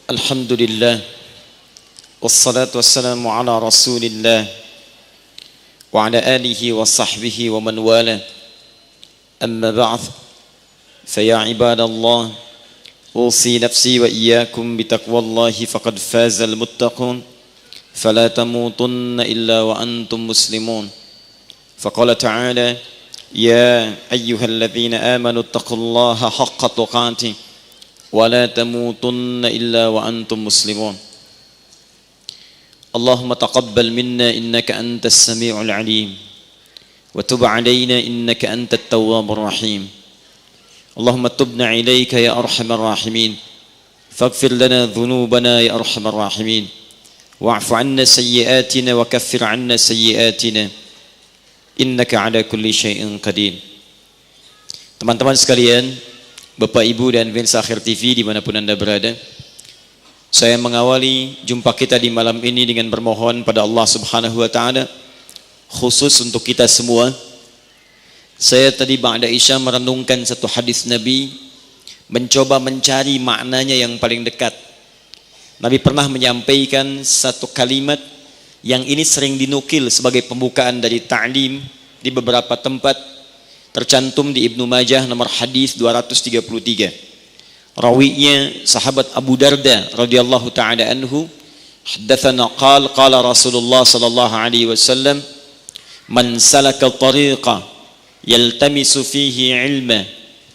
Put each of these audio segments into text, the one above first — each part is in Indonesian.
Alhamdulillah wassalatu wassalamu ala rasulillah wa ala alihi wa sahbihi wa man wala amma ba'd faya ibadallah usi nafsi wa iyyakum bitaqwallahi faqad fazal muttaqun fala tamutunna illa wa antum muslimun faqala ta'ala ya ayyuhalladzina amanu taqullaha haqqa tuqatih ولا تموتن إلا وأنتم مسلمون اللهم تقبل منا إنك أنت السميع العليم وتب علينا إنك أنت التواب الرحيم اللهم تبنا إليك يا أرحم الراحمين فاغفر لنا ذنوبنا يا أرحم الراحمين واعف عنا سيئاتنا وكفر عنا سيئاتنا إنك على كل شيء قدير. Teman-teman sekalian, Bapak Ibu dan pemirsa Akhir TV dimanapun Anda berada, saya mengawali jumpa kita di malam ini dengan bermohon pada Allah Subhanahu wa Ta'ala, khusus untuk kita semua. Saya tadi ba'da Isya merenungkan satu hadis Nabi, mencoba mencari maknanya yang paling dekat. Nabi pernah menyampaikan satu kalimat yang ini sering dinukil sebagai pembukaan dari ta'lim di beberapa tempat, tercantum di Ibnu Majah nomor hadis 233. Rawinya sahabat Abu Darda radhiyallahu taala anhu, haddatsana qala Rasulullah sallallahu alaihi wasallam, man salaka tariqa yaltamisu fihi ilma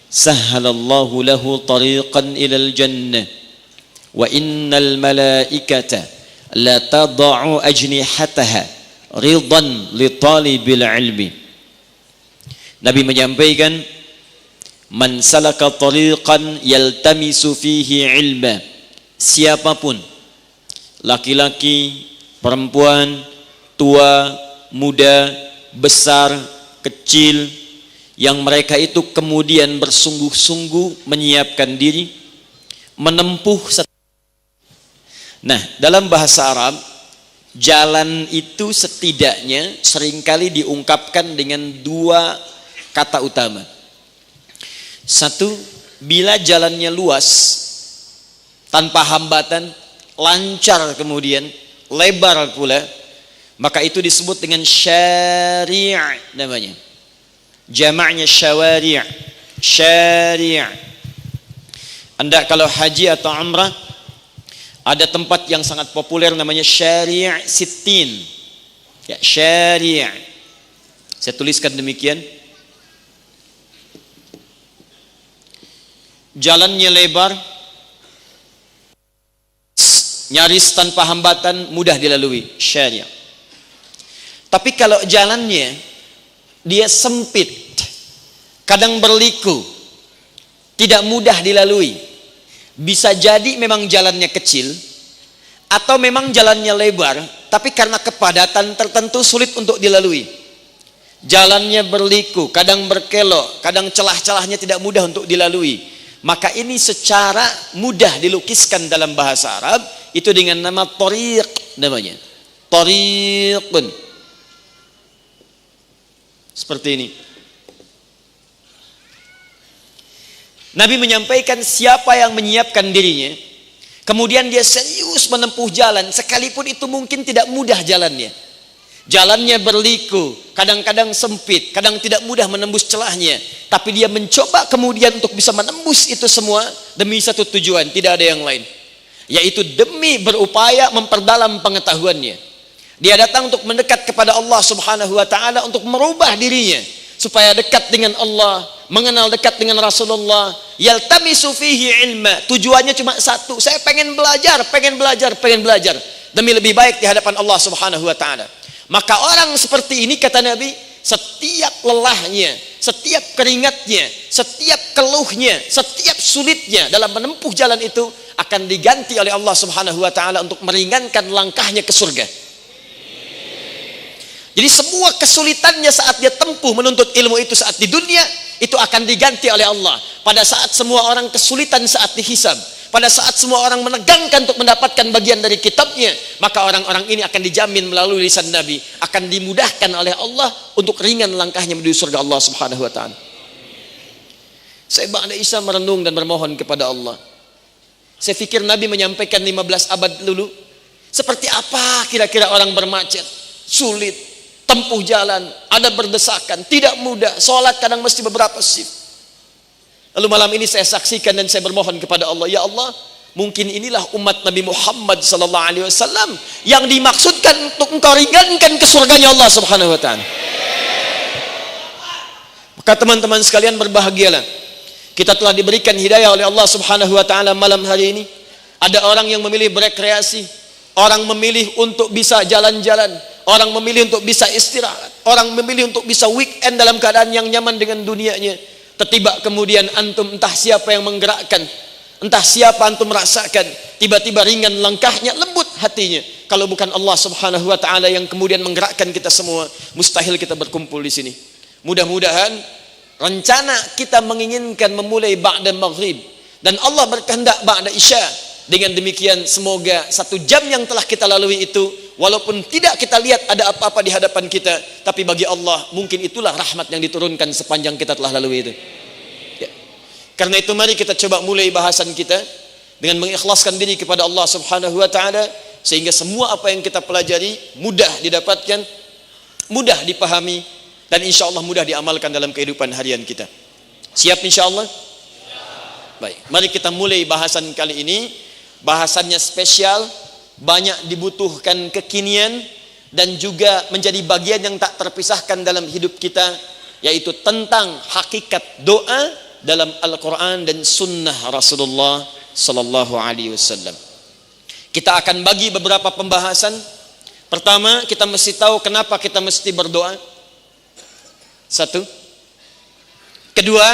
sahhalallahu lahu tariqan ilal jannah wa innal malaikata la tad'u ajnihataha ridan li talibil ilmi. Nabi menyampaikan, man salaka tariqan yaltamisu fihi ilma, siapapun, laki-laki, perempuan, tua, muda, besar, kecil, yang mereka itu kemudian bersungguh-sungguh menyiapkan diri menempuh. Nah, dalam bahasa Arab, jalan itu setidaknya seringkali diungkapkan dengan dua kata utama. Satu, bila jalannya luas, tanpa hambatan, lancar, kemudian lebar pula, maka itu disebut dengan syari' namanya. Jamaknya syawari'. Syari'. Anda kalau haji atau umrah, ada tempat yang sangat populer namanya Syari' Sittin. Ya, Syari'. Saya tuliskan demikian. Jalannya lebar, nyaris tanpa hambatan, mudah dilalui, Syari'. Tapi kalau jalannya dia sempit, kadang berliku, tidak mudah dilalui, bisa jadi memang jalannya kecil, atau memang jalannya lebar, tapi karena kepadatan tertentu sulit untuk dilalui. Jalannya berliku, kadang berkelok, kadang celah-celahnya tidak mudah untuk dilalui. Maka ini secara mudah dilukiskan dalam bahasa Arab, itu dengan nama tariq namanya. Tariqun. Seperti ini. Nabi menyampaikan siapa yang menyiapkan dirinya, kemudian dia serius menempuh jalan, sekalipun itu mungkin tidak mudah jalannya. Jalannya berliku, kadang-kadang sempit, kadang tidak mudah menembus celahnya, tapi dia mencoba kemudian untuk bisa menembus itu semua demi satu tujuan, tidak ada yang lain, yaitu demi berupaya memperdalam pengetahuannya. Dia datang untuk mendekat kepada Allah Subhanahu wa Ta'ala, untuk merubah dirinya supaya dekat dengan Allah, mengenal dekat dengan Rasulullah. Yaltamisu fihi ilma, tujuannya cuma satu, saya pengen belajar demi lebih baik di hadapan Allah Subhanahu wa Ta'ala. Maka orang seperti ini, kata Nabi, setiap lelahnya, setiap keringatnya, setiap keluhnya, setiap sulitnya dalam menempuh jalan itu akan diganti oleh Allah Subhanahu wa Ta'ala untuk meringankan langkahnya ke surga. Jadi semua kesulitannya saat dia tempuh menuntut ilmu itu saat di dunia, itu akan diganti oleh Allah. Pada saat semua orang kesulitan saat dihisab, pada saat semua orang menegangkan untuk mendapatkan bagian dari kitabnya, maka orang-orang ini akan dijamin melalui lisan Nabi, akan dimudahkan oleh Allah untuk ringan langkahnya menuju surga Allah Subhanahu wa Ta'ala. Saya ba'da Isya merenung dan bermohon kepada Allah, Saya pikir Nabi menyampaikan 15 abad dulu. Seperti apa kira-kira orang bermacet, sulit, tempuh jalan, ada berdesakan, tidak mudah, sholat kadang mesti beberapa shift. Lalu malam ini saya saksikan dan saya bermohon kepada Allah, ya Allah, mungkin inilah umat Nabi Muhammad sallallahu alaihi wasallam yang dimaksudkan untuk engkau ringankan ke surganya Allah Subhanahu wa taala. Maka teman-teman sekalian berbahagialah. Kita telah diberikan hidayah oleh Allah Subhanahu wa taala malam hari ini. Ada orang yang memilih berekreasi, orang memilih untuk bisa jalan-jalan, orang memilih untuk bisa istirahat, orang memilih untuk bisa weekend dalam keadaan yang nyaman dengan dunianya. Tiba kemudian antum entah siapa yang menggerakkan, entah siapa antum rasakan, tiba-tiba ringan langkahnya, lembut hatinya. Kalau bukan Allah Subhanahu wa taala yang kemudian menggerakkan kita semua, mustahil kita berkumpul di sini. Mudah-mudahan rencana kita menginginkan memulai ba'da maghrib dan Allah berkehendak ba'da isya. Dengan demikian semoga 1 jam yang telah kita lalui itu, walaupun tidak kita lihat ada apa-apa di hadapan kita, tapi bagi Allah mungkin itulah rahmat yang diturunkan sepanjang kita telah lalui itu. Ya. Karena itu mari kita coba mulai bahasan kita dengan mengikhlaskan diri kepada Allah Subhanahu wa taala, sehingga semua apa yang kita pelajari mudah didapatkan, mudah dipahami, dan insya Allah mudah diamalkan dalam kehidupan harian kita. Siap insya Allah? Baik, mari kita mulai bahasan kali ini. Bahasannya spesial, banyak dibutuhkan kekinian, dan juga menjadi bagian yang tak terpisahkan dalam hidup kita, yaitu tentang hakikat doa dalam Al-Quran dan Sunnah Rasulullah Sallallahu Alaihi Wasallam. Kita akan bagi beberapa pembahasan. Pertama, kita mesti tahu kenapa kita mesti berdoa. Satu. Kedua,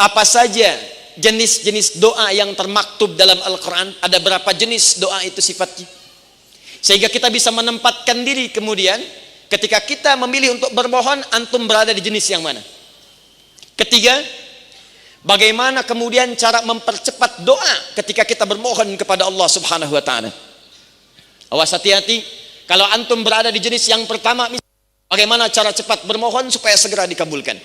apa saja jenis-jenis doa yang termaktub dalam Al-Quran. Ada berapa jenis doa itu sifatnya, sehingga kita bisa menempatkan diri kemudian ketika kita memilih untuk bermohon, antum berada di jenis yang mana. Ketiga, bagaimana kemudian cara mempercepat doa ketika kita bermohon kepada Allah Subhanahu wa taala. Awas hati-hati, kalau antum berada di jenis yang pertama, bagaimana cara cepat bermohon supaya segera dikabulkan.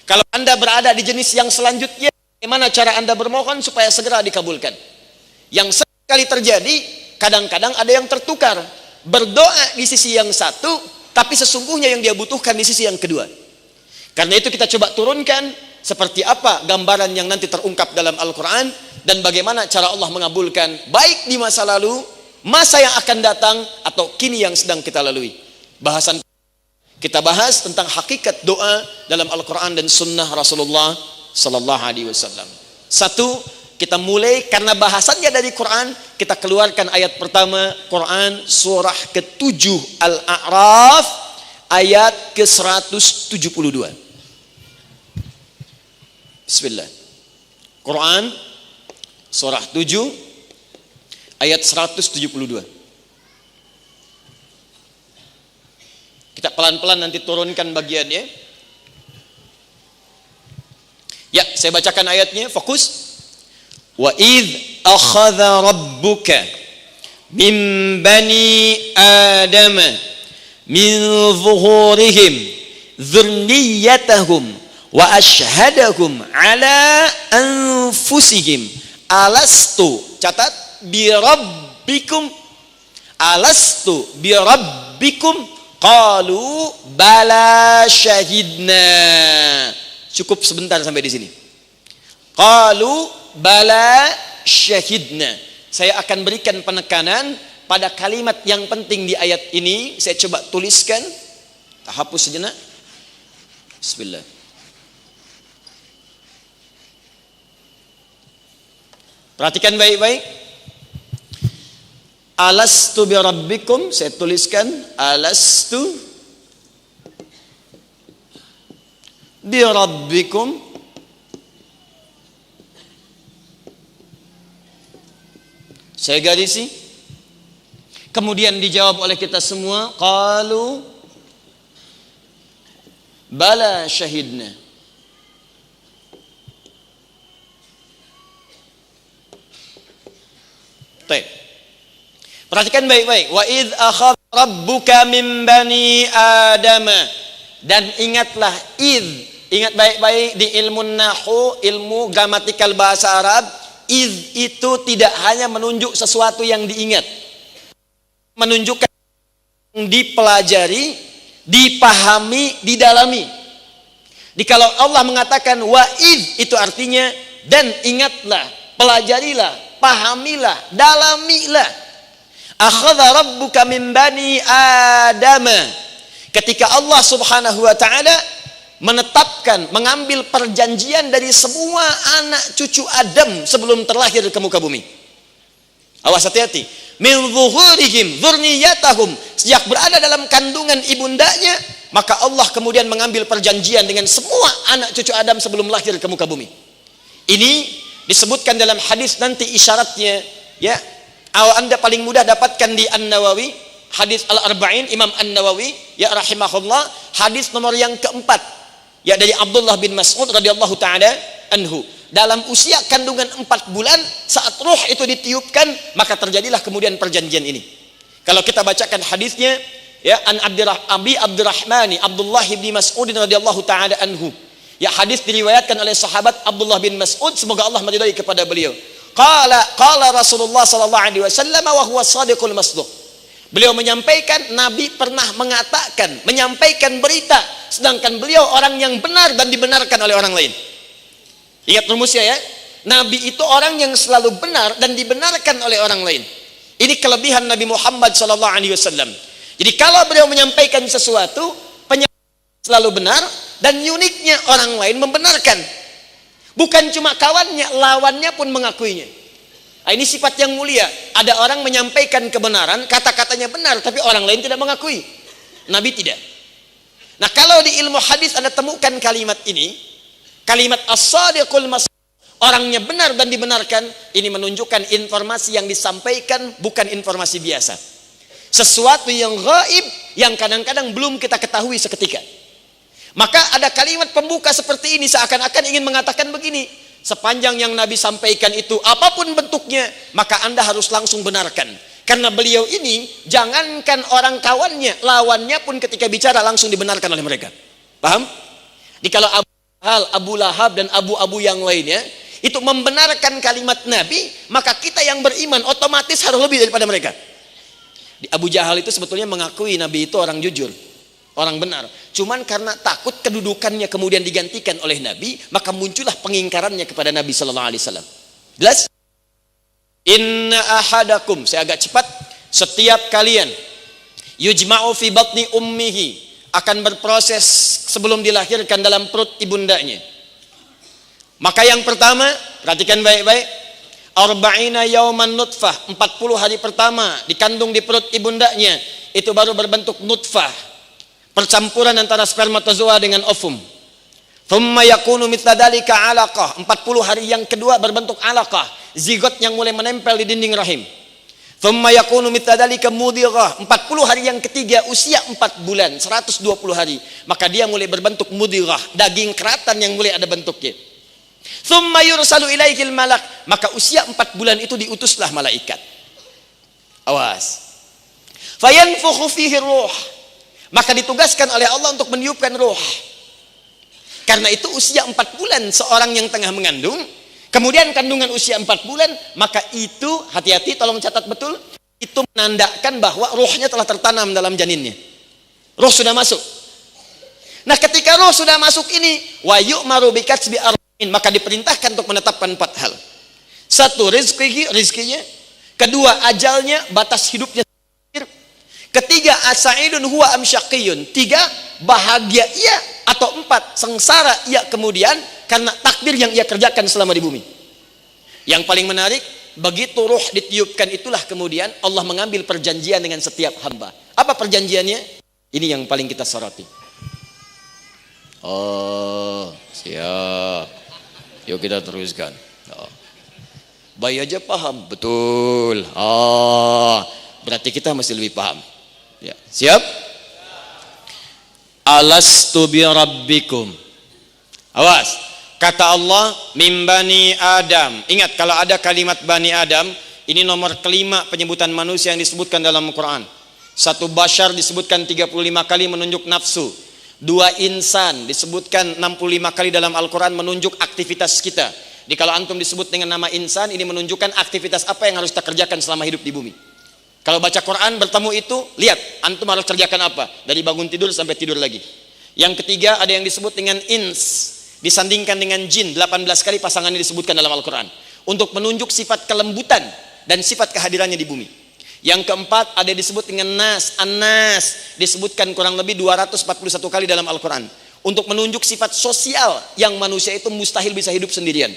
Kalau anda berada di jenis yang selanjutnya, bagaimana cara anda bermohon supaya segera dikabulkan. Yang sekali terjadi, kadang-kadang ada yang tertukar, berdoa di sisi yang satu, tapi sesungguhnya yang dia butuhkan di sisi yang kedua. Karena itu kita coba turunkan seperti apa gambaran yang nanti terungkap dalam Al-Quran, dan bagaimana cara Allah mengabulkan, baik di masa lalu, masa yang akan datang, atau kini yang sedang kita lalui. Bahasan kita bahas tentang hakikat doa dalam Al-Quran dan Sunnah Rasulullah Sallallahu Alaihi Wasallam. Satu, kita mulai karena bahasannya dari Quran, kita keluarkan ayat pertama, Quran surah ke-7 Al-A'raf ayat ke-172. Bismillah. Quran surah 7 ayat 172. Kita pelan-pelan nanti turunkan bagiannya. Ya, saya bacakan ayatnya, fokus. Wa idh akhadha rabbuka min bani Adam min zuhurihim dzurriyyatahum wa ashhadahum ala anfusihim alastu, catat, bi rabbikum, alastu bi rabbikum, qalu bala syahidna. Cukup sebentar sampai di sini. Qalu bala syahidna. Saya akan berikan penekanan pada kalimat yang penting di ayat ini. Saya coba tuliskan. Kita hapus sejenak. Bismillah. Perhatikan baik-baik. Alastu bi rabbikum, saya tuliskan alastu bi rabbikum, saya garisi, kemudian dijawab oleh kita semua, qalu bala syahidna. Baik, perhatikan baik-baik. Wa idh akhadha rabbuka min bani Adama, dan ingatlah idh. Ingat baik-baik di ilmu nahwu, ilmu gramatikal bahasa Arab, iz itu tidak hanya menunjuk sesuatu yang diingat, menunjukkan dipelajari, dipahami, didalami. Jadi kalau Allah mengatakan wa iz, itu artinya dan ingatlah, pelajarilah, pahamilah, dalamilah. Akhadha rabbuka min bani Adam. Ketika Allah Subhanahu wa taala menetapkan, mengambil perjanjian dari semua anak cucu Adam sebelum terlahir ke muka bumi. Awas, hati-hati. Min zuhurihim dzurriyyatahum, sejak berada dalam kandungan ibundanya, maka Allah kemudian mengambil perjanjian dengan semua anak cucu Adam sebelum lahir ke muka bumi. Ini disebutkan dalam hadis, nanti isyaratnya ya. Anda paling mudah dapatkan di An-Nawawi, hadis Al-Arba'in Imam An-Nawawi ya rahimahullah, hadis nomor yang keempat ya, dari Abdullah bin Mas'ud radhiyallahu taala anhu. Dalam usia kandungan 4 bulan, saat ruh itu ditiupkan, maka terjadilah kemudian perjanjian ini. Kalau kita bacakan hadisnya ya, an Abi Abdurrahmani Abdullah bin Mas'ud radhiyallahu taala anhu. Ya, hadis diriwayatkan oleh sahabat Abdullah bin Mas'ud, semoga Allah meridai kepada beliau. Qala Rasulullah sallallahu alaihi wasallam wa huwa shadiqul masduq. Beliau menyampaikan, Nabi pernah mengatakan, menyampaikan berita, sedangkan beliau orang yang benar dan dibenarkan oleh orang lain. Ingat rumusnya ya, Nabi itu orang yang selalu benar dan dibenarkan oleh orang lain. Ini kelebihan Nabi Muhammad sallallahu alaihi wasallam. Jadi kalau beliau menyampaikan sesuatu, selalu benar, dan uniknya orang lain membenarkan. Bukan cuma kawannya, lawannya pun mengakuinya. Nah, ini sifat yang mulia. Ada orang menyampaikan kebenaran, kata-katanya benar, tapi orang lain tidak mengakui. Nabi tidak. Nah, kalau di ilmu hadis Anda temukan kalimat ini, kalimat as-sadiqul masduq, orangnya benar dan dibenarkan, ini menunjukkan informasi yang disampaikan bukan informasi biasa. Sesuatu yang gaib, yang kadang-kadang belum kita ketahui seketika. Maka ada kalimat pembuka seperti ini, seakan-akan ingin mengatakan begini, sepanjang yang Nabi sampaikan itu apapun bentuknya, maka Anda harus langsung benarkan. Karena beliau ini, jangankan orang kawannya, lawannya pun ketika bicara langsung dibenarkan oleh mereka. Paham? Jadi kalau Abu Lahab dan abu-abu yang lainnya itu membenarkan kalimat Nabi, maka kita yang beriman otomatis harus lebih daripada mereka. Di Abu Jahal itu sebetulnya mengakui Nabi itu orang jujur, orang benar. Cuman karena takut kedudukannya kemudian digantikan oleh Nabi, maka muncullah pengingkarannya kepada Nabi sallallahu alaihi wasallam. Jelas? Inna ahadakum, saya agak cepat, setiap kalian yujma'u fi batni ummihi, akan berproses sebelum dilahirkan dalam perut ibundanya. Maka yang pertama, perhatikan baik-baik, arba'ina yauman nutfah, 40 hari pertama dikandung di perut ibundanya, itu baru berbentuk nutfah, percampuran antara spermatozoa dengan ovum. Thumma yakunu mithla dzalika 'alaqah, 40 hari yang kedua berbentuk 'alaqah, zigot yang mulai menempel di dinding rahim. Thumma yakunu mithla dzalika mudghah, 40 hari yang ketiga usia 4 bulan, 120 hari, maka dia mulai berbentuk mudghah, daging keratan yang mulai ada bentuknya. Thumma yursalu ilaihil malak, maka usia 4 bulan itu diutuslah malaikat. Awas. Fayanfukhu fihi ruh, maka ditugaskan oleh Allah untuk meniupkan ruh. Karena itu usia 4 bulan seorang yang tengah mengandung, kemudian kandungan usia 4 bulan, maka itu, hati-hati, tolong catat betul, itu menandakan bahwa ruhnya telah tertanam dalam janinnya. Ruh sudah masuk. Nah, ketika ruh sudah masuk ini, wa yu'maru bikatsbi arba'in, maka diperintahkan untuk menetapkan 4 hal. 1, rizkinya. 2, ajalnya, batas hidupnya. 3, asaidun huwa am syaqiyun. 3, bahagia ia, atau 4, sengsara ia kemudian karena takdir yang ia kerjakan selama di bumi. Yang paling menarik, begitu ruh ditiupkan itulah kemudian Allah mengambil perjanjian dengan setiap hamba. Apa perjanjiannya? Ini yang paling kita soroti. Oh, siap. Yuk kita teruskan. Oh. Bayi aja paham, betul. Oh, berarti kita masih lebih paham. Ya, siap? Alastu bi rabbikum. Awas, kata Allah, min bani Adam. Ingat, kalau ada kalimat bani Adam, ini nomor kelima penyebutan manusia yang disebutkan dalam Al-Quran. 1, bashar disebutkan 35 kali menunjuk nafsu. 2, insan disebutkan 65 kali dalam Al-Quran menunjuk aktivitas kita. Kalau antum disebut dengan nama insan, ini menunjukkan aktivitas apa yang harus kita kerjakan selama hidup di bumi. Kalau baca Quran bertemu itu, lihat antum harus kerjakan apa dari bangun tidur sampai tidur lagi. Yang ketiga ada yang disebut dengan ins, disandingkan dengan jin. 18 kali pasangannya disebutkan dalam Al-Quran untuk menunjuk sifat kelembutan dan sifat kehadirannya di bumi. Yang keempat ada disebut dengan nas, an-nas, disebutkan kurang lebih 241 kali dalam Al-Quran untuk menunjuk sifat sosial yang manusia itu mustahil bisa hidup sendirian.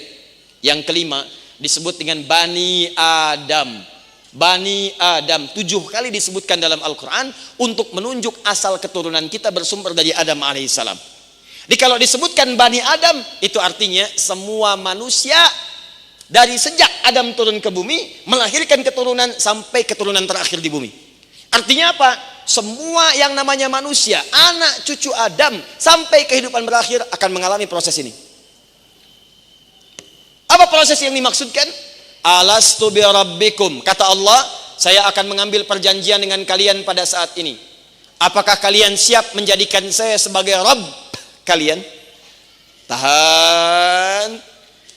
Yang kelima disebut dengan Bani Adam. Bani Adam 7 kali disebutkan dalam Al-Quran untuk menunjuk asal keturunan kita bersumber dari Adam alaihissalam. Jadi kalau disebutkan Bani Adam, itu artinya semua manusia dari sejak Adam turun ke bumi melahirkan keturunan sampai keturunan terakhir di bumi. Artinya apa? Semua yang namanya manusia, anak cucu Adam sampai kehidupan berakhir akan mengalami proses ini. Apa proses yang dimaksudkan? Alastu bi rabbikum, kata Allah, saya akan mengambil perjanjian dengan kalian pada saat ini. Apakah kalian siap menjadikan saya sebagai Rabb kalian? Tahan.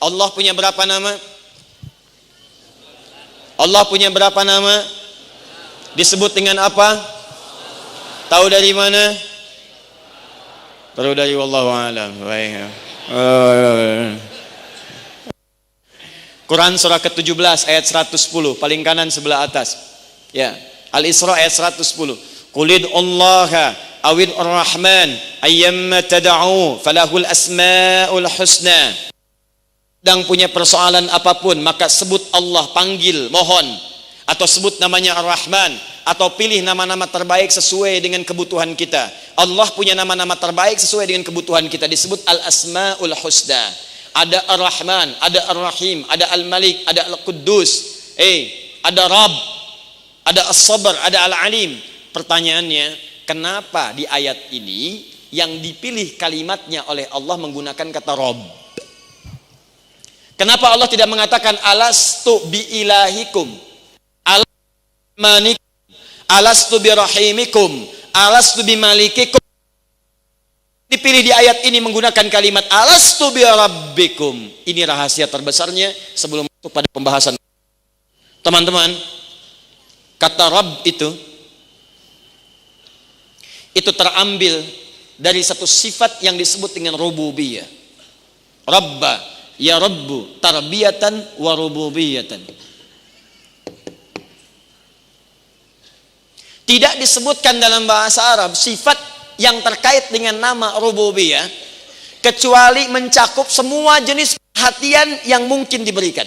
Allah punya berapa nama? Allah punya berapa nama? Disebut dengan apa? Tahu dari mana? Tahu dari wallahu a'lam. Baik. Quran surah ke-17 ayat 110, paling kanan sebelah atas. Ya, Al-Isra ayat 110. Qulid Allaha awid ar-Rahman ayyamma tad'u falahul asmaul husna. Sedang punya persoalan apapun, maka sebut Allah, panggil, mohon, atau sebut namanya Ar-Rahman, atau pilih nama-nama terbaik sesuai dengan kebutuhan kita. Allah punya nama-nama terbaik sesuai dengan kebutuhan kita, disebut Al-Asmaul Husna. Ada Ar-Rahman, ada Ar-Rahim, ada Al-Malik, ada Al-Quddus, ada Rabb, ada As-Sabr, ada Al-Alim. Pertanyaannya, kenapa di ayat ini yang dipilih kalimatnya oleh Allah menggunakan kata Rabb? Kenapa Allah tidak mengatakan alastu bi ilahikum, alastu alastu bi rahimikum, alastu bi malikikum? Dipilih di ayat ini menggunakan kalimat alastu bi rabbikum. Ini rahasia terbesarnya sebelum masuk pada pembahasan. Teman-teman, kata Rabb itu terambil dari satu sifat yang disebut dengan rububiyah. Rabba, ya Rabbu, tarbiyatan wa rububiyatan. Tidak disebutkan dalam bahasa Arab sifat yang terkait dengan nama rububiyah kecuali mencakup semua jenis perhatian yang mungkin diberikan.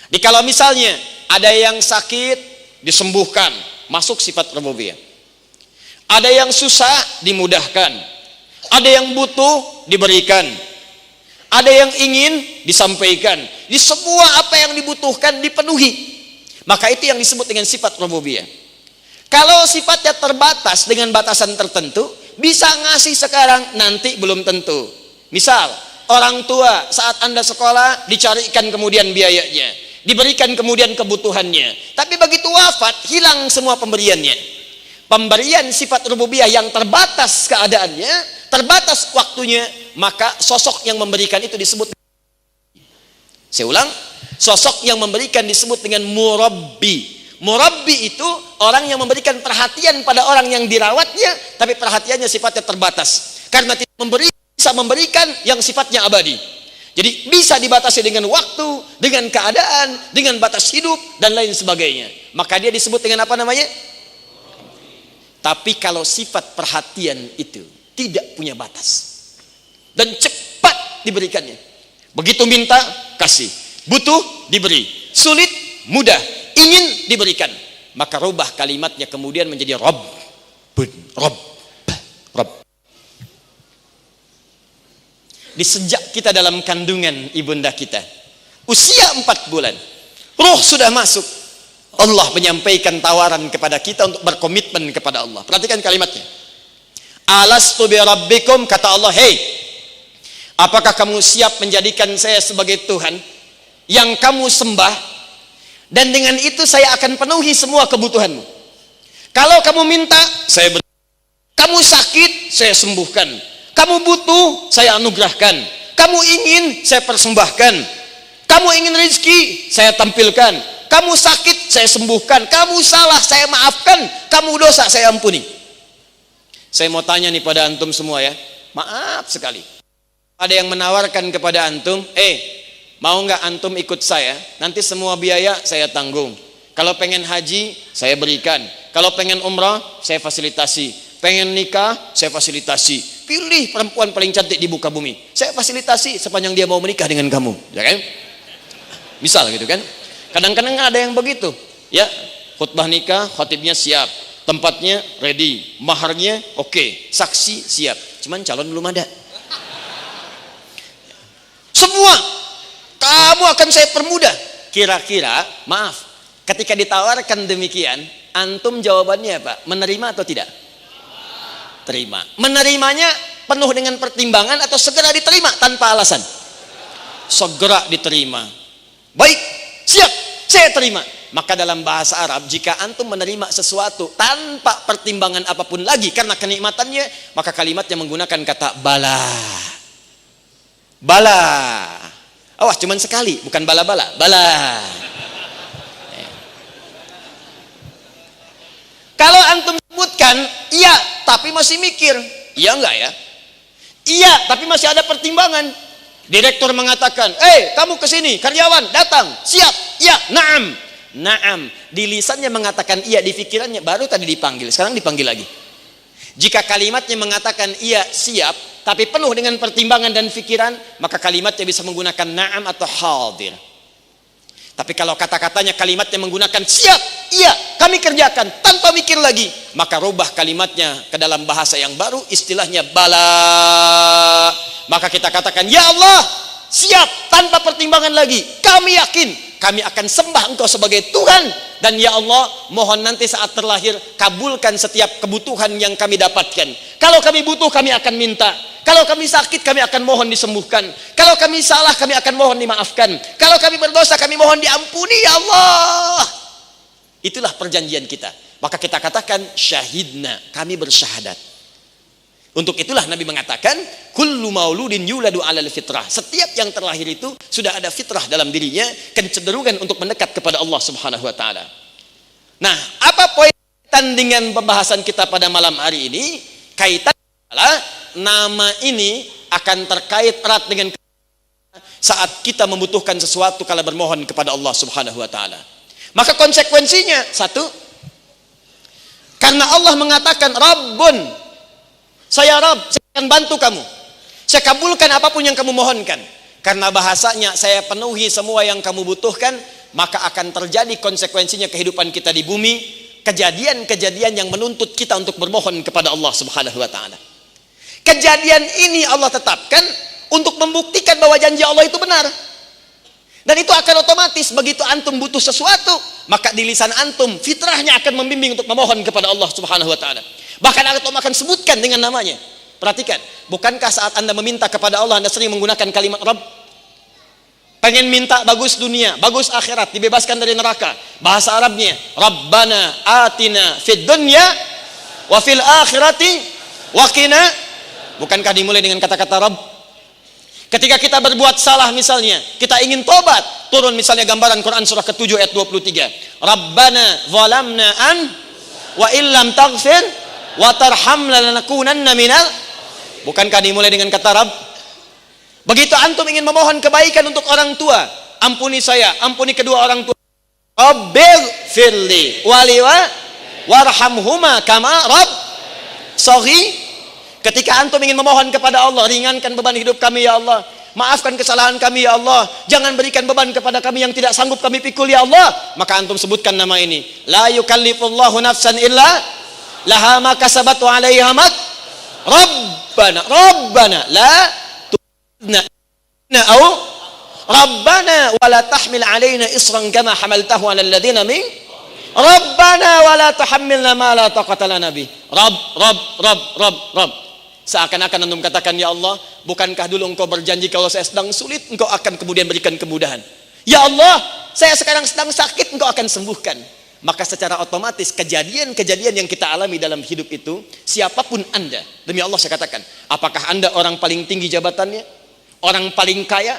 Jadi kalau misalnya ada yang sakit disembuhkan, masuk sifat rububiyah. Ada yang susah dimudahkan. Ada yang butuh diberikan. Ada yang ingin disampaikan. Di semua apa yang dibutuhkan dipenuhi. Maka itu yang disebut dengan sifat rububiyah. Kalau sifatnya terbatas dengan batasan tertentu, bisa ngasih sekarang, nanti belum tentu. Misal, orang tua saat Anda sekolah dicarikan kemudian biayanya, diberikan kemudian kebutuhannya. Tapi begitu wafat, hilang semua pemberiannya. Pemberian sifat rububiyah yang terbatas keadaannya, terbatas waktunya, maka sosok yang memberikan itu disebut. Saya ulang, sosok yang memberikan disebut dengan murabbi. Murabbi itu orang yang memberikan perhatian pada orang yang dirawatnya, tapi perhatiannya sifatnya terbatas. Karena tidak bisa memberikan yang sifatnya abadi. Jadi bisa dibatasi dengan waktu, dengan keadaan, dengan batas hidup, dan lain sebagainya. Maka dia disebut dengan apa namanya? Tapi kalau sifat perhatian itu tidak punya batas dan cepat diberikannya. Begitu minta, kasih. Butuh, diberi. Sulit, mudah. Ingin diberikan, maka rubah kalimatnya kemudian menjadi Rabb. Di sejak kita dalam kandungan ibunda kita, usia 4 bulan, ruh sudah masuk, Allah menyampaikan tawaran kepada kita untuk berkomitmen kepada Allah. Perhatikan kalimatnya. Alastu bi rabbikum, kata Allah, hei, apakah kamu siap menjadikan saya sebagai Tuhan yang kamu sembah? Dan dengan itu saya akan penuhi semua kebutuhanmu. Kalau kamu minta, saya beri. Kamu sakit, saya sembuhkan. Kamu butuh, saya anugerahkan. Kamu ingin, saya persembahkan. Kamu ingin rezeki, saya tampilkan. Kamu sakit, saya sembuhkan. Kamu salah, saya maafkan. Kamu dosa, saya ampuni. Saya mau tanya nih pada antum semua ya. Maaf sekali. Ada yang menawarkan kepada antum, mau nggak antum ikut saya? Nanti semua biaya saya tanggung. Kalau pengen haji, saya berikan. Kalau pengen umrah, saya fasilitasi. Pengen nikah, saya fasilitasi. Pilih perempuan paling cantik di muka bumi, saya fasilitasi sepanjang dia mau menikah dengan kamu, ya kan? Misal gitu kan? Kadang-kadang ada yang begitu, ya. Khutbah nikah, khatibnya siap, tempatnya ready, maharnya oke, saksi siap, cuman calon belum ada. Semua kamu akan saya permudah. Kira-kira, maaf, ketika ditawarkan demikian, antum jawabannya apa? Menerima atau tidak? Terima. Menerimanya penuh dengan pertimbangan atau segera diterima tanpa alasan? Segera diterima. Baik, siap, saya terima. Maka dalam bahasa Arab, jika antum menerima sesuatu tanpa pertimbangan apapun lagi karena kenikmatannya, maka kalimatnya menggunakan kata bala. Bala. Awas, cuman sekali, bukan bala-bala, bala. Kalau antum sebutkan, iya, tapi masih mikir. Iya enggak ya? Iya, tapi masih ada pertimbangan. Direktur mengatakan, kamu kesini, karyawan, datang, siap, iya, naam. Naam, di lisannya mengatakan iya, di pikirannya baru tadi dipanggil, sekarang dipanggil lagi. Jika kalimatnya mengatakan iya, siap, tapi penuh dengan pertimbangan dan pikiran, maka kalimatnya bisa menggunakan naam atau hadir. Tapi kalau kata-katanya kalimatnya menggunakan siap, iya, kami kerjakan tanpa mikir lagi, maka rubah kalimatnya ke dalam bahasa yang baru, istilahnya bala. Maka kita katakan, ya Allah, siap tanpa pertimbangan lagi. Kami yakin, kami akan sembah Engkau sebagai Tuhan. Dan ya Allah, mohon nanti saat terlahir, kabulkan setiap kebutuhan yang kami dapatkan. Kalau kami butuh, kami akan minta. Kalau kami sakit, kami akan mohon disembuhkan. Kalau kami salah, kami akan mohon dimaafkan. Kalau kami berdosa, kami mohon diampuni, ya Allah. Itulah perjanjian kita. Maka kita katakan syahidna, kami bersyahadat. Untuk itulah Nabi mengatakan, kullu mauludin yuladu alal fitrah. Setiap yang terlahir itu sudah ada fitrah dalam dirinya, kecenderungan untuk mendekat kepada Allah Subhanahu wa taala. Nah, apa poin kaitan dengan pembahasan kita pada malam hari ini? Kaitan adalah nama ini akan terkait erat dengan saat kita membutuhkan sesuatu kala bermohon kepada Allah Subhanahu wa taala. Maka konsekuensinya satu, karena Allah mengatakan Rabbun, saya Rabb, saya akan bantu kamu, saya kabulkan apapun yang kamu mohonkan. Karena bahasanya saya penuhi semua yang kamu butuhkan, maka akan terjadi konsekuensinya kehidupan kita di bumi, kejadian-kejadian yang menuntut kita untuk bermohon kepada Allah Subhanahu wa taala. Kejadian ini Allah tetapkan untuk membuktikan bahwa janji Allah itu benar. Dan itu akan otomatis begitu antum butuh sesuatu, maka di lisan antum fitrahnya akan membimbing untuk memohon kepada Allah Subhanahu wa taala. Bahkan antum akan sebutkan dengan namanya. Perhatikan, bukankah saat Anda meminta kepada Allah, Anda sering menggunakan kalimat Rabb? Pengen minta bagus dunia, bagus akhirat, dibebaskan dari neraka. Bahasa Arabnya, Rabbana atina fid dunya wa fil akhirati wa qina. Bukankah dimulai dengan kata-kata Rabb? Ketika kita berbuat salah misalnya, kita ingin tobat, turun misalnya gambaran Quran surah ke-7 ayat 23. Rabbana zalamna an wa illam taghfir wa tarhamna lanakunanna minal. Bukankah dimulai dengan kata Rabb? Begitu antum ingin memohon kebaikan untuk orang tua, ampuni saya, ampuni kedua orang tua. Rabbil firli waliwa warhamhuma kama Rabb saghi. Ketika antum ingin memohon kepada Allah, ringankan beban hidup kami ya Allah, maafkan kesalahan kami ya Allah, jangan berikan beban kepada kami yang tidak sanggup kami pikul ya Allah, maka antum sebutkan nama ini. La yukallifullahu nafsan illa laha ma kasabat wa 'alaiha ma. Rabbana la tu'akhidhna au Rabbana wa la tahmil 'alaina isran kama hamaltahu 'alal ladzina min Rabbana wa la tuhammilna ma la taqata lana bi. Rabb. Seakan-akan antum katakan, ya Allah, bukankah dulu engkau berjanji kalau saya sedang sulit, engkau akan kemudian berikan kemudahan. Ya Allah, saya sekarang sedang sakit, engkau akan sembuhkan. Maka secara otomatis kejadian-kejadian yang kita alami dalam hidup itu, siapapun Anda, demi Allah saya katakan, apakah Anda orang paling tinggi jabatannya? orang paling kaya,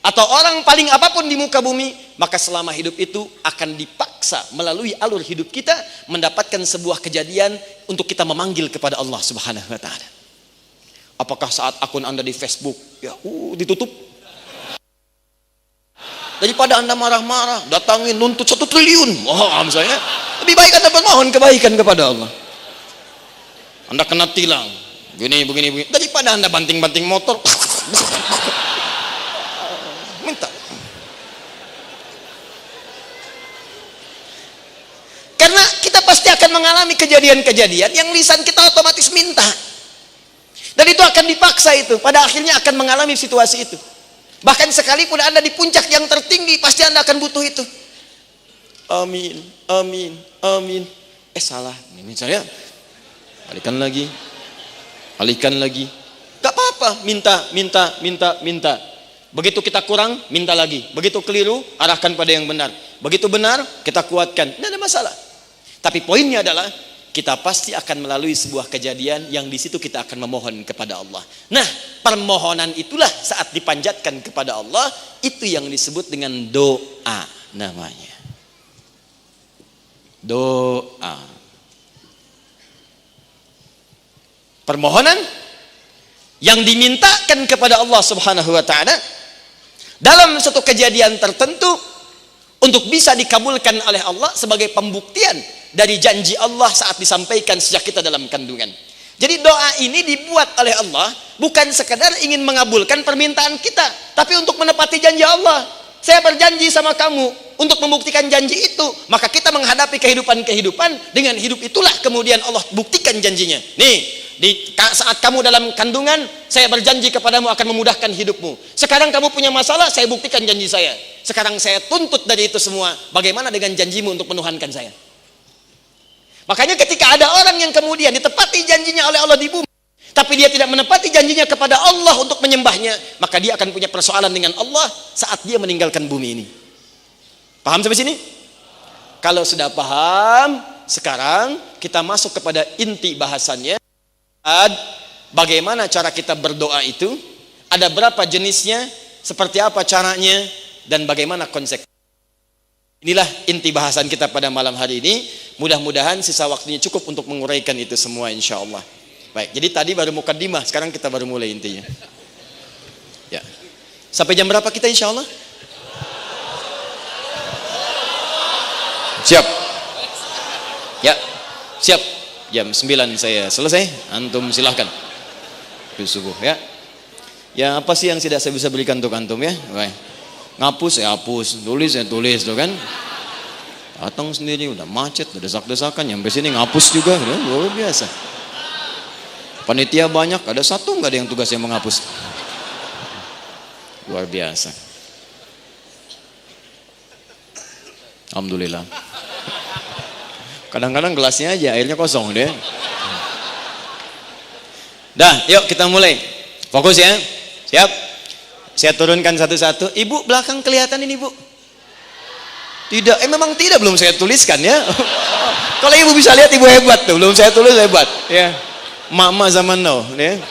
atau orang paling apapun di muka bumi, maka selama hidup itu akan dipaksa melalui alur hidup kita mendapatkan sebuah kejadian untuk kita memanggil kepada Allah Subhanahu wa taala. Apakah saat akun Anda di Facebook ya ditutup? Daripada Anda marah-marah, datangin nuntut 1 triliun. Misalnya, lebih baik Anda bermohon kebaikan kepada Allah. Anda kena tilang, begini. Daripada Anda banting-banting motor, minta. Karena kita pasti akan mengalami kejadian-kejadian yang lisan kita otomatis minta. Dan itu akan dipaksa itu. Pada akhirnya akan mengalami situasi itu. Bahkan sekalipun Anda di puncak yang tertinggi, pasti Anda akan butuh itu. Amin. Salah. Ini saya. Alihkan lagi. Gak apa-apa. Minta. Begitu kita kurang, minta lagi. Begitu keliru, arahkan pada yang benar. Begitu benar, kita kuatkan. Tidak ada masalah. Tapi poinnya adalah kita pasti akan melalui sebuah kejadian yang di situ kita akan memohon kepada Allah. Nah, permohonan itulah saat dipanjatkan kepada Allah, itu yang disebut dengan doa namanya. Doa. Permohonan yang dimintakan kepada Allah Subhanahu wa taala dalam suatu kejadian tertentu untuk bisa dikabulkan oleh Allah sebagai pembuktian dari janji Allah saat disampaikan sejak kita dalam kandungan. Jadi doa ini dibuat oleh Allah bukan sekadar ingin mengabulkan permintaan kita, tapi untuk menepati janji Allah. Saya berjanji sama kamu untuk membuktikan janji itu, maka kita menghadapi kehidupan dengan hidup itulah kemudian Allah buktikan janjinya. Nih, saat kamu dalam kandungan, saya berjanji kepadamu akan memudahkan hidupmu. Sekarang kamu punya masalah, saya buktikan janji saya. Sekarang saya tuntut dari itu semua, bagaimana dengan janjimu untuk menuhankan saya? Makanya ketika ada orang yang kemudian ditepati janjinya oleh Allah di bumi, tapi dia tidak menepati janjinya kepada Allah untuk menyembahnya, maka dia akan punya persoalan dengan Allah saat dia meninggalkan bumi ini. Paham sampai sini? Kalau sudah paham, sekarang kita masuk kepada inti bahasannya. Bagaimana cara kita berdoa itu, ada berapa jenisnya, seperti apa caranya, dan bagaimana konsekuensinya. Inilah inti bahasan kita pada malam hari ini. Mudah-mudahan sisa waktunya cukup untuk menguraikan itu semua insya Allah. Baik, jadi tadi baru mukaddimah, sekarang kita baru mulai intinya. Ya. Sampai jam berapa kita insya Allah? Siap? Ya, siap. Jam 9 saya selesai, antum silahkan di subuh ya. Ya apa sih yang tidak saya bisa berikan untuk antum ya? Baik. Ngapus ya hapus, tulis ya tulis tuh kan. Datang sendiri udah macet, udah desak-desakan, nyampe sini ngapus juga, luar biasa. Panitia banyak, ada satu nggak ada yang tugasnya menghapus. Luar biasa. Alhamdulillah. Kadang-kadang gelasnya aja airnya kosong deh. Dah, yuk kita mulai. Fokus ya. Siap? Saya turunkan satu-satu. Ibu belakang kelihatan ini, Bu? Tidak. Memang tidak, belum saya tuliskan ya. Kalau ibu bisa lihat, ibu hebat tuh. Belum saya tulis, hebat. Ya. Mama zaman now, ya.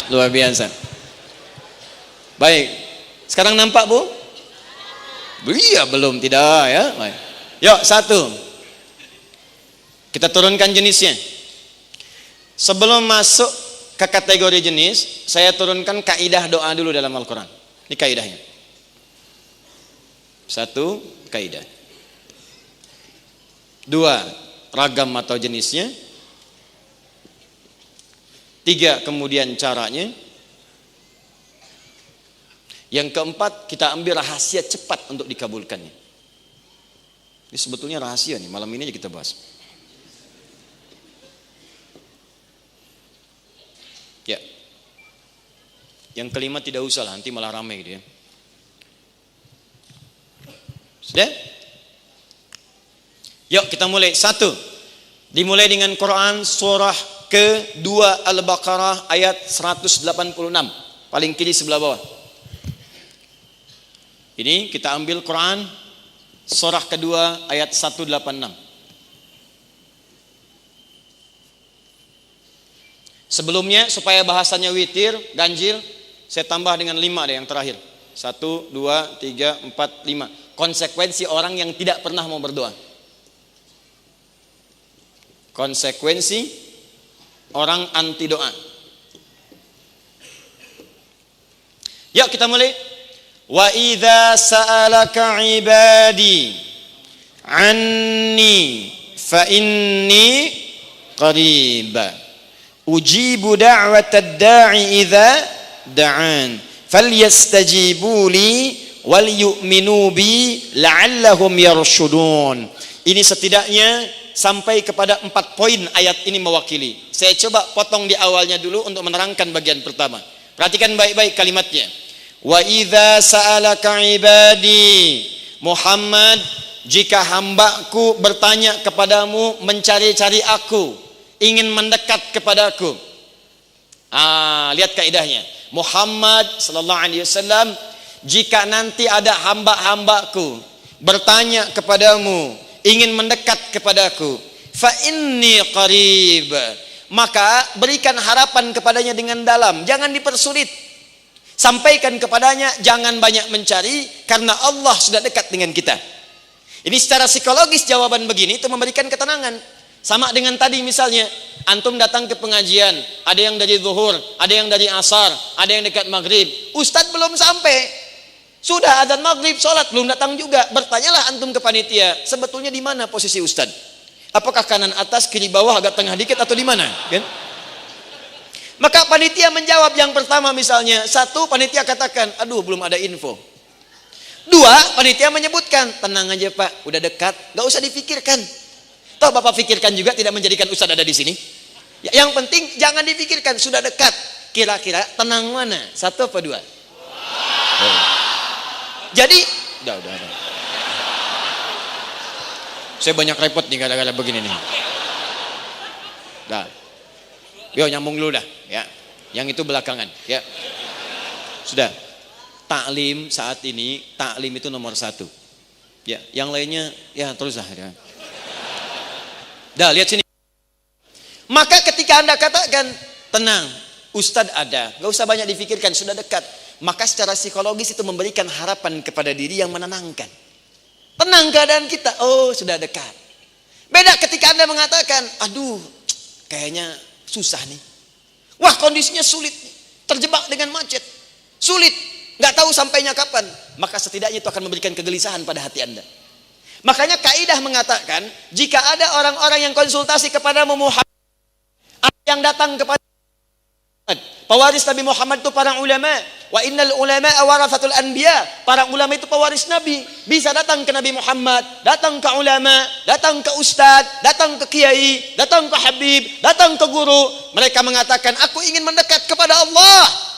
Luar biasa. Baik. Sekarang nampak, Bu? Iya, belum, tidak ya. Baik. Yuk, satu. Kita turunkan jenisnya. Sebelum masuk ke kategori jenis, saya turunkan kaidah doa dulu dalam Al-Quran. Ini kaidahnya. Satu, kaidah. Dua, ragam atau jenisnya. Tiga, kemudian caranya. Yang keempat, kita ambil rahasia cepat untuk dikabulkannya. Ini sebetulnya rahasia nih, malam ini aja kita bahas. Ya. Yang kelima tidak usah lah, nanti malah ramai gitu ya. Sudah? Yuk kita mulai. Satu. Dimulai dengan Quran surah ke-2 Al-Baqarah ayat 186. Paling kiri sebelah bawah. Ini kita ambil Quran surah kedua ayat 186. Sebelumnya supaya bahasanya witir, ganjil, Saya tambah dengan 5 deh yang terakhir. 1, 2, 3, 4, 5. Konsekuensi orang yang tidak pernah mau berdoa. Konsekuensi orang anti doa. Yuk kita mulai. Wa idza sa'alaka ibadi anni fa inni qarib. Ujibu da'watad da'i idza da'an. Falyastajibu li wal yu'minu bi la'allahum yarshudun. Ini setidaknya sampai kepada 4 poin ayat ini mewakili. Saya coba potong di awalnya dulu untuk menerangkan bagian pertama. Perhatikan baik-baik kalimatnya. Wa idza sa'alaka ibadi, Muhammad, jika hambaku bertanya kepadamu, mencari-cari aku, ingin mendekat kepadaku. Lihat kaidahnya. Muhammad sallallahu alaihi wasallam, jika nanti ada hamba-hambaku bertanya kepadamu, ingin mendekat kepadaku, fa inni qarib, maka berikan harapan kepadanya dengan dalam, jangan dipersulit. Sampaikan kepadanya, jangan banyak mencari, karena Allah sudah dekat dengan kita. Ini secara psikologis jawaban begini itu memberikan ketenangan. Sama dengan tadi misalnya, antum datang ke pengajian, ada yang dari zuhur, ada yang dari asar, ada yang dekat maghrib. Ustadz belum sampai, sudah adzan maghrib, sholat belum datang juga. Bertanyalah antum ke panitia, sebetulnya di mana posisi ustadz? Apakah kanan atas, kiri bawah, agak tengah dikit, atau di mana? Kan? Maka panitia menjawab yang pertama misalnya, 1, panitia katakan, aduh belum ada info. 2, panitia menyebutkan, tenang aja Pak, udah dekat, gak usah difikirkan. Toh Bapak pikirkan juga tidak menjadikan ustadz ada di sini. Yang penting jangan difikirkan, sudah dekat. Kira-kira tenang mana? 1 apa 2? Jadi, udah. Saya banyak repot nih gara-gara begini nih. Dah. Yo nyambung dulu dah, ya. Yang itu belakangan, ya. Sudah. Taklim saat ini, taklim itu nomor 1. Ya, yang lainnya ya terus lah, ya. Dah, lihat sini. Maka ketika Anda katakan, tenang, Ustadz ada, gak usah banyak difikirkan, sudah dekat. Maka secara psikologis itu memberikan harapan kepada diri yang menenangkan. Tenang keadaan kita, oh sudah dekat. Beda ketika Anda mengatakan, aduh kayaknya susah nih. Wah kondisinya sulit, terjebak dengan macet. Sulit, gak tahu sampainya kapan. Maka setidaknya itu akan memberikan kegelisahan pada hati Anda. Makanya kaidah mengatakan, jika ada orang-orang yang konsultasi kepadamu Muhammad, yang datang kepada pewaris Nabi Muhammad itu para ulama. Wa innal ulama warathatul anbiya. Para ulama itu pewaris Nabi. Bisa datang ke Nabi Muhammad, datang ke ulama, datang ke ustadz, datang ke kiai, datang ke habib, datang ke guru. Mereka mengatakan, aku ingin mendekat kepada Allah.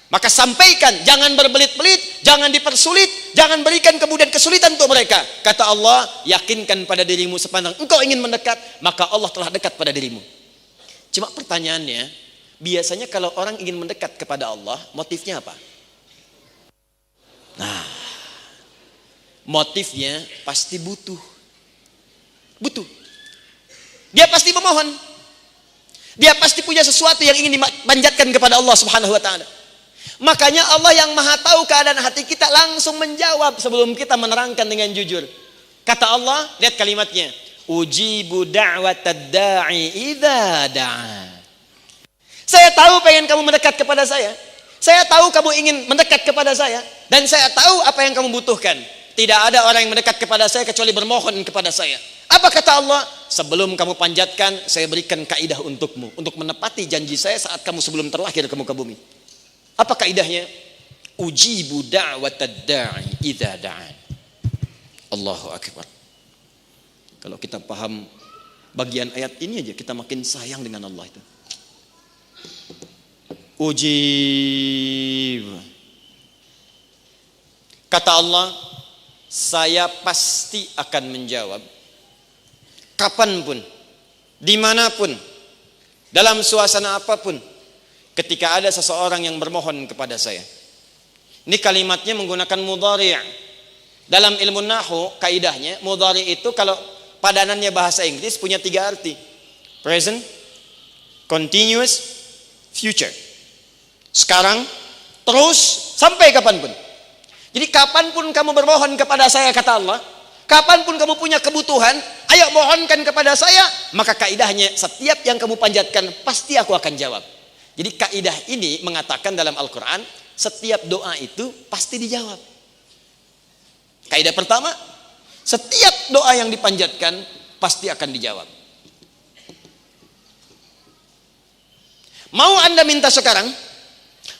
Maka sampaikan, jangan berbelit-belit, jangan dipersulit, jangan berikan kemudian kesulitan untuk mereka. Kata Allah, yakinkan pada dirimu sepandang engkau ingin mendekat, maka Allah telah dekat pada dirimu. Cuma pertanyaannya, biasanya kalau orang ingin mendekat kepada Allah, motifnya apa? Nah, motifnya pasti butuh. Dia pasti memohon. Dia pasti punya sesuatu yang ingin dipanjatkan kepada Allah Subhanahu wa taala. Makanya Allah yang maha tahu keadaan hati kita langsung menjawab sebelum kita menerangkan dengan jujur. Kata Allah, lihat kalimatnya, ujibu da'watad da'i idza da'a. Saya tahu pengen kamu mendekat kepada saya. Saya tahu kamu ingin mendekat kepada saya. Dan saya tahu apa yang kamu butuhkan. Tidak ada orang yang mendekat kepada saya kecuali bermohon kepada saya. Apa kata Allah? Sebelum kamu panjatkan, saya berikan kaidah untukmu. Untuk menepati janji saya saat kamu sebelum terlahir kamu ke bumi. Apa kaidahnya? Ujibu da'watad da'i idza da'an. Allahu akbar. Kalau kita paham bagian ayat ini aja, kita makin sayang dengan Allah itu. Ujib. Kata Allah, saya pasti akan menjawab kapanpun, dimanapun, dalam suasana apapun, ketika ada seseorang yang bermohon kepada saya. Ini kalimatnya menggunakan mudhari'. Dalam ilmu nahwu, kaidahnya mudhari' itu kalau padanannya bahasa Inggris punya 3 arti. Present, continuous, future. Sekarang, Terus sampai kapanpun. Jadi kapanpun kamu bermohon kepada saya, kata Allah, kapanpun kamu punya kebutuhan, ayo mohonkan kepada saya, maka kaidahnya setiap yang kamu panjatkan pasti aku akan jawab. Jadi kaidah ini mengatakan dalam Al-Quran, setiap doa itu pasti dijawab. Kaidah pertama, setiap doa yang dipanjatkan pasti akan dijawab. Mau Anda minta sekarang,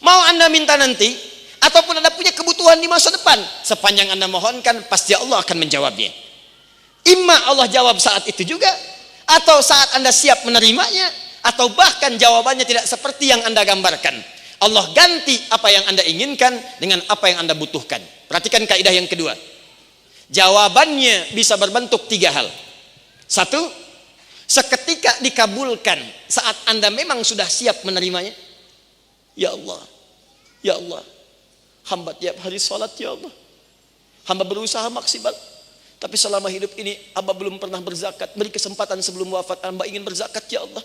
mau Anda minta nanti, ataupun Anda punya kebutuhan di masa depan, sepanjang Anda mohonkan, pasti Allah akan menjawabnya. Imma Allah jawab saat itu juga, atau saat Anda siap menerimanya, atau bahkan jawabannya tidak seperti yang Anda gambarkan. Allah ganti apa yang Anda inginkan dengan apa yang Anda butuhkan. Perhatikan kaidah yang kedua. Jawabannya bisa berbentuk 3 hal. 1, seketika dikabulkan saat Anda memang sudah siap menerimanya. Ya Allah, ya Allah, hamba tiap hari sholat, ya Allah, hamba berusaha maksimal, tapi selama hidup ini hamba belum pernah berzakat. Beri kesempatan sebelum wafat, hamba ingin berzakat, ya Allah.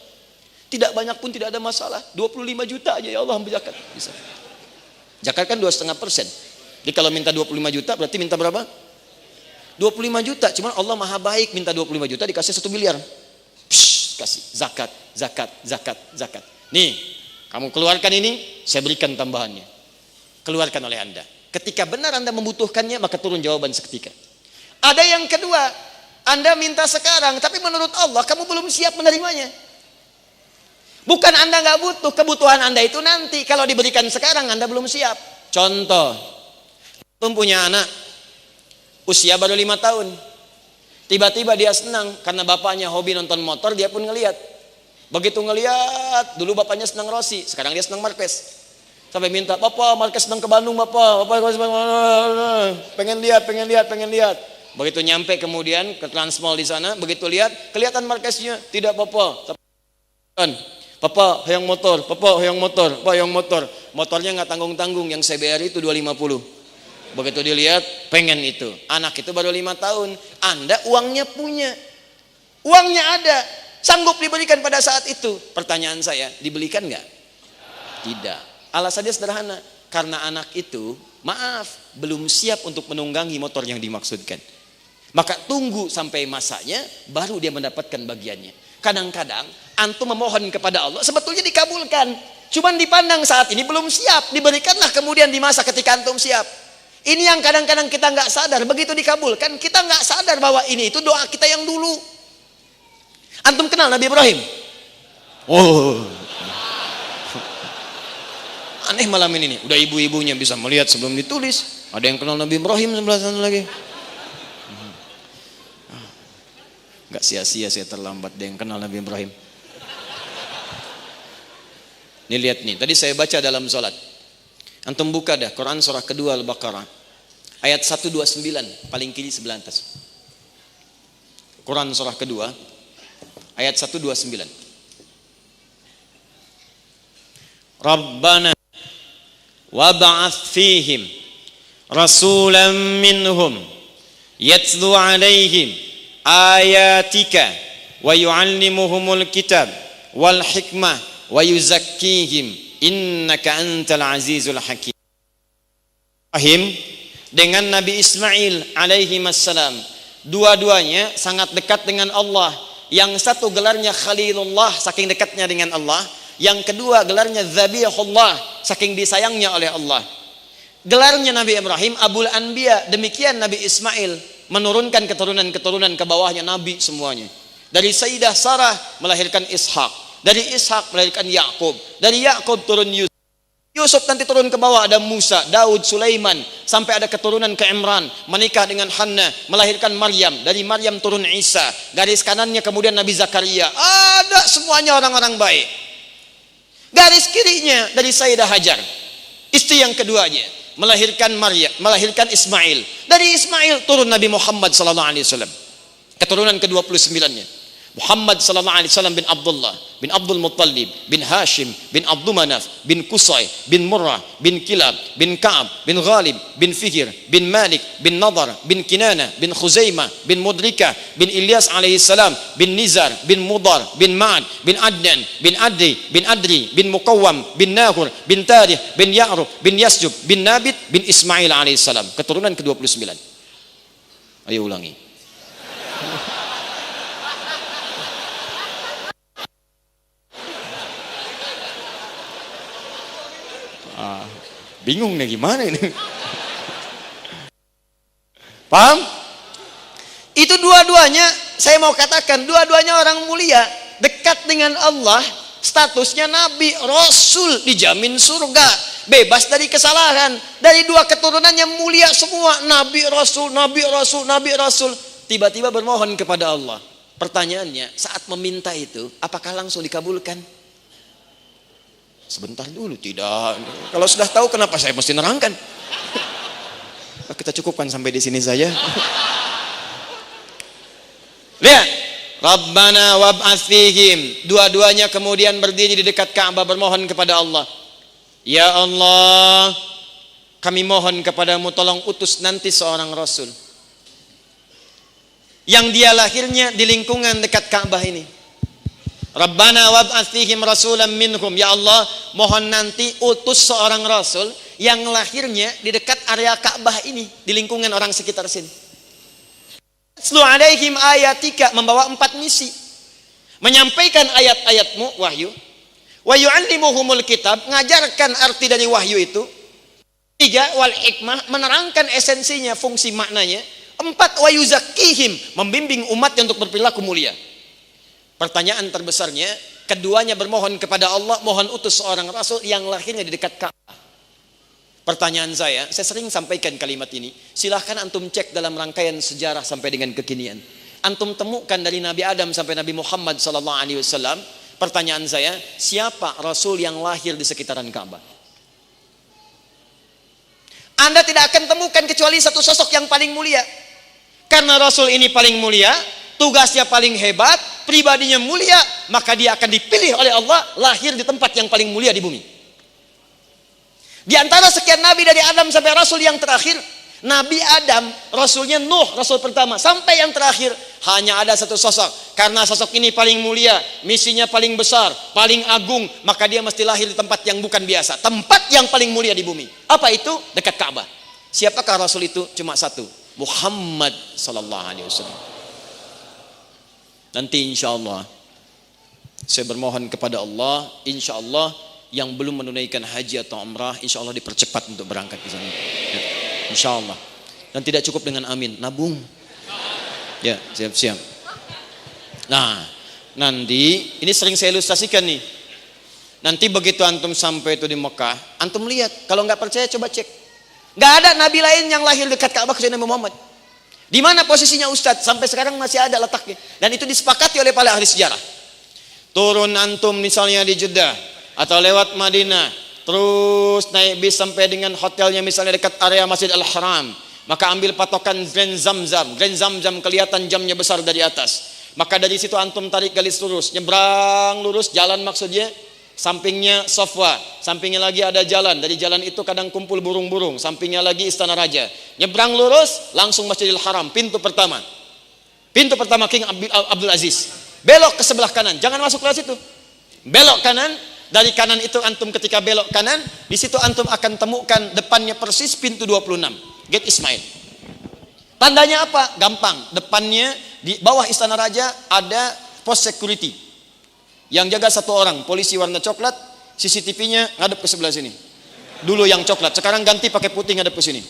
Tidak banyak pun tidak ada masalah, 25 juta aja ya Allah hamba zakat. Bisa. Zakat kan 2,5%. Jadi kalau minta 25 juta berarti minta berapa? 25 juta. Cuman Allah maha baik, minta 25 juta dikasih 1 miliar. Psh, kasih zakat, zakat, zakat, zakat. Nih, kamu keluarkan ini, saya berikan tambahannya. Keluarkan oleh Anda. Ketika benar Anda membutuhkannya, maka turun jawaban seketika. Ada yang kedua, Anda minta sekarang, tapi menurut Allah kamu belum siap menerimanya. Bukan Anda nggak butuh, kebutuhan Anda itu nanti. Kalau diberikan sekarang, Anda belum siap. Contoh, kamu punya anak, usia baru 5 tahun. Tiba-tiba dia senang karena bapaknya hobi nonton motor, dia pun ngelihat. Begitu ngelihat, dulu bapaknya senang Rossi, sekarang dia senang Marquez. Sampai minta, "Bapak, Marquez senang ke Bandung, Bapak. Bapak pengen lihat, pengen lihat, pengen lihat." Begitu nyampe kemudian ke Transmall di sana, begitu lihat, kelihatan Marqueznya, "Tidak, Bapak. Papa, yang motor, Papa, yang motor, Pak, yang motor." Motornya nggak tanggung-tanggung, yang CBR itu 250. Begitu dilihat, pengen itu. Anak itu baru 5 tahun. Anda uangnya punya. Uangnya ada. Sanggup diberikan pada saat itu. Pertanyaan saya, dibelikan nggak? Tidak. Alasannya sederhana. Karena anak itu, maaf, belum siap untuk menunggangi motor yang dimaksudkan. Maka tunggu sampai masanya, baru dia mendapatkan bagiannya. Kadang-kadang, antum memohon kepada Allah, sebetulnya dikabulkan. Cuman dipandang saat ini belum siap. Diberikanlah kemudian di masa ketika antum siap. Ini yang kadang-kadang kita nggak sadar, begitu dikabulkan kita nggak sadar bahwa ini itu doa kita yang dulu. Antum kenal Nabi Ibrahim? Oh, aneh malam ini nih. Udah ibu-ibunya bisa melihat sebelum ditulis. Ada yang kenal Nabi Ibrahim sebelah sana lagi. Nggak sia-sia saya terlambat. Ada yang kenal Nabi Ibrahim. Ini lihat nih. Tadi saya baca dalam sholat. Antum buka dah Quran surah kedua Al-Baqarah ayat 129 paling kiri sebelah atas. Quran surah kedua ayat 129. Rabbana wab'ats fihim rasulan minhum yatlu alaihim ayatika wa yu'allimuhumul kitab wal hikmah wa yuzakkihim innaka antal azizul hakim. Ibrahim dengan Nabi Ismail alaihi wassalam, dua-duanya sangat dekat dengan Allah. Yang satu gelarnya Khalilullah, saking dekatnya dengan Allah. Yang kedua gelarnya Zabihullah, saking disayangnya oleh Allah. Gelarnya Nabi Ibrahim Abul Anbiya, demikian Nabi Ismail menurunkan keturunan-keturunan ke bawahnya Nabi semuanya. Dari Sayyidah Sarah melahirkan Ishak, dari Ishak melahirkan Yakub, dari Yakub turun Yusuf. Yusuf nanti turun ke bawah ada Musa, Daud, Sulaiman, sampai ada keturunan ke Imran, menikah dengan Hannah, melahirkan Maryam, dari Maryam turun Isa, garis kanannya kemudian Nabi Zakaria. Ada semuanya orang-orang baik. Garis kirinya dari Sayyidah Hajar, istri yang keduanya, melahirkan Maryam, melahirkan Ismail. Dari Ismail turun Nabi Muhammad sallallahu alaihi wasallam, keturunan ke-29-nya. Muhammad sallallahu alaihi wasallam bin Abdullah bin Abdul Muttalib bin Hashim bin Abdul Manaf bin Qusay bin Murrah bin Kilab bin Ka'ab bin Ghalib bin Fihr bin Malik bin Nadar bin Kinana bin Khuzaimah bin Mudrika bin Ilyas alaihi salam bin Nizar bin Mudar bin Ma'ad bin Adnan bin Adri bin Muqawwam bin Nahur bin Tarih bin Ya'rub bin Yasjub bin Nabit bin Ismail alaihi salam, keturunan ke-29. Ayo ulangi. Bingung nih gimana ini. Paham? Itu dua-duanya, saya mau katakan, dua-duanya orang mulia, dekat dengan Allah, statusnya nabi, rasul, dijamin surga, bebas dari kesalahan. Dari dua keturunannya mulia semua, nabi, rasul, nabi, rasul, nabi, rasul. Tiba-tiba bermohon kepada Allah. Pertanyaannya, saat meminta itu, apakah langsung dikabulkan? Sebentar dulu, tidak. Kalau sudah tahu kenapa saya mesti nerangkan? Kita cukupkan sampai di sini saja. Lihat, Rabbana wab'ats fihim. Dua-duanya kemudian berdiri di dekat Ka'bah bermohon kepada Allah. Ya Allah, kami mohon kepadamu tolong utus nanti seorang rasul yang dia lahirnya di lingkungan dekat Ka'bah ini. Rabbana wab'ats fihim rasulan minhum. Ya Allah, mohon nanti utus seorang rasul yang lahirnya di dekat area Ka'bah ini, di lingkungan orang sekitar sini. Atslu alaihim ayatika, membawa 4 misi. Menyampaikan ayat-ayatmu, wahyu. Wa yu'allimuhumul kitab, ngajarkan arti dari wahyu itu. 3, wal hikmah, menerangkan esensinya, fungsi maknanya. 4, wa yuzakkihim, membimbing umatnya untuk berperilaku mulia. Pertanyaan terbesarnya, keduanya bermohon kepada Allah, mohon utus seorang rasul yang lahirnya di dekat Ka'bah. Pertanyaan saya sering sampaikan kalimat ini. Silahkan antum cek dalam rangkaian sejarah sampai dengan kekinian. Antum temukan dari Nabi Adam sampai Nabi Muhammad sallallahu alaihi wasallam. Pertanyaan saya, siapa rasul yang lahir di sekitaran Ka'bah? Anda tidak akan temukan kecuali satu sosok yang paling mulia. Karena rasul ini paling mulia, tugasnya paling hebat, pribadinya mulia, maka dia akan dipilih oleh Allah lahir di tempat yang paling mulia di bumi. Di antara sekian nabi dari Adam sampai rasul yang terakhir, Nabi Adam, rasulnya Nuh, rasul pertama, sampai yang terakhir hanya ada satu sosok. Karena sosok ini paling mulia, misinya paling besar, paling agung, maka dia mesti lahir di tempat yang bukan biasa, tempat yang paling mulia di bumi. Apa itu? Dekat Ka'bah. Siapakah rasul itu? Cuma satu, Muhammad sallallahu alaihi wasallam. Nanti insya Allah saya bermohon kepada Allah, insya Allah yang belum menunaikan haji atau umrah, insya Allah dipercepat untuk berangkat ke sana. Ya, insya Allah. Dan tidak cukup dengan amin, nabung. Ya, siap-siap. Nah, nanti ini sering saya ilustrasikan nih. Nanti begitu antum sampai itu di Mekah, antum lihat. Kalau nggak percaya coba cek. Nggak ada nabi lain yang lahir dekat Ka'bah kecuali Nabi Muhammad. Di mana posisinya Ustadz? Sampai sekarang masih ada letaknya. Dan itu disepakati oleh para ahli sejarah. Turun antum misalnya di Jeddah atau lewat Madinah, terus naik bis sampai dengan hotelnya misalnya dekat area Masjid Al-Haram, maka ambil patokan Grand Zamzam. Grand Zamzam kelihatan jamnya besar dari atas. Maka dari situ antum tarik garis lurus, nyebrang lurus jalan maksudnya. Sampingnya Sofwa, sampingnya lagi ada jalan. Dari jalan itu kadang kumpul burung-burung. Sampingnya lagi Istana Raja. Nyebrang lurus, langsung Masjidil Haram, pintu pertama. Pintu pertama King Abdul Aziz. Belok ke sebelah kanan, jangan masuk ke situ. Belok kanan, dari kanan itu antum ketika belok kanan, di situ antum akan temukan depannya persis pintu 26, Gate Ismail. Tandanya apa? Gampang. Depannya di bawah Istana Raja ada pos security. Yang jaga satu orang, polisi warna coklat, CCTV-nya ngadep ke sebelah sini. Dulu yang coklat, sekarang ganti pakai putih ngadep ke sini.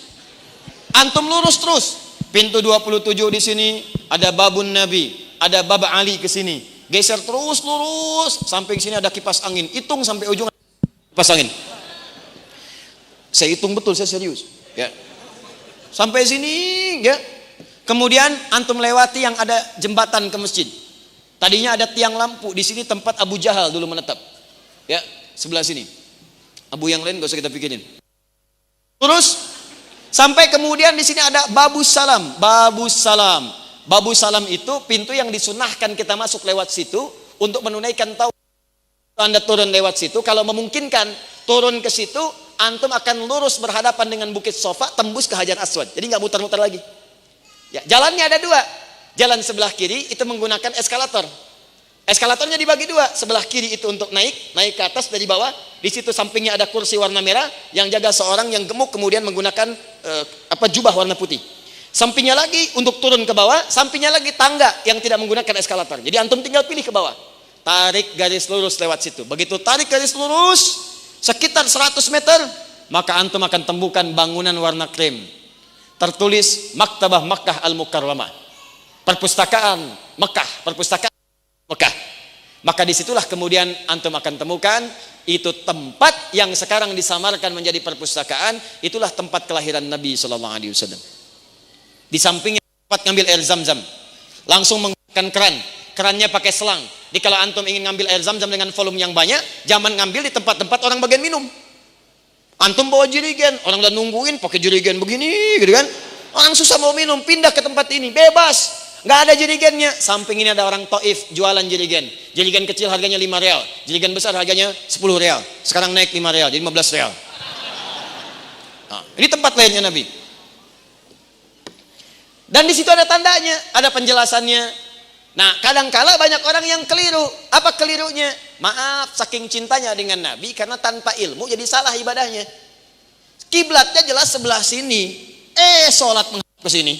Antum lurus terus. Pintu 27 di sini ada babun Nabi, ada bab Ali ke sini. Geser terus lurus sampai sini ada kipas angin. Hitung sampai ujung kipas angin. Saya hitung betul, saya serius. Ya. Sampai sini, ya. Kemudian antum lewati yang ada jembatan ke masjid. Tadinya ada tiang lampu di sini tempat Abu Jahal dulu menetap. Ya, sebelah sini. Abu yang lain gak usah kita pikirin. Terus sampai kemudian di sini ada Babus Salam. Babus Salam. Babu Salam itu pintu yang disunahkan kita masuk lewat situ untuk menunaikan tauaf. Anda turun lewat situ, kalau memungkinkan turun ke situ, antum akan lurus berhadapan dengan Bukit Sofa, tembus ke Hajar Aswad. Jadi nggak muter-muter lagi. Ya, jalannya ada dua. Jalan sebelah kiri itu menggunakan eskalator. Eskalatornya dibagi dua. Sebelah kiri itu untuk naik ke atas dari bawah. Di situ sampingnya ada kursi warna merah yang jaga seorang yang gemuk, kemudian menggunakan jubah warna putih. Sampingnya lagi untuk turun ke bawah, sampingnya lagi tangga yang tidak menggunakan eskalator. Jadi antum tinggal pilih ke bawah. Tarik garis lurus lewat situ. Begitu tarik garis lurus sekitar 100 meter, maka antum akan temukan bangunan warna krem. Tertulis Maktabah Makkah Al-Mukarramah. Perpustakaan Mekah, perpustakaan Mekah. Maka disitulah kemudian antum akan temukan itu tempat yang sekarang disamarkan menjadi perpustakaan. Itulah tempat kelahiran Nabi SAW. Di sampingnya tempat ngambil air Zam-Zam, langsung menggunakan keran. Kerannya pakai selang. Jadi kalau antum ingin ngambil air Zam-Zam dengan volume yang banyak, jangan ngambil di tempat-tempat orang bagian minum. Antum bawa jerigen, orang udah nungguin pakai jerigen begini, gitu kan? Orang susah mau minum, pindah ke tempat ini, bebas. Nggak ada jerigennya. Samping ini ada orang Taif jualan jerigen. Jerigen kecil harganya 5 real, jerigen besar harganya 10 real. Sekarang naik 5 real, jadi 15 real. Nah, ini tempat lainnya Nabi. Dan di situ ada tandanya, ada penjelasannya. Nah, kadang-kala banyak orang yang keliru. Apa kelirunya? Maaf, saking cintanya dengan Nabi, karena tanpa ilmu jadi salah ibadahnya. Kiblatnya jelas sebelah sini, sholat menghadap ke sini.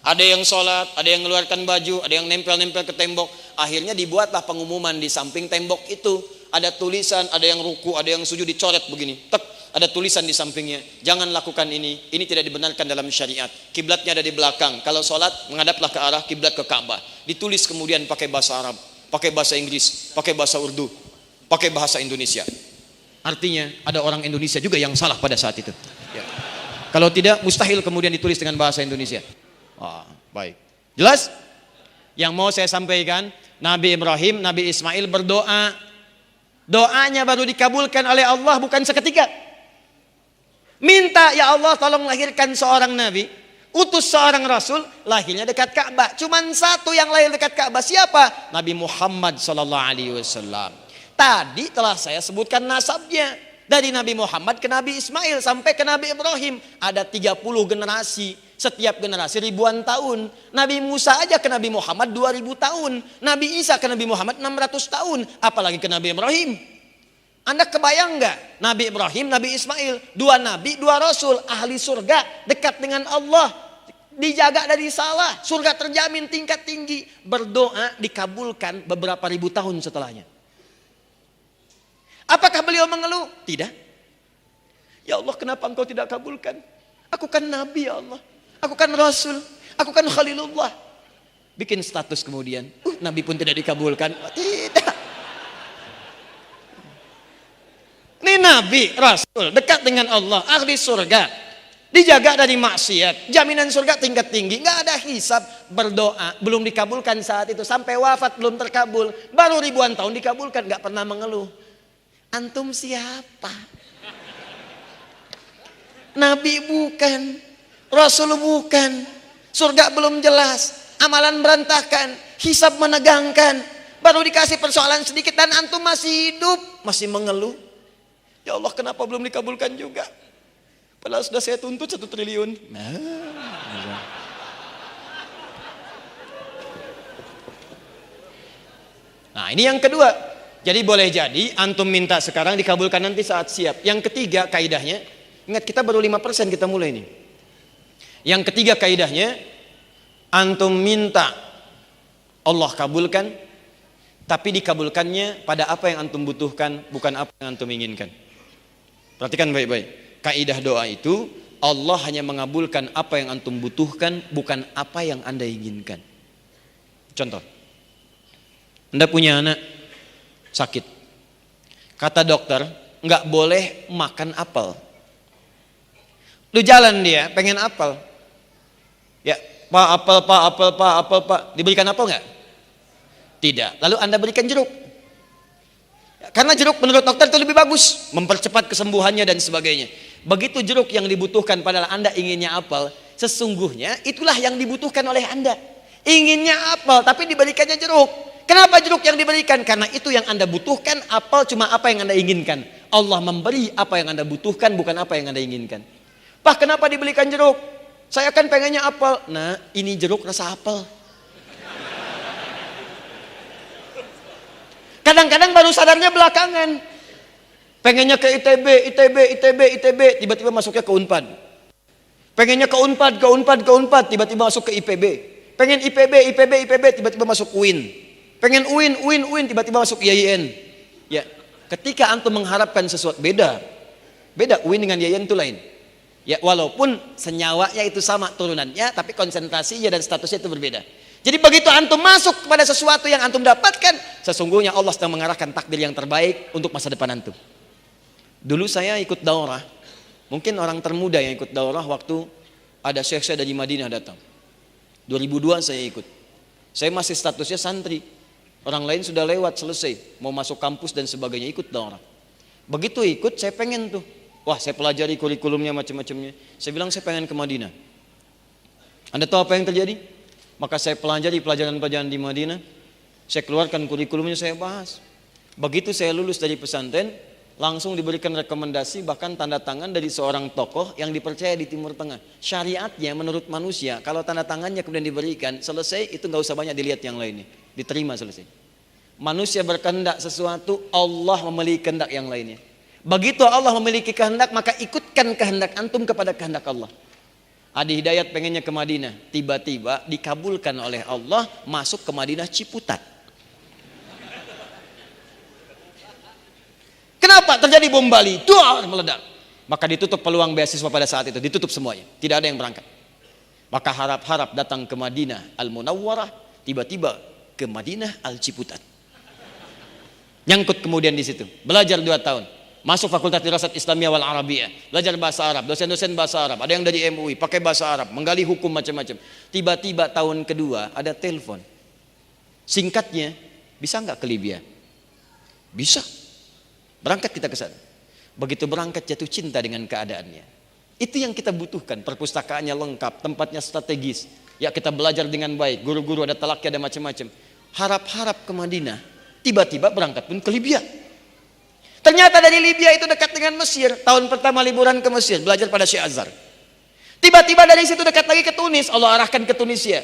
Ada yang sholat, ada yang mengeluarkan baju, ada yang nempel-nempel ke tembok. Akhirnya dibuatlah pengumuman di samping tembok itu. Ada tulisan, ada yang ruku, ada yang sujud, dicoret begini. Tek, ada tulisan di sampingnya. Jangan lakukan ini tidak dibenarkan dalam syariat. Kiblatnya ada di belakang. Kalau sholat, menghadaplah ke arah kiblat ke Ka'bah. Ditulis kemudian pakai bahasa Arab, pakai bahasa Inggris, pakai bahasa Urdu, pakai bahasa Indonesia. Artinya ada orang Indonesia juga yang salah pada saat itu. Ya. Kalau tidak, mustahil kemudian ditulis dengan bahasa Indonesia. Baik. Jelas? Yang mau saya sampaikan, Nabi Ibrahim, Nabi Ismail berdoa. Doanya baru dikabulkan oleh Allah bukan seketika. Minta, ya Allah tolong lahirkan seorang Nabi, utus seorang Rasul, lahirnya dekat Ka'bah. Cuman satu yang lahir dekat Ka'bah, siapa? Nabi Muhammad SAW. Tadi telah saya sebutkan nasabnya. Dari Nabi Muhammad ke Nabi Ismail sampai ke Nabi Ibrahim. Ada 30 generasi. Setiap generasi ribuan tahun. Nabi Musa aja ke Nabi Muhammad 2000 tahun. Nabi Isa ke Nabi Muhammad 600 tahun. Apalagi ke Nabi Ibrahim. Anda kebayang nggak? Nabi Ibrahim, Nabi Ismail. 2 nabi, 2 rasul. Ahli surga. Dekat dengan Allah. Dijaga dari salah. Surga terjamin tingkat tinggi. Berdoa dikabulkan beberapa ribu tahun setelahnya. Apakah beliau mengeluh? Tidak. Ya Allah, kenapa engkau tidak kabulkan? Aku kan Nabi, ya Allah. Aku kan Rasul. Aku kan Khalilullah. Bikin status kemudian. Nabi pun tidak dikabulkan. Tidak. Ini Nabi, Rasul, dekat dengan Allah, ahli surga. Dijaga dari maksiat. Jaminan surga tingkat tinggi. Nggak ada hisab. Berdoa. Belum dikabulkan saat itu. Sampai wafat belum terkabul. Baru ribuan tahun dikabulkan. Nggak pernah mengeluh. Antum siapa? Nabi bukan, Rasul bukan, surga belum jelas, amalan berantakan, hisab menegangkan, baru dikasih persoalan sedikit dan antum masih hidup, masih mengeluh. Ya Allah, kenapa belum dikabulkan juga? Padahal sudah saya tuntut 1 triliun. Nah, ini yang kedua. Jadi boleh jadi antum minta sekarang dikabulkan nanti saat siap. Yang ketiga kaidahnya, ingat kita baru 5% kita mulai nih. Yang ketiga kaidahnya, antum minta Allah kabulkan, tapi dikabulkannya pada apa yang antum butuhkan, bukan apa yang antum inginkan. Perhatikan baik-baik. Kaidah doa itu, Allah hanya mengabulkan apa yang antum butuhkan, bukan apa yang Anda inginkan. Contoh, Anda punya anak sakit, kata dokter nggak boleh makan apel. Lu jalan dia pengen apel, ya pak apel, diberikan apel nggak? Tidak. Lalu Anda berikan jeruk, karena jeruk menurut dokter itu lebih bagus, mempercepat kesembuhannya dan sebagainya. Begitu jeruk yang dibutuhkan padahal Anda inginnya apel, sesungguhnya itulah yang dibutuhkan oleh Anda. Inginnya apel, tapi diberikannya jeruk. Kenapa jeruk yang diberikan? Karena itu yang Anda butuhkan, apel cuma apa yang Anda inginkan. Allah memberi apa yang Anda butuhkan, bukan apa yang Anda inginkan. Pak, kenapa dibelikan jeruk? Saya kan pengennya apel. Nah, ini jeruk rasa apel. Kadang-kadang baru sadarnya belakangan. Pengennya ke ITB, tiba-tiba masuknya ke Unpad. Pengennya ke Unpad, tiba-tiba masuk ke IPB. Pengen IPB, tiba-tiba masuk UIN. Pengen UIN, tiba-tiba masuk IAIN. Ya, ketika antum mengharapkan sesuatu beda UIN dengan IAIN itu lain. Ya, walaupun senyawanya itu sama turunannya, tapi konsentrasinya dan statusnya itu berbeda. Jadi begitu antum masuk kepada sesuatu yang antum dapatkan, sesungguhnya Allah sedang mengarahkan takdir yang terbaik untuk masa depan antum. Dulu saya ikut daurah, mungkin orang termuda yang ikut daurah waktu ada syekh saya dari Madinah datang. 2002 saya ikut. Saya masih statusnya santri. Orang lain sudah lewat selesai, mau masuk kampus dan sebagainya, ikut daurah. Begitu ikut saya pengen tuh, wah saya pelajari kurikulumnya macam-macamnya. Saya bilang saya pengen ke Madinah. Anda tahu apa yang terjadi? Maka saya pelajari pelajaran-pelajaran di Madinah. Saya keluarkan kurikulumnya, saya bahas. Begitu saya lulus dari pesantren, langsung diberikan rekomendasi bahkan tanda tangan dari seorang tokoh yang dipercaya di Timur Tengah. Syariatnya menurut manusia, kalau tanda tangannya kemudian diberikan, selesai, itu nggak usah banyak dilihat yang lainnya, diterima selesai. Manusia berkehendak sesuatu, Allah memiliki kehendak yang lainnya. Begitu Allah memiliki kehendak, maka ikutkan kehendak antum kepada kehendak Allah. Adi Hidayat pengennya ke Madinah, tiba-tiba dikabulkan oleh Allah masuk ke Madinah Ciputat. Kenapa? Terjadi bom Bali, duar meledak. Maka ditutup peluang beasiswa pada saat itu, ditutup semuanya, tidak ada yang berangkat. Maka harap-harap datang ke Madinah Al-Munawwarah, tiba-tiba ke Madinah Al-Ciputat. Nyangkut kemudian di situ, belajar 2 tahun. Masuk Fakultas Dirasat Islamiyah wal Arabiyah, belajar bahasa Arab, dosen-dosen bahasa Arab, ada yang dari MUI, pakai bahasa Arab, menggali hukum macam-macam. Tiba-tiba tahun kedua ada telepon. Singkatnya, bisa nggak ke Libya? Bisa. Berangkat kita ke sana. Begitu berangkat jatuh cinta dengan keadaannya. Itu yang kita butuhkan, perpustakaannya lengkap, tempatnya strategis. Ya kita belajar dengan baik, guru-guru ada talaki, ada macam-macam. Harap-harap ke Madinah, tiba-tiba berangkat pun ke Libya. Ternyata dari Libya itu dekat dengan Mesir. Tahun pertama liburan ke Mesir, belajar pada Syekh Azhar. Tiba-tiba dari situ dekat lagi ke Tunis, Allah arahkan ke Tunisia.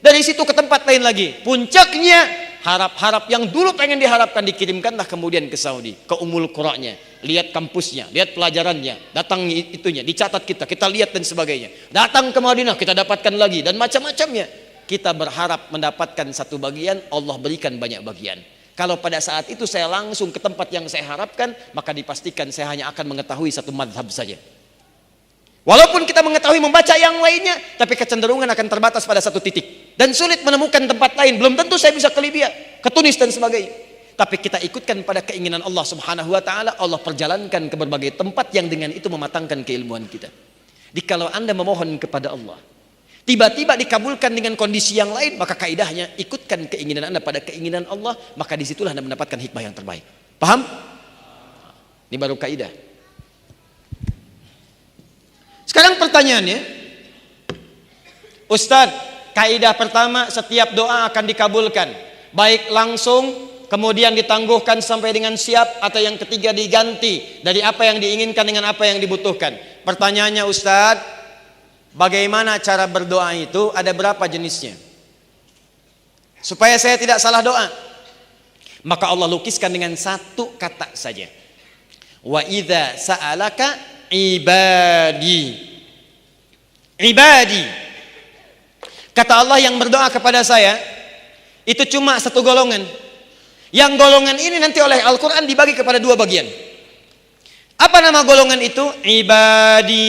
Dari situ ke tempat lain lagi. Puncaknya, harap-harap yang dulu pengen diharapkan dikirimkanlah kemudian ke Saudi, ke Ummul Qura'nya. Lihat kampusnya, lihat pelajarannya, datang itunya, dicatat kita lihat dan sebagainya. Datang ke Madinah, kita dapatkan lagi dan macam-macamnya. Kita berharap mendapatkan satu bagian, Allah berikan banyak bagian. Kalau pada saat itu saya langsung ke tempat yang saya harapkan, maka dipastikan saya hanya akan mengetahui satu madhab saja. Walaupun kita mengetahui membaca yang lainnya, tapi kecenderungan akan terbatas pada satu titik. Dan sulit menemukan tempat lain. Belum tentu saya bisa ke Libya, ke Tunis dan sebagainya. Tapi kita ikutkan pada keinginan Allah Subhanahu wa ta'ala, Allah perjalankan ke berbagai tempat yang dengan itu mematangkan keilmuan kita. Jikalau Anda memohon kepada Allah, tiba-tiba dikabulkan dengan kondisi yang lain, maka kaidahnya ikutkan keinginan Anda pada keinginan Allah, maka disitulah Anda mendapatkan hikmah yang terbaik. Paham? Ini baru kaidah. Sekarang pertanyaannya, Ustadz, kaidah pertama, setiap doa akan dikabulkan, baik langsung, kemudian ditangguhkan sampai dengan siap, atau yang ketiga diganti dari apa yang diinginkan dengan apa yang dibutuhkan. Pertanyaannya, Ustadz, bagaimana cara berdoa itu? Ada berapa jenisnya? Supaya saya tidak salah doa, maka Allah lukiskan dengan satu kata saja. Wa idza sa'alaka ibadi. Ibadi. Kata Allah, yang berdoa kepada saya itu cuma satu golongan. Yang golongan ini nanti oleh Al-Quran dibagi kepada 2 bagian. Apa nama golongan itu? Ibadi.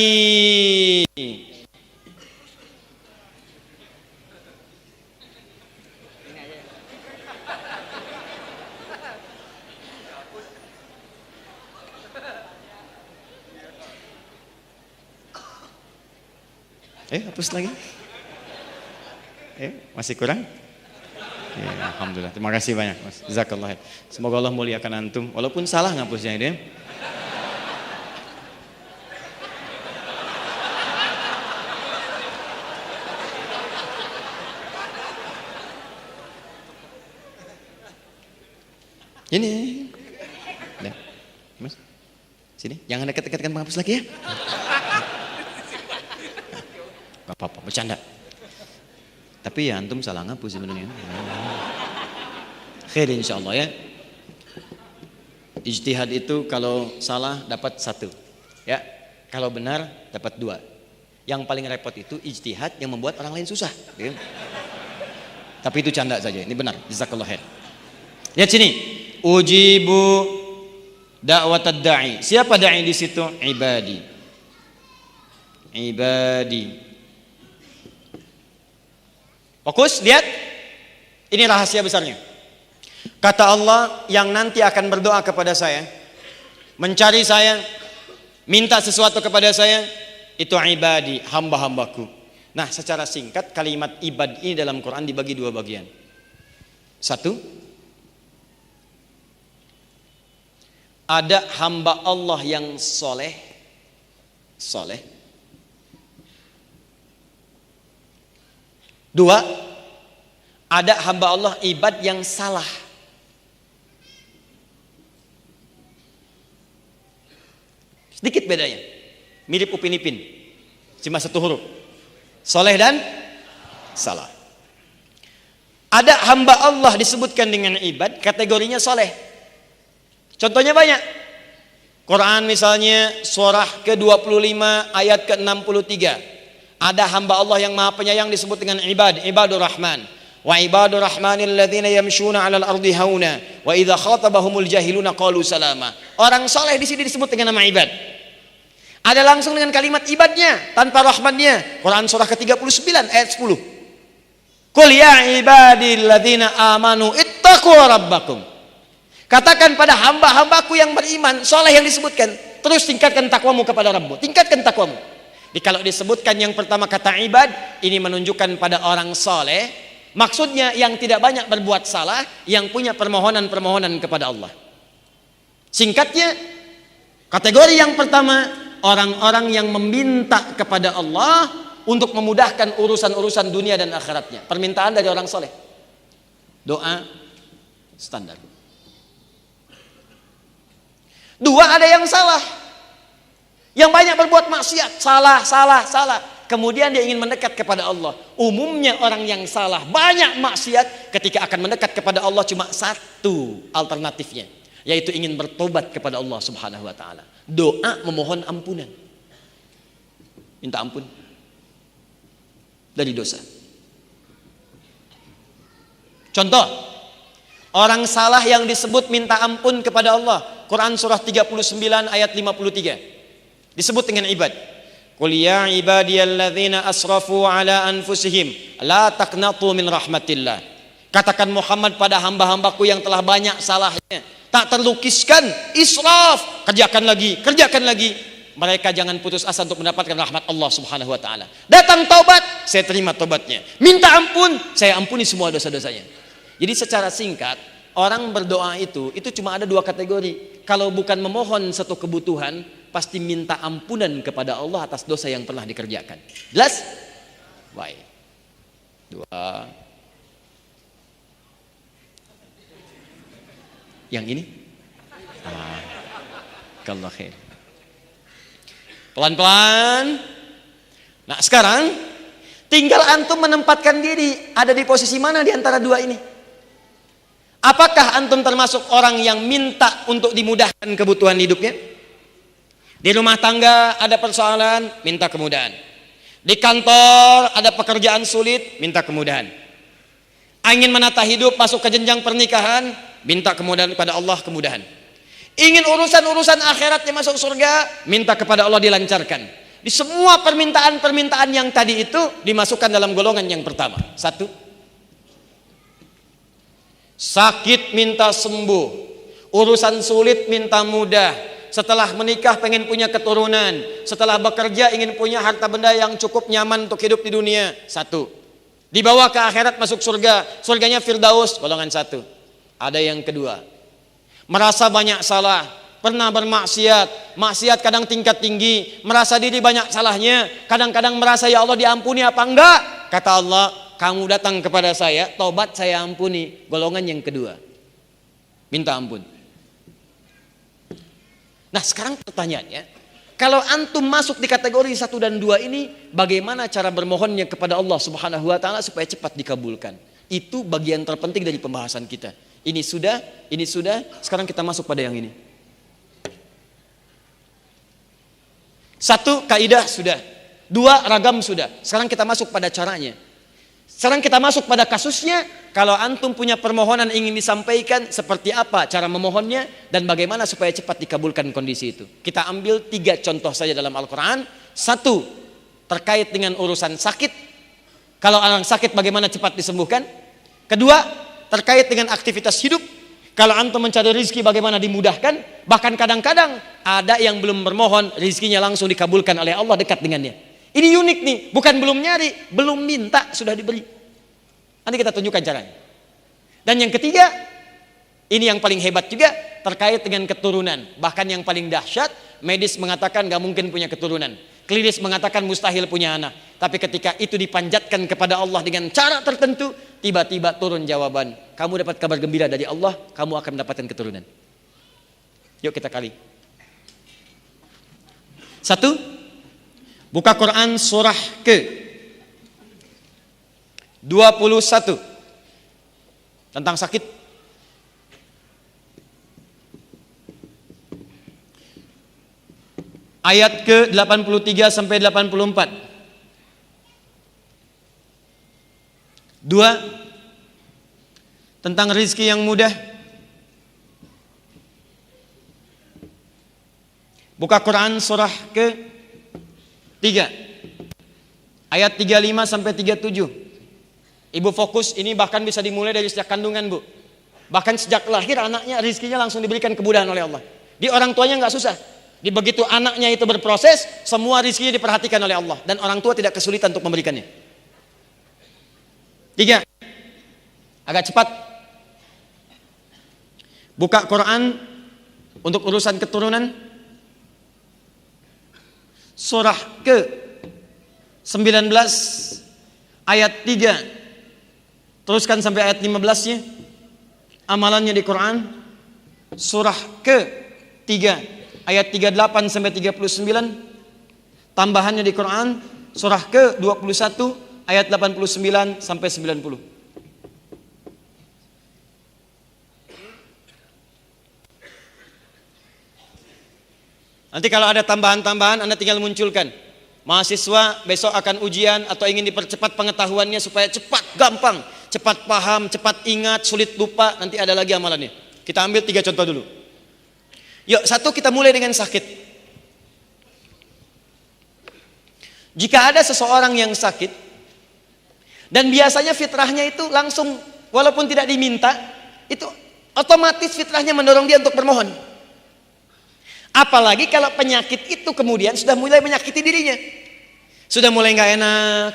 Hapus lagi. Masih kurang? Ya, alhamdulillah. Terima kasih banyak, Mas. Jazakallah. Semoga Allah muliakan antum. Walaupun salah ngapusnya ini. Ini. Nah, Mas. Sini, jangan dekat-dekatkan penghapus lagi ya. Gak apa-apa, bercanda. Tapi ya antum salah ngapus sebenarnya. Khair insyaallah ya. Ijtihad itu kalau salah dapat 1. Ya. Kalau benar dapat 2. Yang paling repot itu ijtihad yang membuat orang lain susah. Ya. Tapi itu canda saja. Ini benar. Jazakallahu khair. Lihat sini. Ujibu da'watad da'i. Siapa da'i di situ? Ibadi. Ibadi. Fokus, lihat. Ini rahasia besarnya. Kata Allah, yang nanti akan berdoa kepada saya, mencari saya, minta sesuatu kepada saya, itu ibadi, hamba-hambaku. Nah, secara singkat kalimat ibad ini dalam Quran dibagi 2 bagian. 1, ada hamba Allah yang soleh. Soleh. 2, ada hamba Allah ibad yang salah. Sedikit bedanya. Mirip Upin Ipin. Cuma 1 huruf. Soleh dan salah. Ada hamba Allah disebutkan dengan ibad, kategorinya soleh. Contohnya banyak. Quran misalnya surah ke-25 ayat ke-63. Ada hamba Allah yang Maha Penyayang disebut dengan ibad, ibadur rahman. Wa ibadur rahmanil ladzina yamshuna 'alal ardi hauna wa idza khatabahumul jahiluna qalu salama. Orang soleh di sini disebut dengan nama ibad. Ada langsung dengan kalimat ibadnya tanpa rahmannya. Quran surah ke-39 ayat 10. Qul ya ibadil ladzina amanu ittaqu rabbakum. Katakan pada hamba-hambaku yang beriman, soleh yang disebutkan, terus tingkatkan takwamu kepada Rabbmu. Tingkatkan takwamu. Jadi kalau disebutkan yang pertama kata ibad, ini menunjukkan pada orang soleh. Maksudnya yang tidak banyak berbuat salah, yang punya permohonan-permohonan kepada Allah. Singkatnya, kategori yang pertama, orang-orang yang meminta kepada Allah untuk memudahkan urusan-urusan dunia dan akhiratnya. Permintaan dari orang soleh. Doa standar. 2, ada yang salah. Yang banyak berbuat maksiat, salah. Kemudian dia ingin mendekat kepada Allah. Umumnya orang yang salah, banyak maksiat, ketika akan mendekat kepada Allah cuma 1 alternatifnya, yaitu ingin bertobat kepada Allah Subhanahu wa taala. Doa memohon ampunan. Minta ampun dari dosa. Contoh, orang salah yang disebut minta ampun kepada Allah. Quran surah 39 ayat 53. Disebut dengan ibad. Qul ya ibadiyalladzina asrafu ala anfusihim la taqnatu min rahmatillah. Katakan Muhammad pada hamba-hambaku yang telah banyak salahnya, tak terlukiskan, israf, kerjakan lagi. Mereka jangan putus asa untuk mendapatkan rahmat Allah Subhanahu wa taala. Datang taubat, saya terima taubatnya. Minta ampun, saya ampuni semua dosa-dosanya. Jadi secara singkat, orang berdoa itu cuma ada 2 kategori. Kalau bukan memohon satu kebutuhan, pasti minta ampunan kepada Allah atas dosa yang pernah dikerjakan. Jelas? Baik. 2. Yang ini? Kalau khair. Pelan-pelan. Nah, sekarang tinggal antum menempatkan diri ada di posisi mana di antara 2 ini. Apakah antum termasuk orang yang minta untuk dimudahkan kebutuhan hidupnya? Di rumah tangga ada persoalan, minta kemudahan. Di kantor ada pekerjaan sulit, minta kemudahan. Ingin menata hidup, masuk ke jenjang pernikahan, minta kemudahan kepada Allah, kemudahan. Ingin urusan-urusan akhiratnya masuk surga, minta kepada Allah dilancarkan. Di semua permintaan-permintaan yang tadi itu dimasukkan dalam golongan yang pertama. 1, sakit minta sembuh, urusan sulit minta mudah, setelah menikah pengen punya keturunan, setelah bekerja ingin punya harta benda yang cukup nyaman untuk hidup di dunia. 1, dibawa ke akhirat masuk surga, surganya Firdaus, golongan 1. Ada yang kedua, merasa banyak salah, pernah bermaksiat, maksiat kadang tingkat tinggi, merasa diri banyak salahnya, kadang-kadang merasa ya Allah diampuni apa enggak. Kata Allah, kamu datang kepada saya, tobat saya ampuni. Golongan yang kedua. Minta ampun. Nah sekarang pertanyaannya, kalau antum masuk di kategori 1 dan 2 ini, bagaimana cara bermohonnya kepada Allah Subhanahu wa taala supaya cepat dikabulkan? Itu bagian terpenting dari pembahasan kita. Ini sudah, sekarang kita masuk pada yang ini. 1, kaidah sudah. 2, ragam sudah. Sekarang kita masuk pada caranya. Sekarang kita masuk pada kasusnya. Kalau antum punya permohonan ingin disampaikan, seperti apa cara memohonnya dan bagaimana supaya cepat dikabulkan kondisi itu. Kita ambil 3 contoh saja dalam Al-Quran. 1, terkait dengan urusan sakit. Kalau orang sakit bagaimana cepat disembuhkan. 2, terkait dengan aktivitas hidup. Kalau antum mencari rizki bagaimana dimudahkan. Bahkan kadang-kadang ada yang belum bermohon, rizkinya langsung dikabulkan oleh Allah dekat dengannya. Ini unik nih, bukan belum nyari, belum minta sudah diberi. Nanti kita tunjukkan caranya. Dan yang ketiga, ini yang paling hebat juga, terkait dengan keturunan. Bahkan yang paling dahsyat, medis mengatakan gak mungkin punya keturunan. Klinis mengatakan mustahil punya anak. Tapi ketika itu dipanjatkan kepada Allah dengan cara tertentu, tiba-tiba turun jawaban. Kamu dapat kabar gembira dari Allah, kamu akan mendapatkan keturunan. Yuk kita kali. 1, buka Quran surah ke 21 tentang sakit. Ayat ke 83 sampai 84. 2, tentang rizki yang mudah. Buka Quran surah ke 3 ayat 35 sampai 37. Ibu fokus, ini bahkan bisa dimulai dari sejak kandungan, Bu. Bahkan sejak lahir anaknya rizkinya langsung diberikan kemudahan oleh Allah. Di orang tuanya nggak susah. Di begitu anaknya itu berproses, semua rizkinya diperhatikan oleh Allah dan orang tua tidak kesulitan untuk memberikannya. 3, agak cepat. Buka Quran untuk urusan keturunan. Surah ke 19 ayat 3 teruskan sampai ayat 15-nya. Amalannya di Quran surah ke 3 ayat 38 sampai 39. Tambahannya di Quran surah ke 21 ayat 89 sampai 90. Nanti kalau ada tambahan-tambahan Anda tinggal munculkan. Mahasiswa besok akan ujian atau ingin dipercepat pengetahuannya supaya cepat, gampang, cepat paham, cepat ingat, sulit lupa, nanti ada lagi amalannya. Kita ambil 3 contoh dulu. Yuk, 1 kita mulai dengan sakit. Jika ada seseorang yang sakit dan biasanya fitrahnya itu langsung walaupun tidak diminta, itu otomatis fitrahnya mendorong dia untuk bermohon. Apalagi kalau penyakit itu kemudian sudah mulai menyakiti dirinya. Sudah mulai gak enak,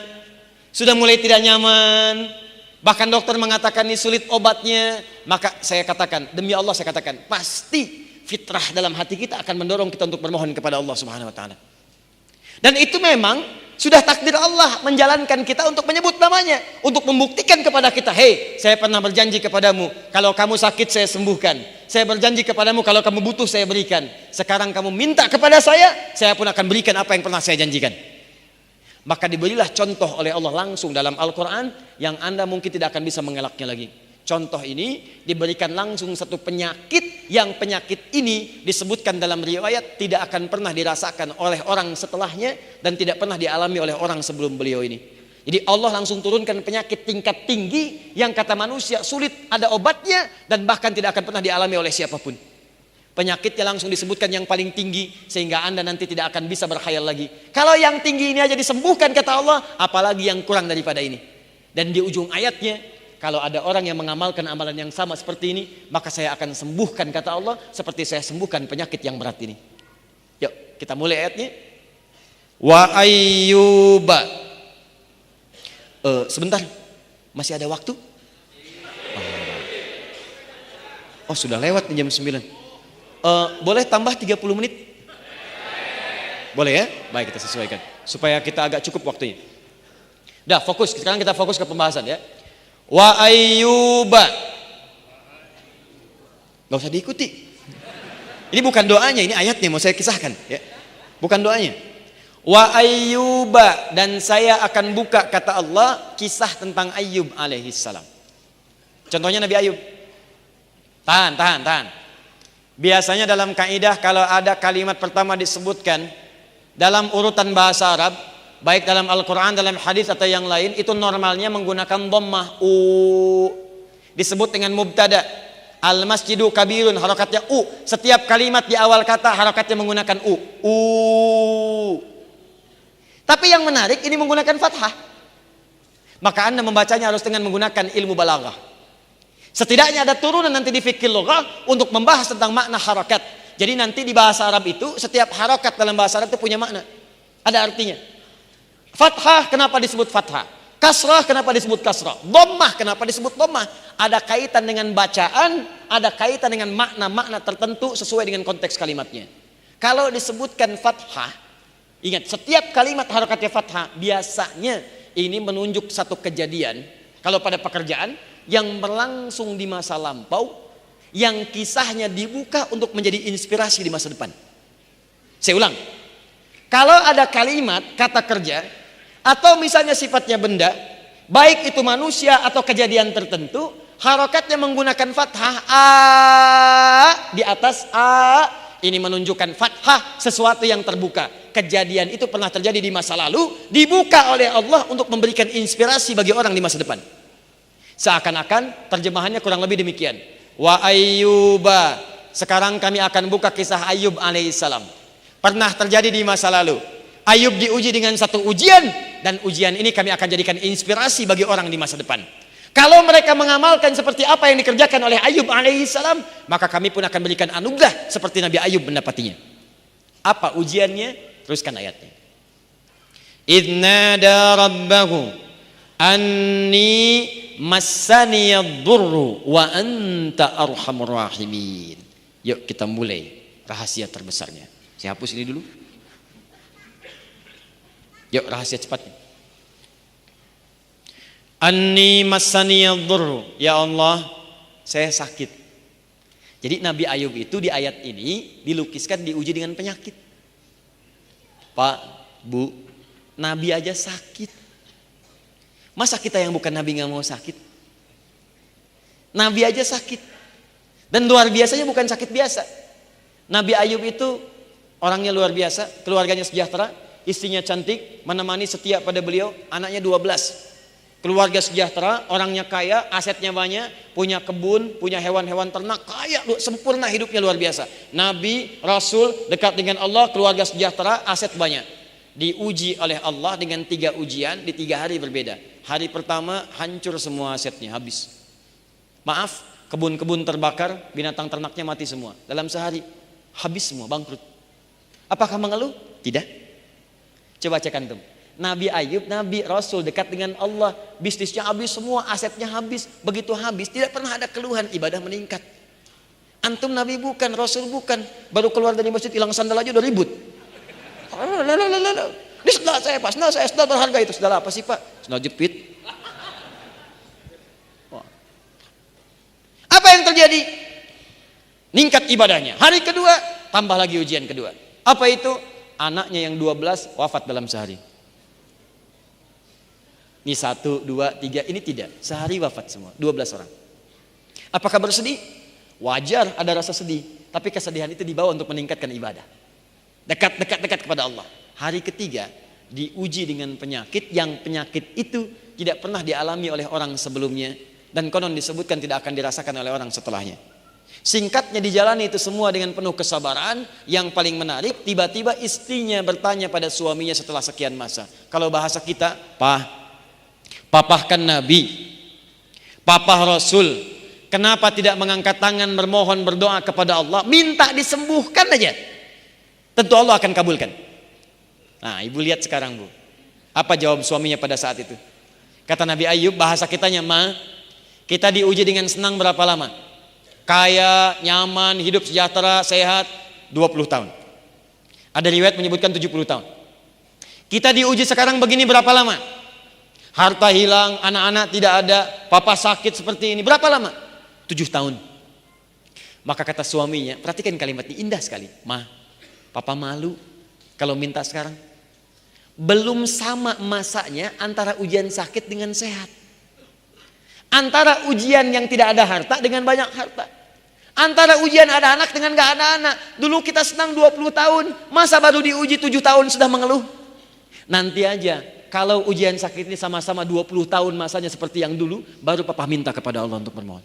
sudah mulai tidak nyaman. Bahkan dokter mengatakan ini sulit obatnya. Maka saya katakan, demi Allah saya katakan, pasti fitrah dalam hati kita akan mendorong kita untuk bermohon kepada Allah Subhanahu wa taala. Dan itu memang sudah takdir Allah menjalankan kita untuk menyebut namanya, untuk membuktikan kepada kita, hei, saya pernah berjanji kepadamu, kalau kamu sakit saya sembuhkan. Saya berjanji kepadamu kalau kamu butuh saya berikan. Sekarang kamu minta kepada saya pun akan berikan apa yang pernah saya janjikan. Maka diberilah contoh oleh Allah langsung dalam Al-Quran yang Anda mungkin tidak akan bisa mengelaknya lagi. Contoh ini diberikan langsung satu penyakit yang penyakit ini disebutkan dalam riwayat tidak akan pernah dirasakan oleh orang setelahnya dan tidak pernah dialami oleh orang sebelum beliau ini. Jadi Allah langsung turunkan penyakit tingkat tinggi yang kata manusia sulit ada obatnya dan bahkan tidak akan pernah dialami oleh siapapun. Penyakitnya langsung disebutkan yang paling tinggi sehingga Anda nanti tidak akan bisa berkhayal lagi. Kalau yang tinggi ini aja disembuhkan kata Allah, apalagi yang kurang daripada ini. Dan di ujung ayatnya, kalau ada orang yang mengamalkan amalan yang sama seperti ini, maka saya akan sembuhkan kata Allah seperti saya sembuhkan penyakit yang berat ini. Yuk kita mulai ayatnya. Wa ayyuba. Sebentar, masih ada waktu? Oh sudah lewat nih jam 9. Boleh tambah 30 menit? Boleh ya? Baik, kita sesuaikan supaya kita agak cukup waktunya. Dah fokus, sekarang kita fokus ke pembahasan ya. Wa ayyuba Gak usah diikuti. Ini bukan doanya, ini ayatnya mau saya kisahkan ya. Bukan doanya. Wa Ayyuba, dan saya akan buka, kata Allah, kisah tentang Ayyub alaihissalam. Contohnya Nabi Ayyub. Tahan. Biasanya dalam kaidah kalau ada kalimat pertama disebutkan dalam urutan bahasa Arab, baik dalam Al-Quran, dalam hadis atau yang lain, itu normalnya menggunakan dhammah disebut dengan mubtada. Al-masjidu kabirun, harokatnya Setiap kalimat di awal kata harokatnya menggunakan Tapi yang menarik ini menggunakan fathah. Maka Anda membacanya harus dengan menggunakan ilmu balaghah. Setidaknya ada turunan nanti di fikih lughah untuk membahas tentang makna harokat. Jadi nanti di bahasa Arab itu setiap harokat dalam bahasa Arab itu punya makna, ada artinya. Fathah kenapa disebut fathah? Kasrah kenapa disebut kasrah? Dhammah kenapa disebut dhammah? Ada kaitan dengan bacaan, ada kaitan dengan makna-makna tertentu sesuai dengan konteks kalimatnya. Kalau disebutkan fathah, ingat setiap kalimat harokatnya fathah biasanya ini menunjuk satu kejadian. Kalau pada pekerjaan yang berlangsung di masa lampau, yang kisahnya dibuka untuk menjadi inspirasi di masa depan. Saya ulang. Kalau ada kalimat kata kerja atau misalnya sifatnya benda, baik itu manusia atau kejadian tertentu, harokatnya menggunakan fathah di atas ini menunjukkan fathah sesuatu yang terbuka. Kejadian itu pernah terjadi di masa lalu, dibuka oleh Allah untuk memberikan inspirasi bagi orang di masa depan. Seakan-akan terjemahannya kurang lebih demikian. Wa Ayyuba, sekarang kami akan buka kisah Ayyub alaihissalam. Pernah terjadi di masa lalu. Ayyub diuji dengan satu ujian, dan ujian ini kami akan jadikan inspirasi bagi orang di masa depan. Kalau mereka mengamalkan seperti apa yang dikerjakan oleh Ayyub alaihissalam, maka kami pun akan berikan anugerah seperti Nabi Ayyub mendapatinya. Apa ujiannya? Teruskan ayatnya. Idnada rabbahu anni massaniyad-durru wa anta arhamur rahimin. Yuk kita mulai rahasia terbesarnya. Saya hapus ini dulu. Yuk rahasia cepatnya. Anni massaniyad-durru, ya Allah, saya sakit. Jadi Nabi Ayyub itu di ayat ini dilukiskan diuji dengan penyakit. Pak, Bu, Nabi aja sakit. Masa kita yang bukan Nabi gak mau sakit? Nabi aja sakit. Dan luar biasanya bukan sakit biasa. Nabi Ayyub itu orangnya luar biasa, keluarganya sejahtera, istrinya cantik, menemani setia pada beliau, anaknya 12. Keluarga sejahtera, orangnya kaya, asetnya banyak, punya kebun, punya hewan-hewan ternak, kaya, sempurna hidupnya luar biasa. Nabi, Rasul, dekat dengan Allah, keluarga sejahtera, aset banyak. Diuji oleh Allah dengan 3 ujian di 3 hari berbeda. Hari pertama hancur semua asetnya, habis. Maaf, kebun-kebun terbakar, binatang ternaknya mati semua. Dalam sehari habis semua, bangkrut. Apakah mengeluh? Tidak. Coba cek antum. Nabi Ayyub, Nabi Rasul dekat dengan Allah, bisnisnya habis semua, asetnya habis. Begitu habis, tidak pernah ada keluhan, ibadah meningkat. Antum Nabi bukan, Rasul bukan, baru keluar dari masjid hilang sandal aja udah ribut. Ini sendal saya Pak, sendal berharga itu. Sendal apa sih Pak? Sendal jepit. Apa yang terjadi? Ningkat ibadahnya. Hari kedua, tambah lagi ujian kedua. Apa itu? Anaknya yang 12 wafat dalam sehari. Ini 1, 2, 3, ini tidak. Sehari wafat semua, 12 orang. Apakah bersedih? Wajar ada rasa sedih. Tapi kesedihan itu dibawa untuk meningkatkan ibadah. Dekat kepada Allah. Hari ketiga diuji dengan penyakit yang penyakit itu tidak pernah dialami oleh orang sebelumnya. Dan konon disebutkan tidak akan dirasakan oleh orang setelahnya. Singkatnya dijalani itu semua dengan penuh kesabaran. Yang paling menarik, tiba-tiba istrinya bertanya pada suaminya setelah sekian masa. Kalau bahasa kita, Papah kan Nabi, Papah Rasul, kenapa tidak mengangkat tangan bermohon berdoa kepada Allah, minta disembuhkan aja, tentu Allah akan kabulkan. Nah ibu lihat sekarang Bu, apa jawab suaminya pada saat itu? Kata Nabi Ayyub, bahasa kitanya, kita diuji dengan senang berapa lama? Kaya, nyaman, hidup sejahtera, sehat 20 tahun. Ada riwayat menyebutkan 70 tahun. Kita diuji sekarang begini berapa lama? Harta hilang, anak-anak tidak ada, papa sakit seperti ini. Berapa lama? 7 tahun. Maka kata suaminya, perhatikan kalimat ini indah sekali. Ma, papa malu kalau minta sekarang. Belum sama masanya antara ujian sakit dengan sehat. Antara ujian yang tidak ada harta dengan banyak harta. Antara ujian ada anak dengan gak ada anak. Dulu kita senang 20 tahun, masa baru diuji 7 tahun sudah mengeluh. Nanti aja, kalau ujian sakit ini sama-sama 20 tahun masanya seperti yang dulu, baru papa minta kepada Allah untuk bermohon.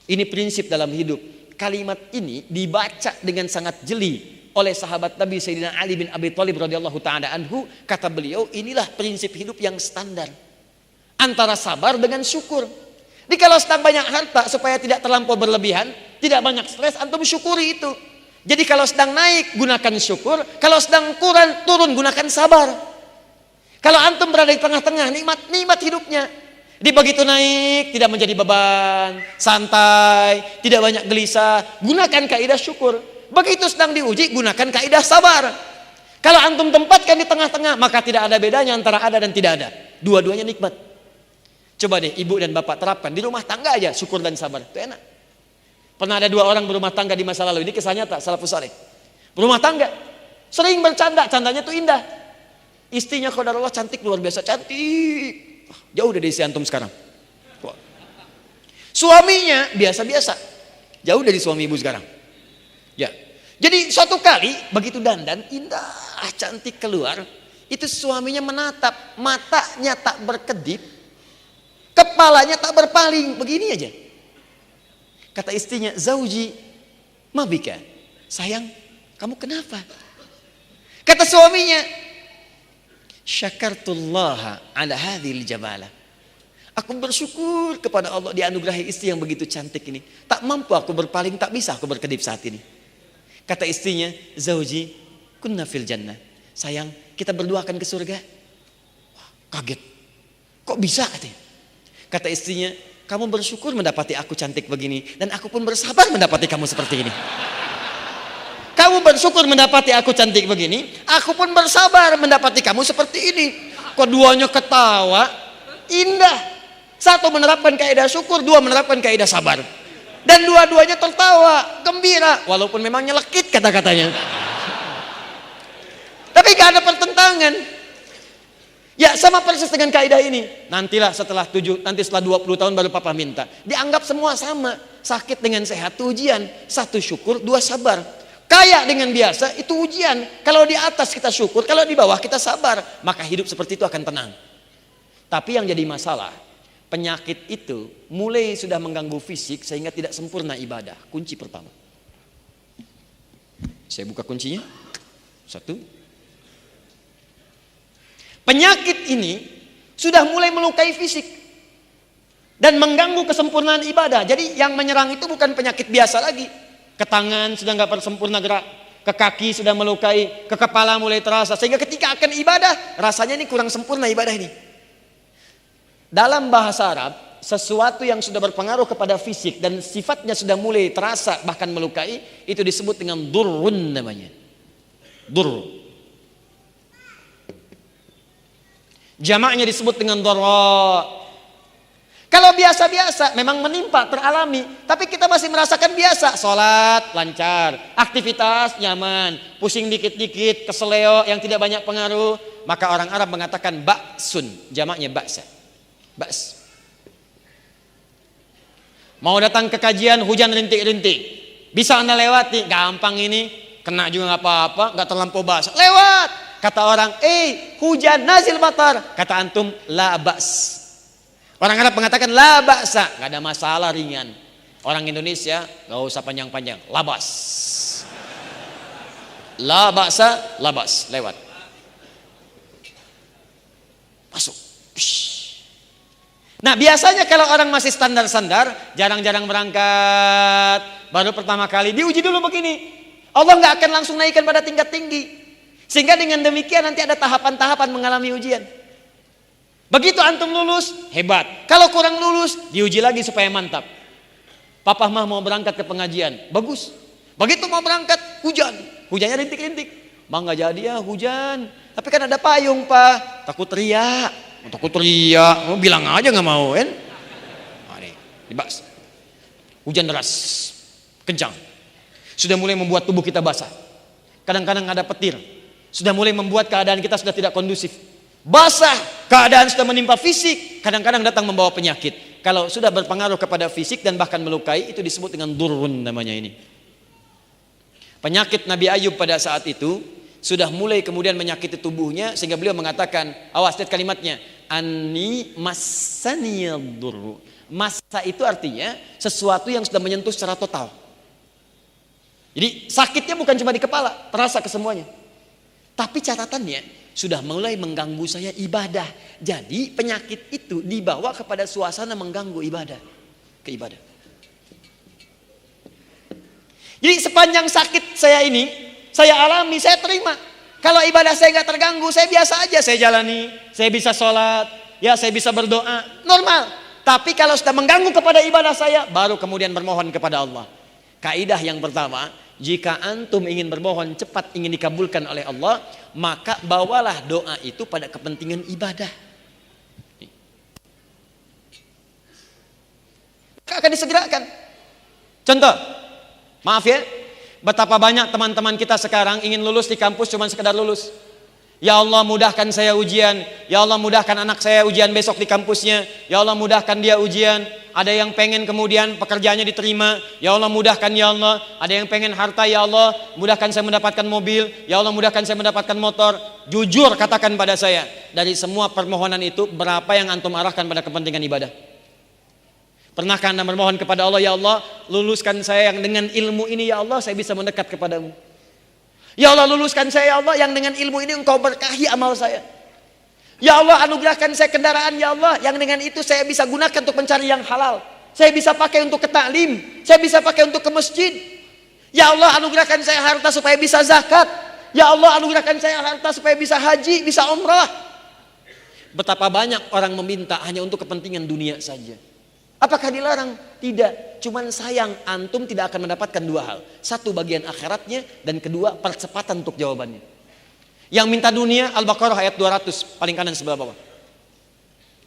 Ini prinsip dalam hidup. Kalimat ini dibaca dengan sangat jeli oleh sahabat Nabi Sayyidina Ali bin Abi Thalib radhiyallahu ta'ala anhu. Kata beliau, inilah prinsip hidup yang standar antara sabar dengan syukur. Jadi kalau sedang banyak harta, supaya tidak terlampau berlebihan, tidak banyak stres, antum syukuri itu. Jadi kalau sedang naik, gunakan syukur. Kalau sedang turun, gunakan sabar. Kalau antum berada di tengah-tengah, nikmat hidupnya. Di begitu naik, tidak menjadi beban, santai, tidak banyak gelisah, gunakan kaidah syukur. Begitu sedang diuji, gunakan kaidah sabar. Kalau antum tempatkan di tengah-tengah, maka tidak ada bedanya antara ada dan tidak ada. Dua-duanya nikmat. Coba deh ibu dan bapak terapkan di rumah tangga aja, syukur dan sabar, itu enak. Pernah ada 2 orang berumah tangga di masa lalu, ini kisah nyata, salafus saleh. Berumah tangga, sering bercanda, candanya tuh indah. Istrinya qadarullah cantik, luar biasa cantik. Jauh dari isi antum sekarang. Suaminya biasa-biasa, jauh dari suami ibu sekarang. Ya, jadi suatu kali begitu dandan indah, cantik keluar, itu suaminya menatap, matanya tak berkedip, kepalanya tak berpaling, begini aja. Kata istrinya, Zauji, mabika, sayang, kamu kenapa? Kata suaminya, syakartullaha ala hadhil jamala. Aku bersyukur kepada Allah dianugerahi istri yang begitu cantik ini. Tak mampu aku berpaling, tak bisa aku berkedip saat ini. Kata istrinya, Zauji, kunna fil jannah. Sayang, kita berdua akan ke surga. Wah, kaget. Kok bisa katanya? Kata istrinya, kamu bersyukur mendapati aku cantik begini, dan aku pun bersabar mendapati kamu seperti ini. Kamu bersyukur mendapati aku cantik begini, aku pun bersabar mendapati kamu seperti ini. Keduanya ketawa, indah. Satu menerapkan kaidah syukur, 2 menerapkan kaidah sabar. Dan dua-duanya tertawa, gembira, walaupun memang nyelekit kata-katanya. Tapi gak ada pertentangan. Ya sama persis dengan kaidah ini. Nantilah setelah 20 tahun baru papa minta. Dianggap semua sama. Sakit dengan sehat itu ujian. 1 syukur, 2 sabar. Kaya dengan biasa itu ujian. Kalau di atas kita syukur, kalau di bawah kita sabar, maka hidup seperti itu akan tenang. Tapi yang jadi masalah, penyakit itu mulai sudah mengganggu fisik sehingga tidak sempurna ibadah. Kunci pertama. Saya buka kuncinya. 1. Penyakit ini sudah mulai melukai fisik dan mengganggu kesempurnaan ibadah. Jadi yang menyerang itu bukan penyakit biasa lagi. Ke tangan sudah nggak bersempurna gerak, ke kaki sudah melukai, ke kepala mulai terasa, sehingga ketika akan ibadah rasanya ini kurang sempurna ibadah ini. Dalam bahasa Arab, sesuatu yang sudah berpengaruh kepada fisik dan sifatnya sudah mulai terasa bahkan melukai, itu disebut dengan durrun namanya. Dur. Jamaknya disebut dengan darra. Kalau biasa-biasa memang menimpa, teralami, tapi kita masih merasakan biasa. Sholat lancar, aktivitas nyaman, pusing dikit-dikit, keseleo yang tidak banyak pengaruh, maka orang Arab mengatakan ba'sun, jamaknya ba'sa. Ba's. Mau datang ke kajian hujan rintik-rintik, bisa Anda lewati, gampang ini, kena juga nggak apa-apa, nggak terlampau basah, lewat. Kata orang, hujan nazil matar, kata antum la ba's. Orang Arab mengatakan la ba'sa, gak ada masalah, ringan. Orang Indonesia gak usah panjang-panjang, labas. La ba'sa, labas, lewat. Masuk. Nah biasanya kalau orang masih standar-standar, jarang-jarang berangkat, baru pertama kali diuji dulu begini. Allah gak akan langsung naikkan pada tingkat tinggi. Sehingga dengan demikian nanti ada tahapan-tahapan mengalami ujian. Begitu antum lulus, hebat. Kalau kurang lulus, diuji lagi supaya mantap. Papa mah mau berangkat ke pengajian, bagus. Begitu mau berangkat, hujan. Hujannya rintik-rintik. Bang gak jadi ya hujan. Tapi kan ada payung pak. Takut teriak. Takut teriak. Bilang aja gak mau kan. Nah, nih, dibahas. Hujan deras, kencang. Sudah mulai membuat tubuh kita basah. Kadang-kadang ada petir. Sudah mulai membuat keadaan kita sudah tidak kondusif. Basah, keadaan sudah menimpa fisik. Kadang-kadang datang membawa penyakit. Kalau sudah berpengaruh kepada fisik dan bahkan melukai, itu disebut dengan durun namanya ini. Penyakit Nabi Ayub pada saat itu sudah mulai kemudian menyakiti tubuhnya, sehingga beliau mengatakan, awas lihat kalimatnya, Ani massaniyadurru. Massa itu artinya sesuatu yang sudah menyentuh secara total. Jadi sakitnya bukan cuma di kepala, terasa ke semuanya. Tapi catatannya sudah mulai mengganggu saya ibadah. Jadi penyakit itu dibawa kepada suasana mengganggu ibadah, keibadah. Jadi sepanjang sakit saya ini, saya alami, saya terima. Kalau ibadah saya nggak terganggu, saya biasa aja, saya jalani, saya bisa sholat, ya saya bisa berdoa, normal. Tapi kalau sudah mengganggu kepada ibadah saya, baru kemudian bermohon kepada Allah. Kaidah yang pertama, jika antum ingin bermohon cepat ingin dikabulkan oleh Allah, maka bawalah doa itu pada kepentingan ibadah. Maka akan disegerakan. Contoh, maaf ya, betapa banyak teman-teman kita sekarang ingin lulus di kampus cuma sekedar lulus. Ya Allah mudahkan saya ujian. Ya Allah mudahkan anak saya ujian besok di kampusnya. Ya Allah mudahkan dia ujian. Ada yang pengen kemudian pekerjaannya diterima. Ya Allah mudahkan ya Allah. Ada yang pengen harta ya Allah. Mudahkan saya mendapatkan mobil. Ya Allah mudahkan saya mendapatkan motor. Jujur katakan pada saya. Dari semua permohonan itu berapa yang antum arahkan pada kepentingan ibadah? Pernahkah anda bermohon kepada Allah, ya Allah luluskan saya yang dengan ilmu ini ya Allah saya bisa mendekat kepadamu. Ya Allah luluskan saya ya Allah yang dengan ilmu ini engkau berkahi amal saya. Ya Allah anugerahkan saya kendaraan ya Allah yang dengan itu saya bisa gunakan untuk mencari yang halal. Saya bisa pakai untuk ke taklim, saya bisa pakai untuk ke masjid. Ya Allah anugerahkan saya harta supaya bisa zakat. Ya Allah anugerahkan saya harta supaya bisa haji, bisa umrah. Betapa banyak orang meminta hanya untuk kepentingan dunia saja. Apakah dilarang? Tidak. Cuman sayang antum tidak akan mendapatkan dua hal. Satu bagian akhiratnya dan kedua percepatan untuk jawabannya. Yang minta dunia Al-Baqarah ayat 200 paling kanan sebelah bawah.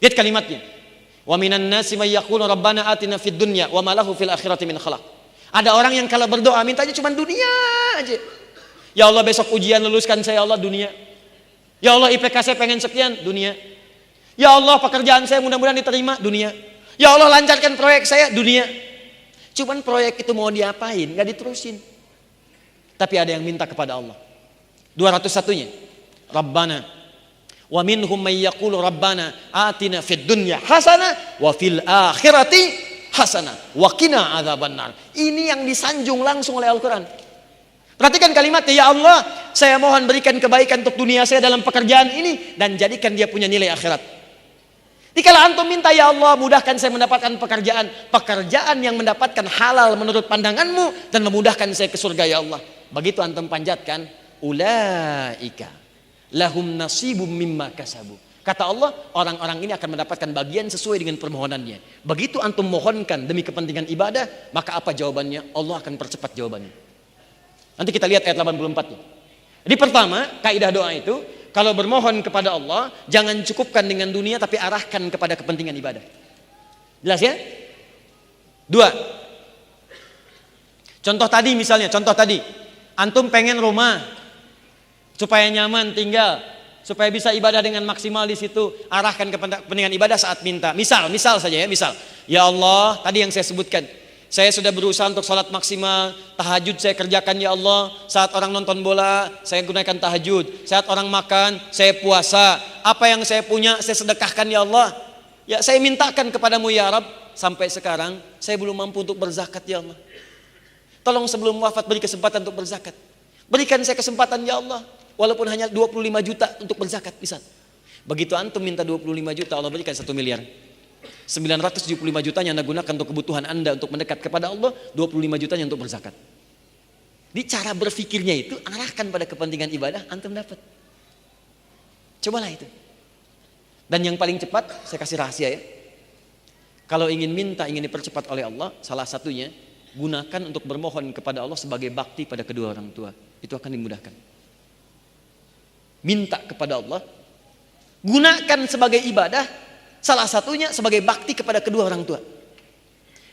Lihat kalimatnya. Wa minan nasi may yaqulu rabbana atina fid dunya wa ma lahu fil akhirati min khalaq. Ada orang yang kalau berdoa mintanya cuma dunia aja. Ya Allah besok ujian luluskan saya ya Allah dunia. Ya Allah IPK saya pengen sekian dunia. Ya Allah pekerjaan saya mudah-mudahan diterima dunia. Ya Allah lancarkan proyek saya dunia. Cuman proyek itu mau diapain gak diterusin. Tapi ada yang minta kepada Allah. 201-nya Rabbana wa minhum may yaqulu Rabbana atina fid dunya hasanah wa fil akhirati hasanah wa qina adzabannar. Ini yang disanjung langsung oleh Al-Quran. Perhatikan kalimatnya, ya Allah saya mohon berikan kebaikan untuk dunia saya dalam pekerjaan ini dan jadikan dia punya nilai akhirat. Jadi kalau antum minta ya Allah mudahkan saya mendapatkan pekerjaan yang mendapatkan halal menurut pandanganmu dan memudahkan saya ke surga ya Allah. Begitu antum panjatkan, ulaika lahum nasibum mimma kasabu. Kata Allah, orang-orang ini akan mendapatkan bagian sesuai dengan permohonannya. Begitu antum mohonkan demi kepentingan ibadah, maka apa jawabannya? Allah akan percepat jawabannya. Nanti kita lihat ayat 84-nya. Jadi pertama, kaidah doa itu kalau bermohon kepada Allah, jangan cukupkan dengan dunia tapi arahkan kepada kepentingan ibadah. Jelas ya? 2. Contoh tadi, antum pengen rumah supaya nyaman tinggal, supaya bisa ibadah dengan maksimal di situ, arahkan kepentingan ibadah saat minta. Misal saja ya, ya Allah, tadi yang saya sebutkan. Saya sudah berusaha untuk sholat maksimal, tahajud saya kerjakan ya Allah. Saat orang nonton bola, saya gunakan tahajud. Saat orang makan, saya puasa. Apa yang saya punya, saya sedekahkan ya Allah. Ya saya mintakan kepadamu ya Rabb. Sampai sekarang, saya belum mampu untuk berzakat ya Allah. Tolong sebelum wafat beri kesempatan untuk berzakat. Berikan saya kesempatan ya Allah. Walaupun hanya 25 juta untuk berzakat misal. Begitu antum minta 25 juta, Allah berikan 1 miliar. 975 jutanya Anda gunakan untuk kebutuhan Anda untuk mendekat kepada Allah, 25 jutanya untuk berzakat. Di cara berfikirnya itu arahkan pada kepentingan ibadah, antum dapat. Cobalah itu. Dan yang paling cepat, saya kasih rahasia ya. Kalau ingin dipercepat oleh Allah, salah satunya gunakan untuk bermohon kepada Allah sebagai bakti pada kedua orang tua. Itu akan dimudahkan. Minta kepada Allah, gunakan sebagai ibadah. Salah satunya sebagai bakti kepada kedua orang tua.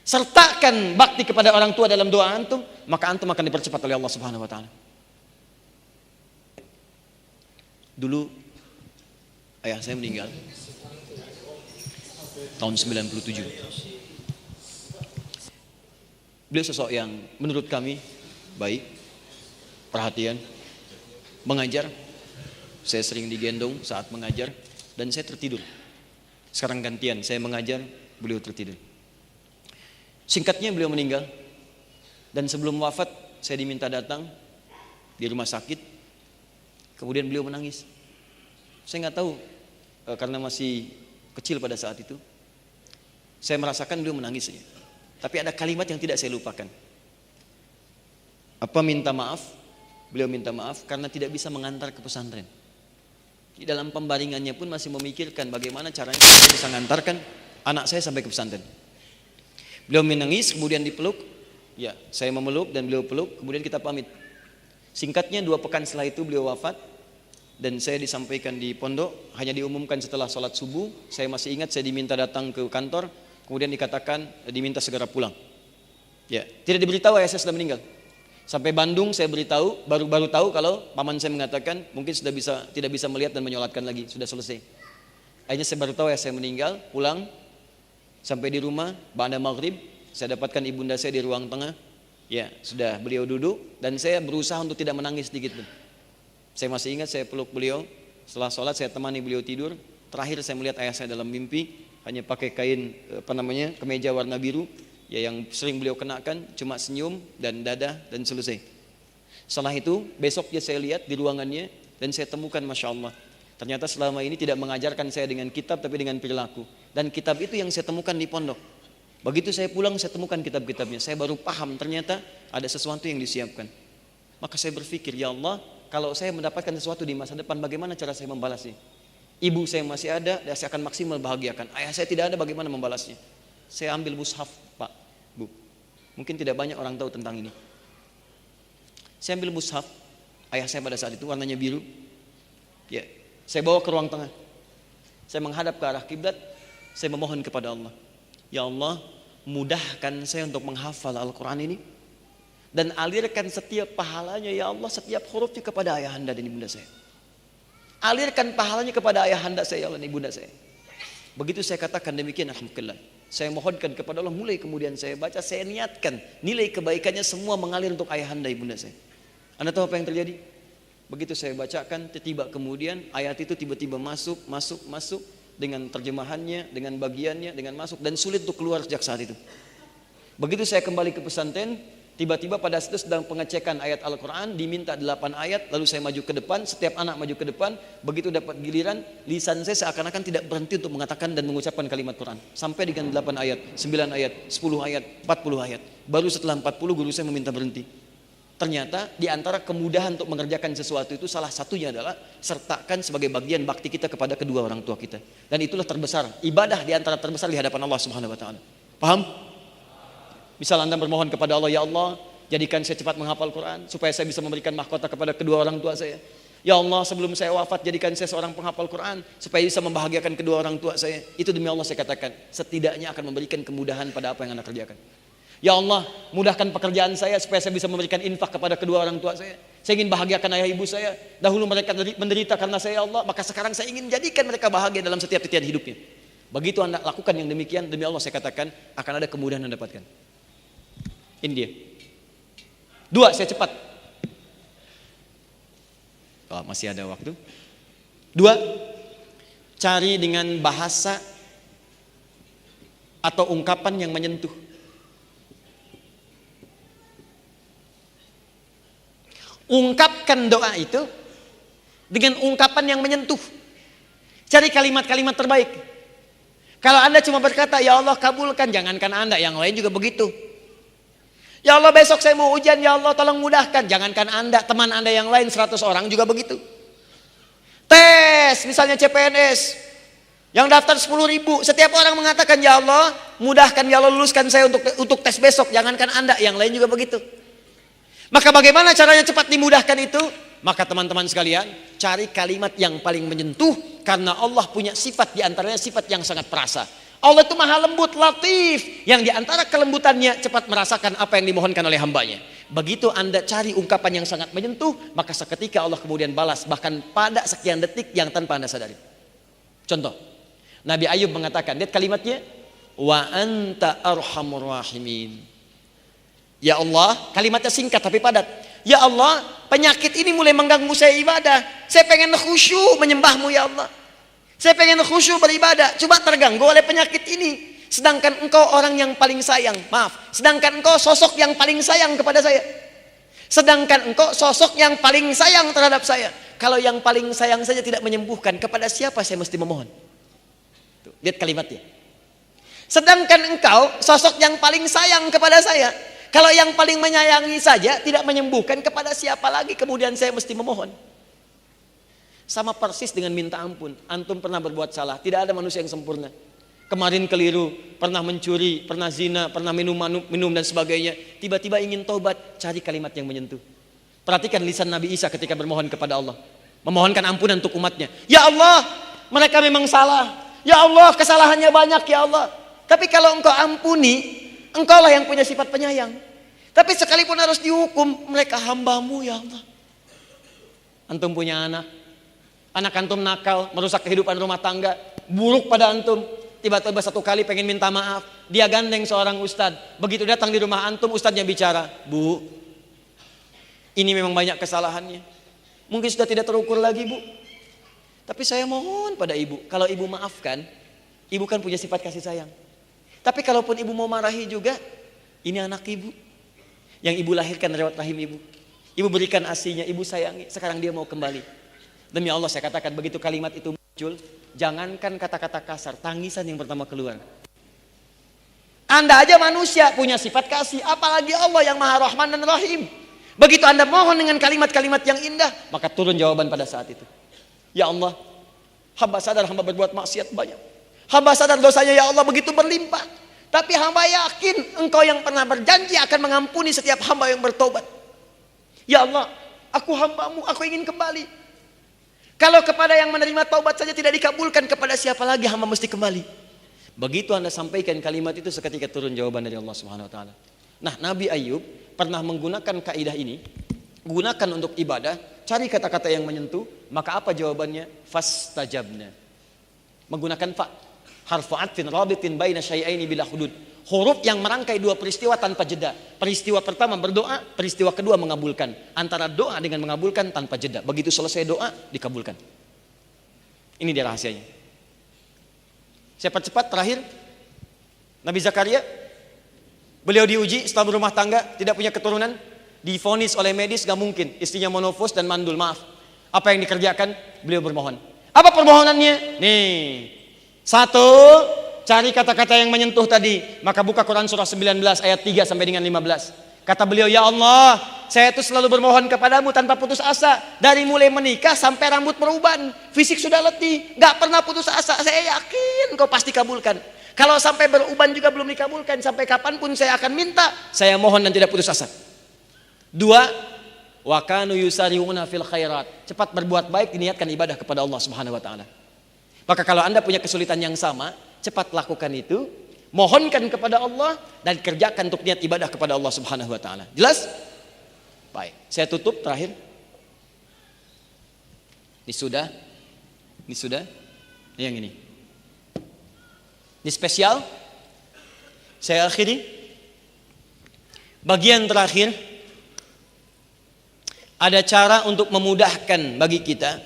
sertakan bakti kepada orang tua dalam doa antum, maka antum akan dipercepat oleh Allah Subhanahu wa taala. Dulu ayah saya meninggal tahun 97. Beliau sosok yang menurut kami baik, perhatian, mengajar. Saya sering digendong saat mengajar dan saya tertidur. Sekarang gantian, saya mengajar, beliau tertidur. Singkatnya beliau meninggal dan sebelum wafat saya diminta datang di rumah sakit. Kemudian beliau menangis. Saya nggak tahu karena masih kecil pada saat itu. Saya merasakan beliau menangis saja. Tapi ada kalimat yang tidak saya lupakan. Apa minta maaf? Beliau minta maaf karena tidak bisa mengantar ke pesantren. Di dalam pembaringannya pun masih memikirkan bagaimana caranya saya bisa mengantarkan anak saya sampai ke pesantren. Beliau menangis, kemudian dipeluk. Ya, saya memeluk dan beliau peluk. Kemudian kita pamit. Singkatnya 2 pekan setelah itu beliau wafat. Dan saya disampaikan di pondok, hanya diumumkan setelah sholat subuh. Saya masih ingat saya diminta datang ke kantor. Kemudian dikatakan diminta segera pulang. Ya, tidak diberitahu ayah saya sudah meninggal. Sampai Bandung saya beritahu, baru tahu kalau paman saya mengatakan mungkin sudah tidak bisa melihat dan menyolatkan lagi, sudah selesai. Akhirnya saya baru tahu ya saya meninggal, pulang sampai di rumah, ba'da maghrib, saya dapatkan ibunda saya di ruang tengah. Ya, sudah beliau duduk dan saya berusaha untuk tidak menangis sedikit pun. Saya masih ingat saya peluk beliau, setelah sholat saya temani beliau tidur. Terakhir saya melihat ayah saya dalam mimpi, hanya pakai kain kemeja warna biru. Ya, yang sering beliau kenakan, cuma senyum dan dada dan selesai. Setelah itu besoknya saya lihat di ruangannya dan saya temukan Masya Allah, ternyata selama ini tidak mengajarkan saya dengan kitab tapi dengan perilaku. Dan kitab itu yang saya temukan di pondok. Begitu saya pulang saya temukan kitab-kitabnya, saya baru paham ternyata ada sesuatu yang disiapkan. Maka saya berpikir, ya Allah, kalau saya mendapatkan sesuatu di masa depan, bagaimana cara saya membalasnya? Ibu saya masih ada dan saya akan maksimal bahagiakan. Ayah saya tidak ada, bagaimana membalasnya? Saya ambil mushaf, Pak, Bu. Mungkin tidak banyak orang tahu tentang ini. Saya ambil mushaf, ayah saya pada saat itu warnanya biru. Ya, saya bawa ke ruang tengah. Saya menghadap ke arah kiblat, saya memohon kepada Allah. Ya Allah, mudahkan saya untuk menghafal Al-Quran ini. Dan alirkan setiap pahalanya, ya Allah, setiap hurufnya kepada ayahanda dan ibunda saya. Alirkan pahalanya kepada ayahanda saya, ya Allah, dan ibunda saya. Begitu saya katakan demikian, alhamdulillah. Saya mohonkan kepada Allah, mulai kemudian saya baca, saya niatkan nilai kebaikannya semua mengalir untuk ayahanda ibunda saya. Anda tahu apa yang terjadi? Begitu saya bacakan, tiba kemudian ayat itu tiba-tiba masuk dengan terjemahannya, dengan bagiannya, dengan masuk dan sulit untuk keluar sejak saat itu. Begitu saya kembali ke pesantren, tiba-tiba pada situ sedang pengecekan ayat Al-Quran, diminta 8 ayat, lalu saya maju ke depan, setiap anak maju ke depan, begitu dapat giliran, lisan saya seakan-akan tidak berhenti untuk mengatakan dan mengucapkan kalimat Quran. Sampai dengan 8 ayat, 9 ayat, 10 ayat, 40 ayat. Baru setelah 40 guru saya meminta berhenti. Ternyata di antara kemudahan untuk mengerjakan sesuatu itu salah satunya adalah sertakan sebagai bagian bakti kita kepada kedua orang tua kita. Dan itulah terbesar, ibadah di antara terbesar di hadapan Allah Subhanahu wa taala. Paham? Misal Anda bermohon kepada Allah, ya Allah, jadikan saya cepat menghafal Quran supaya saya bisa memberikan mahkota kepada kedua orang tua saya. Ya Allah, sebelum saya wafat jadikan saya seorang penghafal Quran supaya bisa membahagiakan kedua orang tua saya. Itu demi Allah saya katakan, setidaknya akan memberikan kemudahan pada apa yang Anda kerjakan. Ya Allah, mudahkan pekerjaan saya supaya saya bisa memberikan infak kepada kedua orang tua saya. Saya ingin bahagiakan ayah ibu saya. Dahulu mereka menderita karena saya, ya Allah, maka sekarang saya ingin jadikan mereka bahagia dalam setiap titian hidupnya. Begitu Anda lakukan yang demikian, demi Allah saya katakan akan ada kemudahan Anda dapatkan. Ini dia. 2, saya cepat. Oh, masih ada waktu. 2, cari dengan bahasa atau ungkapan yang menyentuh. Ungkapkan doa itu dengan ungkapan yang menyentuh. Cari kalimat-kalimat terbaik. Kalau Anda cuma berkata, ya Allah kabulkan, jangankan Anda, yang lain juga begitu. Ya Allah besok saya mau ujian, ya Allah tolong mudahkan. Jangankan Anda, teman Anda yang lain 100 orang juga begitu. Tes, misalnya CPNS, yang daftar 10.000, setiap orang mengatakan, ya Allah mudahkan, ya Allah luluskan saya untuk tes besok. Jangankan Anda, yang lain juga begitu. Maka bagaimana caranya cepat dimudahkan itu? Maka teman-teman sekalian, cari kalimat yang paling menyentuh, karena Allah punya sifat diantaranya sifat yang sangat perasa. Allah itu maha lembut, latif. Yang diantara kelembutannya cepat merasakan apa yang dimohonkan oleh hambanya. Begitu Anda cari ungkapan yang sangat menyentuh, maka seketika Allah kemudian balas. Bahkan pada sekian detik yang tanpa Anda sadari. Contoh, Nabi Ayub mengatakan, lihat kalimatnya, wa anta arhamur rahimin. Ya Allah, kalimatnya singkat tapi padat. Ya Allah, penyakit ini mulai mengganggu saya ibadah. Saya pengen khusyuk menyembahmu ya Allah. Saya pengen khusyuk beribadah, cuma terganggu oleh penyakit ini. Sedangkan engkau orang yang paling sayang, maaf, sedangkan engkau sosok yang paling sayang kepada saya. Sedangkan engkau sosok yang paling sayang terhadap saya. Kalau yang paling sayang saja tidak menyembuhkan, kepada siapa saya mesti memohon? Tuh, lihat kalimatnya. Sedangkan engkau sosok yang paling sayang kepada saya. Kalau yang paling menyayangi saja tidak menyembuhkan, kepada siapa lagi kemudian saya mesti memohon? Sama persis dengan minta ampun. Antum pernah berbuat salah, tidak ada manusia yang sempurna. Kemarin keliru, pernah mencuri, pernah zina, pernah minum dan sebagainya. Tiba-tiba ingin taubat, cari kalimat yang menyentuh. Perhatikan lisan Nabi Isa ketika bermohon kepada Allah, memohonkan ampunan untuk umatnya. Ya Allah, mereka memang salah. Ya Allah, kesalahannya banyak ya Allah. Tapi kalau engkau ampuni, engkaulah yang punya sifat penyayang. Tapi sekalipun harus dihukum, mereka hambamu ya Allah. Antum punya anak antum nakal, merusak kehidupan rumah tangga, buruk pada antum. Tiba-tiba satu kali pengen minta maaf, dia gandeng seorang ustadz. Begitu datang di rumah antum, ustadznya bicara, Bu, ini memang banyak kesalahannya, mungkin sudah tidak terukur lagi Bu, tapi saya mohon pada ibu, kalau ibu maafkan, ibu kan punya sifat kasih sayang. Tapi kalaupun ibu mau marahi juga, ini anak ibu yang ibu lahirkan lewat rahim ibu. Ibu berikan asinya, ibu sayangi, sekarang dia mau kembali. Demi Allah saya katakan, begitu kalimat itu muncul, jangankan kata-kata kasar, tangisan yang pertama keluar. Anda aja manusia punya sifat kasih, apalagi Allah yang Maha Rahman dan Rahim. Begitu Anda mohon dengan kalimat-kalimat yang indah, maka turun jawaban pada saat itu. Ya Allah, hamba sadar hamba berbuat maksiat banyak. Hamba sadar dosanya ya Allah begitu berlimpah. Tapi hamba yakin Engkau yang pernah berjanji akan mengampuni setiap hamba yang bertobat. Ya Allah, aku hambamu, aku ingin kembali. Kalau kepada yang menerima taubat saja tidak dikabulkan, kepada siapa lagi hamba mesti kembali? Begitu Anda sampaikan kalimat itu, seketika turun jawaban dari Allah Subhanahu wa taala. Nah, Nabi Ayub pernah menggunakan kaidah ini, gunakan untuk ibadah, cari kata-kata yang menyentuh, maka apa jawabannya? Fastajabna. Menggunakan fa, harfu atfin rabitin baina syai'aini bila hudud. Huruf yang merangkai dua peristiwa tanpa jeda. Peristiwa pertama berdoa, peristiwa kedua mengabulkan. Antara doa dengan mengabulkan tanpa jeda. Begitu selesai doa, dikabulkan. Ini dia rahasianya. Saya percepat terakhir. Nabi Zakaria, beliau diuji setelah berumah tangga, tidak punya keturunan, divonis oleh medis, gak mungkin. Istrinya monofos dan mandul, maaf. Apa yang dikerjakan? Beliau bermohon. Apa permohonannya? Nih, satu, cari kata-kata yang menyentuh tadi. Maka buka Quran surah 19 ayat 3 sampai dengan 15. Kata beliau, ya Allah, saya itu selalu bermohon kepadamu tanpa putus asa. Dari mulai menikah sampai rambut beruban, fisik sudah letih, gak pernah putus asa. Saya yakin Kau pasti kabulkan. Kalau sampai beruban juga belum dikabulkan, sampai kapanpun saya akan minta, saya mohon dan tidak putus asa. Dua, wa kanu yusari'una fil khairat. Cepat berbuat baik, diniatkan ibadah kepada Allah Subhanahu wa taala. Maka kalau Anda punya kesulitan yang sama, cepat lakukan itu, mohonkan kepada Allah dan kerjakan untuk niat ibadah kepada Allah Subhanahu wa taala. Jelas? Baik, saya tutup terakhir. Ini sudah. Yang ini. Ini spesial. Saya akhiri. Bagian terakhir, ada cara untuk memudahkan bagi kita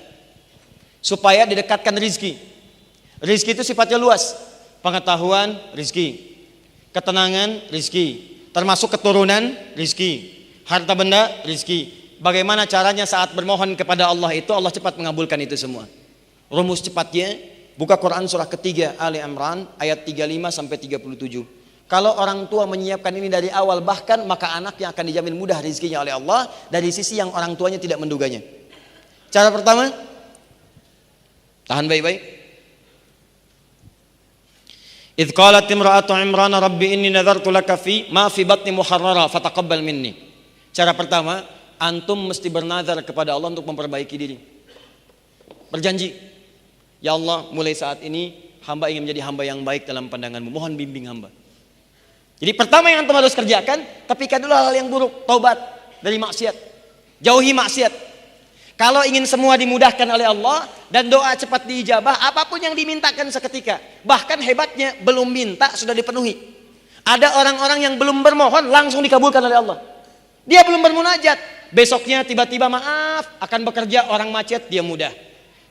supaya didekatkan rizki. Rizki itu sifatnya luas. Pengetahuan, rizki. Ketenangan, rizki. Termasuk keturunan, rizki. Harta benda, rizki. Bagaimana caranya saat bermohon kepada Allah itu, Allah cepat mengabulkan itu semua. Rumus cepatnya, buka Quran surah ketiga Ali Imran ayat 35 sampai 37. Kalau orang tua menyiapkan ini dari awal, bahkan maka anaknya akan dijamin mudah rizkinya oleh Allah dari sisi yang orang tuanya tidak menduganya. Cara pertama, tahan baik-baik. Idh qalat imra'atu Imran rabbi inni nadartu laka fi ma fi batni muharrara fataqabbal minni. Cara pertama, antum mesti bernazar kepada Allah untuk memperbaiki diri. Berjanji, ya Allah, mulai saat ini hamba ingin menjadi hamba yang baik dalam pandanganmu, mohon bimbing hamba. Jadi pertama yang antum harus kerjakan, tapikan dulu hal yang buruk, taubat dari maksiat, jauhi maksiat. Kalau ingin semua dimudahkan oleh Allah dan doa cepat diijabah, apapun yang dimintakan seketika. Bahkan hebatnya, belum minta sudah dipenuhi. Ada orang-orang yang belum bermohon langsung dikabulkan oleh Allah. Dia belum bermunajat, besoknya tiba-tiba maaf akan bekerja, orang macet dia mudah.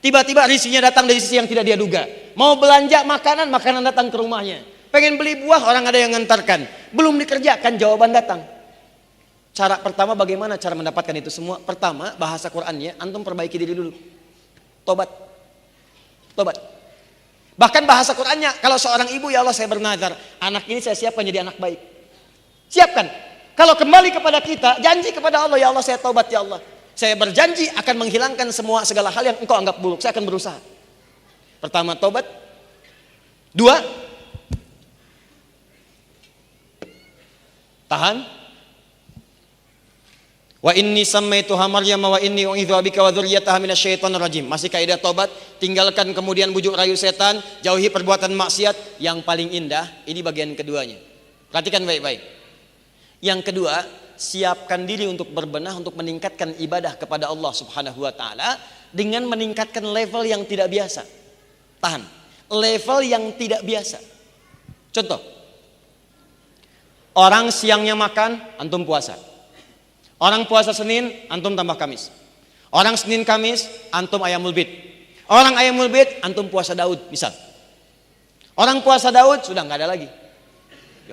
Tiba-tiba rizkinya datang dari sisi yang tidak dia duga. Mau belanja makanan, makanan datang ke rumahnya. Pengen beli buah, orang ada yang ngantarkan. Belum dikerjakan, jawaban datang. Cara pertama bagaimana cara mendapatkan itu semua? Pertama, bahasa Qur'annya antum perbaiki diri dulu. Tobat. Tobat. Bahkan bahasa Qur'annya, kalau seorang ibu, ya Allah saya bernazar, anak ini saya siapkan jadi anak baik. Siapkan. Kalau kembali kepada kita, janji kepada Allah, ya Allah saya taubat ya Allah. Saya berjanji akan menghilangkan semua segala hal yang engkau anggap buruk. Saya akan berusaha. Pertama, taubat. Dua, tahan. Wa inni sammaituha Maryam wa inni u'idzuha bika wa dzurriyyataha minasyaitonir rajim. Masih kaidah taubat, tinggalkan kemudian bujuk rayu setan, jauhi perbuatan maksiat. Yang paling indah, ini bagian keduanya. Perhatikan baik-baik. Yang kedua, siapkan diri untuk berbenah, untuk meningkatkan ibadah kepada Allah Subhanahu wa taala dengan meningkatkan level yang tidak biasa. Tahan. Level yang tidak biasa. Contoh. Orang siangnya makan, antum puasa. Orang puasa Senin, antum tambah Kamis. Orang Senin Kamis, antum ayamul bid. Orang ayamul bid, antum puasa Daud, misal. Orang puasa Daud sudah nggak ada lagi.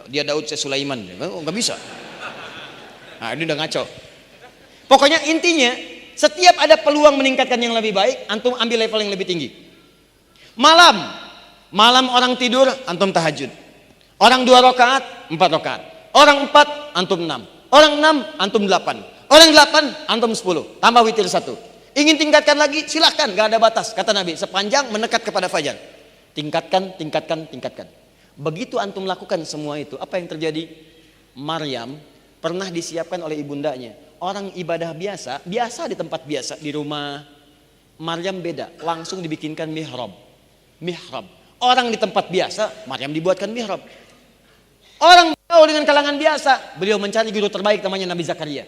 Dia Daud, saya Sulaiman, nggak bisa. Nah, ini udah ngaco. Pokoknya intinya, setiap ada peluang meningkatkan yang lebih baik, antum ambil level yang lebih tinggi. Malam orang tidur, antum tahajud. Orang 2 rakaat, 4 rakaat. Orang 4, antum 6. Orang 6, antum 8. Orang 8, antum 10. Tambah witir 1. Ingin tingkatkan lagi, silahkan, gak ada batas. Kata Nabi, sepanjang menekat kepada fajar. Tingkatkan, tingkatkan, tingkatkan. Begitu antum lakukan semua itu, apa yang terjadi? Maryam pernah disiapkan oleh ibundanya. Orang ibadah biasa di tempat biasa, di rumah. Maryam beda, langsung dibikinkan mihrab. Mihrab. Orang di tempat biasa, Maryam dibuatkan mihrab. Orang bergaul dengan kalangan biasa, beliau mencari guru terbaik namanya Nabi Zakaria.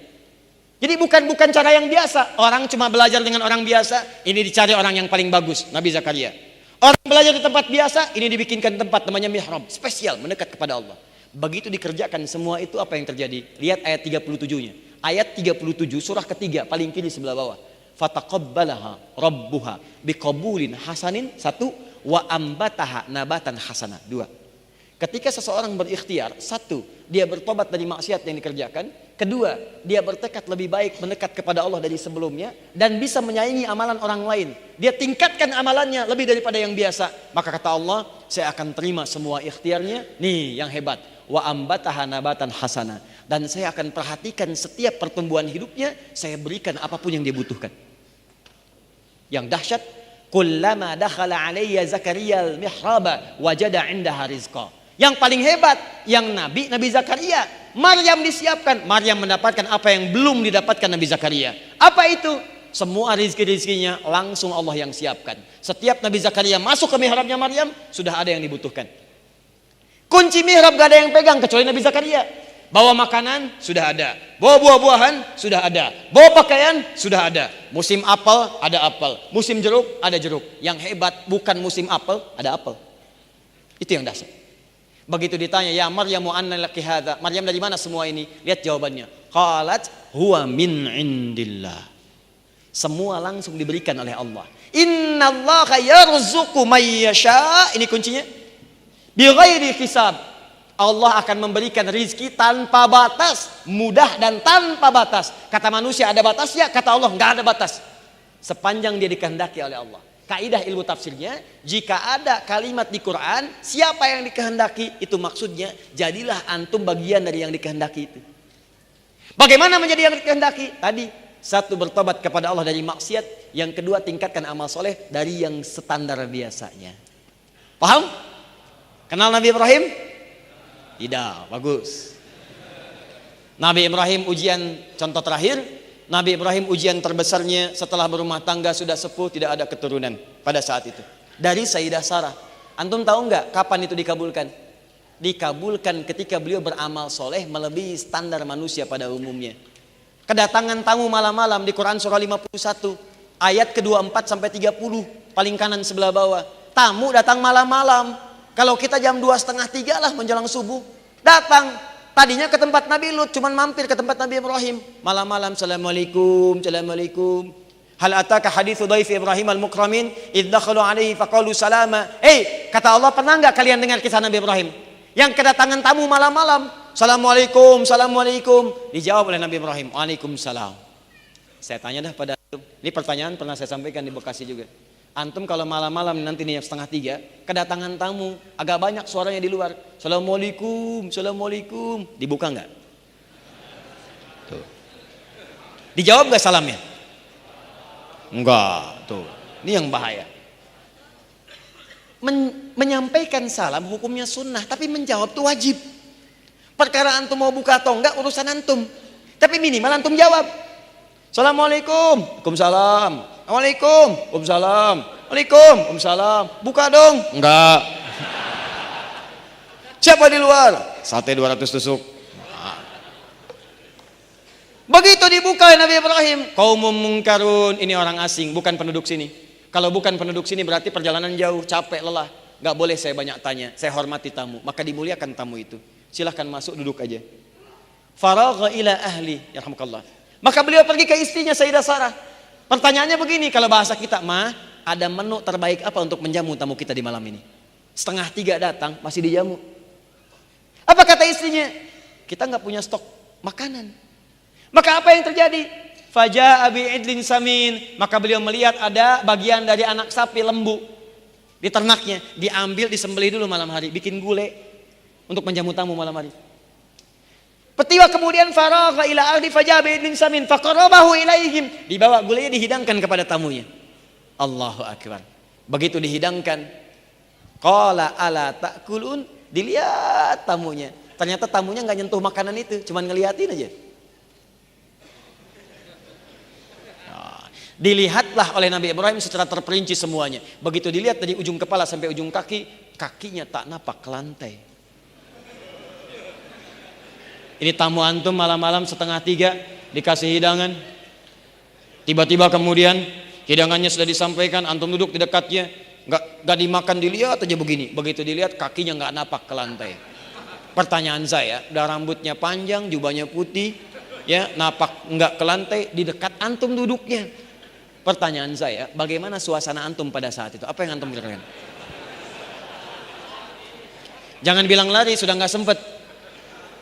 Jadi bukan cara yang biasa. Orang cuma belajar dengan orang biasa, ini dicari orang yang paling bagus, Nabi Zakaria. Orang belajar di tempat biasa, ini dibikinkan tempat namanya mihrab, spesial, mendekat kepada Allah. Begitu dikerjakan semua itu, apa yang terjadi? Lihat ayat 37-nya. Ayat 37 surah ketiga paling kiri sebelah bawah. Fataqabbalaha rabbuha biqabulin hasanin, 1, wa ambataha nabatan hasana, 2. Ketika seseorang berikhtiar, 1, dia bertobat dari maksiat yang dikerjakan. 2, dia bertekad lebih baik mendekat kepada Allah dari sebelumnya dan bisa menyaingi amalan orang lain. Dia tingkatkan amalannya lebih daripada yang biasa. Maka kata Allah, saya akan terima semua ikhtiarnya. Nih yang hebat. Wa ambataha nabatan hasana. Dan saya akan perhatikan setiap pertumbuhan hidupnya, saya berikan apapun yang dia butuhkan. Yang dahsyat, kullama dakhala alayya Zakaria al-mihraba wajada 'indaha rizqa. Yang paling hebat, yang Nabi Zakaria. Maryam disiapkan, Maryam mendapatkan apa yang belum didapatkan Nabi Zakaria. Apa itu? Semua rizki-rizkinya langsung Allah yang siapkan. Setiap Nabi Zakaria masuk ke mihrabnya Maryam, sudah ada yang dibutuhkan. Kunci mihrab gak ada yang pegang kecuali Nabi Zakaria. Bawa makanan, sudah ada. Bawa buah-buahan, sudah ada. Bawa pakaian, sudah ada. Musim apel, ada apel. Musim jeruk, ada jeruk. Yang hebat bukan musim apel, ada apel. Itu yang dasar. Begitu ditanya, ya Maryam anna laki hadza? Maryam dari mana semua ini? Lihat jawabannya. Qalat huwa min indillah. Semua langsung diberikan oleh Allah. Innallaha yarzuqu may yasha. Ini kuncinya. Bighairi hisab. Allah akan memberikan rizki tanpa batas, mudah dan tanpa batas. Kata manusia ada batasnya, kata Allah enggak ada batas. Sepanjang dia dikehendaki oleh Allah. Kaidah ilmu tafsirnya, jika ada kalimat di Quran, siapa yang dikehendaki, itu maksudnya jadilah antum bagian dari yang dikehendaki itu. Bagaimana menjadi yang dikehendaki? Tadi, 1, bertobat kepada Allah dari maksiat. Yang 2, tingkatkan amal soleh dari yang standar biasanya. Paham? Kenal Nabi Ibrahim? Tidak, bagus. Nabi Ibrahim ujian contoh terakhir. Nabi Ibrahim ujian terbesarnya setelah berumah tangga sudah sepuh, tidak ada keturunan pada saat itu. Dari Sayyidah Sarah. Antum tahu nggak kapan itu dikabulkan? Dikabulkan ketika beliau beramal soleh melebihi standar manusia pada umumnya. Kedatangan tamu malam-malam di Quran surah 51 ayat ke-24 sampai 30 paling kanan sebelah bawah. Tamu datang malam-malam. Kalau kita jam 2:30 lah menjelang subuh datang. Tadinya ke tempat Nabi Lut, cuman mampir ke tempat Nabi Ibrahim. Malam-malam, assalamualaikum, assalamualaikum. Hal ataka hadithu dhaifi Ibrahim al-mukramin idh dakhalu alaihi faqalu salama. Kata Allah, pernah enggak kalian dengar kisah Nabi Ibrahim yang kedatangan tamu malam-malam? Assalamualaikum, assalamualaikum. Dijawab oleh Nabi Ibrahim, waalaikumsalam. Saya tanya dah pada antum. Ini pertanyaan pernah saya sampaikan di Bekasi juga. Antum kalau malam-malam nanti nih 2:30 kedatangan tamu, agak banyak suaranya di luar. Assalamualaikum, assalamualaikum. Dibuka enggak? Tuh. Dijawab enggak salamnya? Enggak, tuh. Ini yang bahaya. Menyampaikan salam hukumnya sunnah, tapi menjawab tuh wajib. Perkara antum mau buka atau enggak urusan antum. Tapi minimal antum jawab. Assalamualaikum, waalaikumsalam. Assalamualaikum, waalaikumsalam. Waalaikumsalam. Buka dong. Enggak. Siapa di luar? Sate 200 tusuk. Begitu dibuka Nabi Ibrahim, qaumum munkarun, ini orang asing, bukan penduduk sini. Kalau bukan penduduk sini berarti perjalanan jauh, capek, lelah. Gak boleh saya banyak tanya, saya hormati tamu. Maka dimuliakan tamu itu. Silahkan masuk, duduk aja. Faragha ila ahli, yarhamukallah. Maka beliau pergi ke istrinya Sayyidah Sarah. Pertanyaannya begini, kalau bahasa kita, ada menu terbaik apa untuk menjamu tamu kita di malam ini? 2:30 datang, masih dijamu. Apa kata istrinya? Kita nggak punya stok makanan. Maka apa yang terjadi? Faja'a bi'idlin samin. Maka beliau melihat ada bagian dari anak sapi lembu di ternaknya, diambil disembelih dulu malam hari, bikin gulai untuk menjamu tamu malam hari. Petiwa kemudian faragha ila ardi faja'a bi'idlin samin faqarabahu ilaihim. Dibawa gulainya dihidangkan kepada tamunya. Allahu akbar. Begitu dihidangkan, qala ala ta'kulun, dilihat tamunya. Ternyata tamunya nggak nyentuh makanan itu, cuman ngeliatin aja. Dilihatlah oleh Nabi Ibrahim secara terperinci semuanya. Begitu dilihat dari ujung kepala sampai ujung kaki, kakinya tak napak ke lantai. Ini tamu antum malam-malam 2:30 dikasih hidangan. Tiba-tiba kemudian hidangannya sudah disampaikan, antum duduk di dekatnya, nggak dimakan, dilihat aja begini. Begitu dilihat kakinya nggak napak ke lantai. Pertanyaan saya, udah rambutnya panjang, jubahnya putih, ya napak nggak ke lantai, di dekat antum duduknya. Pertanyaan saya, bagaimana suasana antum pada saat itu? Apa yang antum pikirkan? Jangan bilang lari, sudah nggak sempet.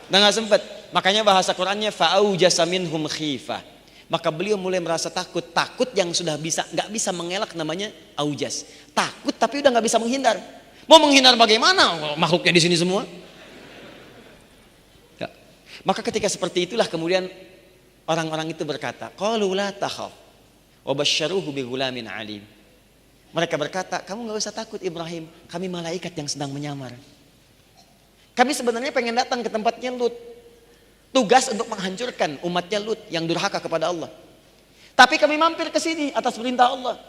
Udah nggak sempet. Makanya bahasa Qurannya fa'aujasa minhum khifah. Maka beliau mulai merasa takut. Takut yang sudah nggak bisa mengelak, namanya aujas. Takut tapi udah nggak bisa menghindar. Mau menghindar bagaimana? Makhluknya di sini semua. Ya. Maka ketika seperti itulah kemudian orang-orang itu berkata, qalu la takhaf wa basyaruhu bi ghulamin alim. Mereka berkata, kamu nggak usah takut Ibrahim, kami malaikat yang sedang menyamar. Kami sebenarnya pengen datang ke tempatnya Lut. Tugas untuk menghancurkan umatnya Lut yang durhaka kepada Allah. Tapi kami mampir ke sini atas perintah Allah.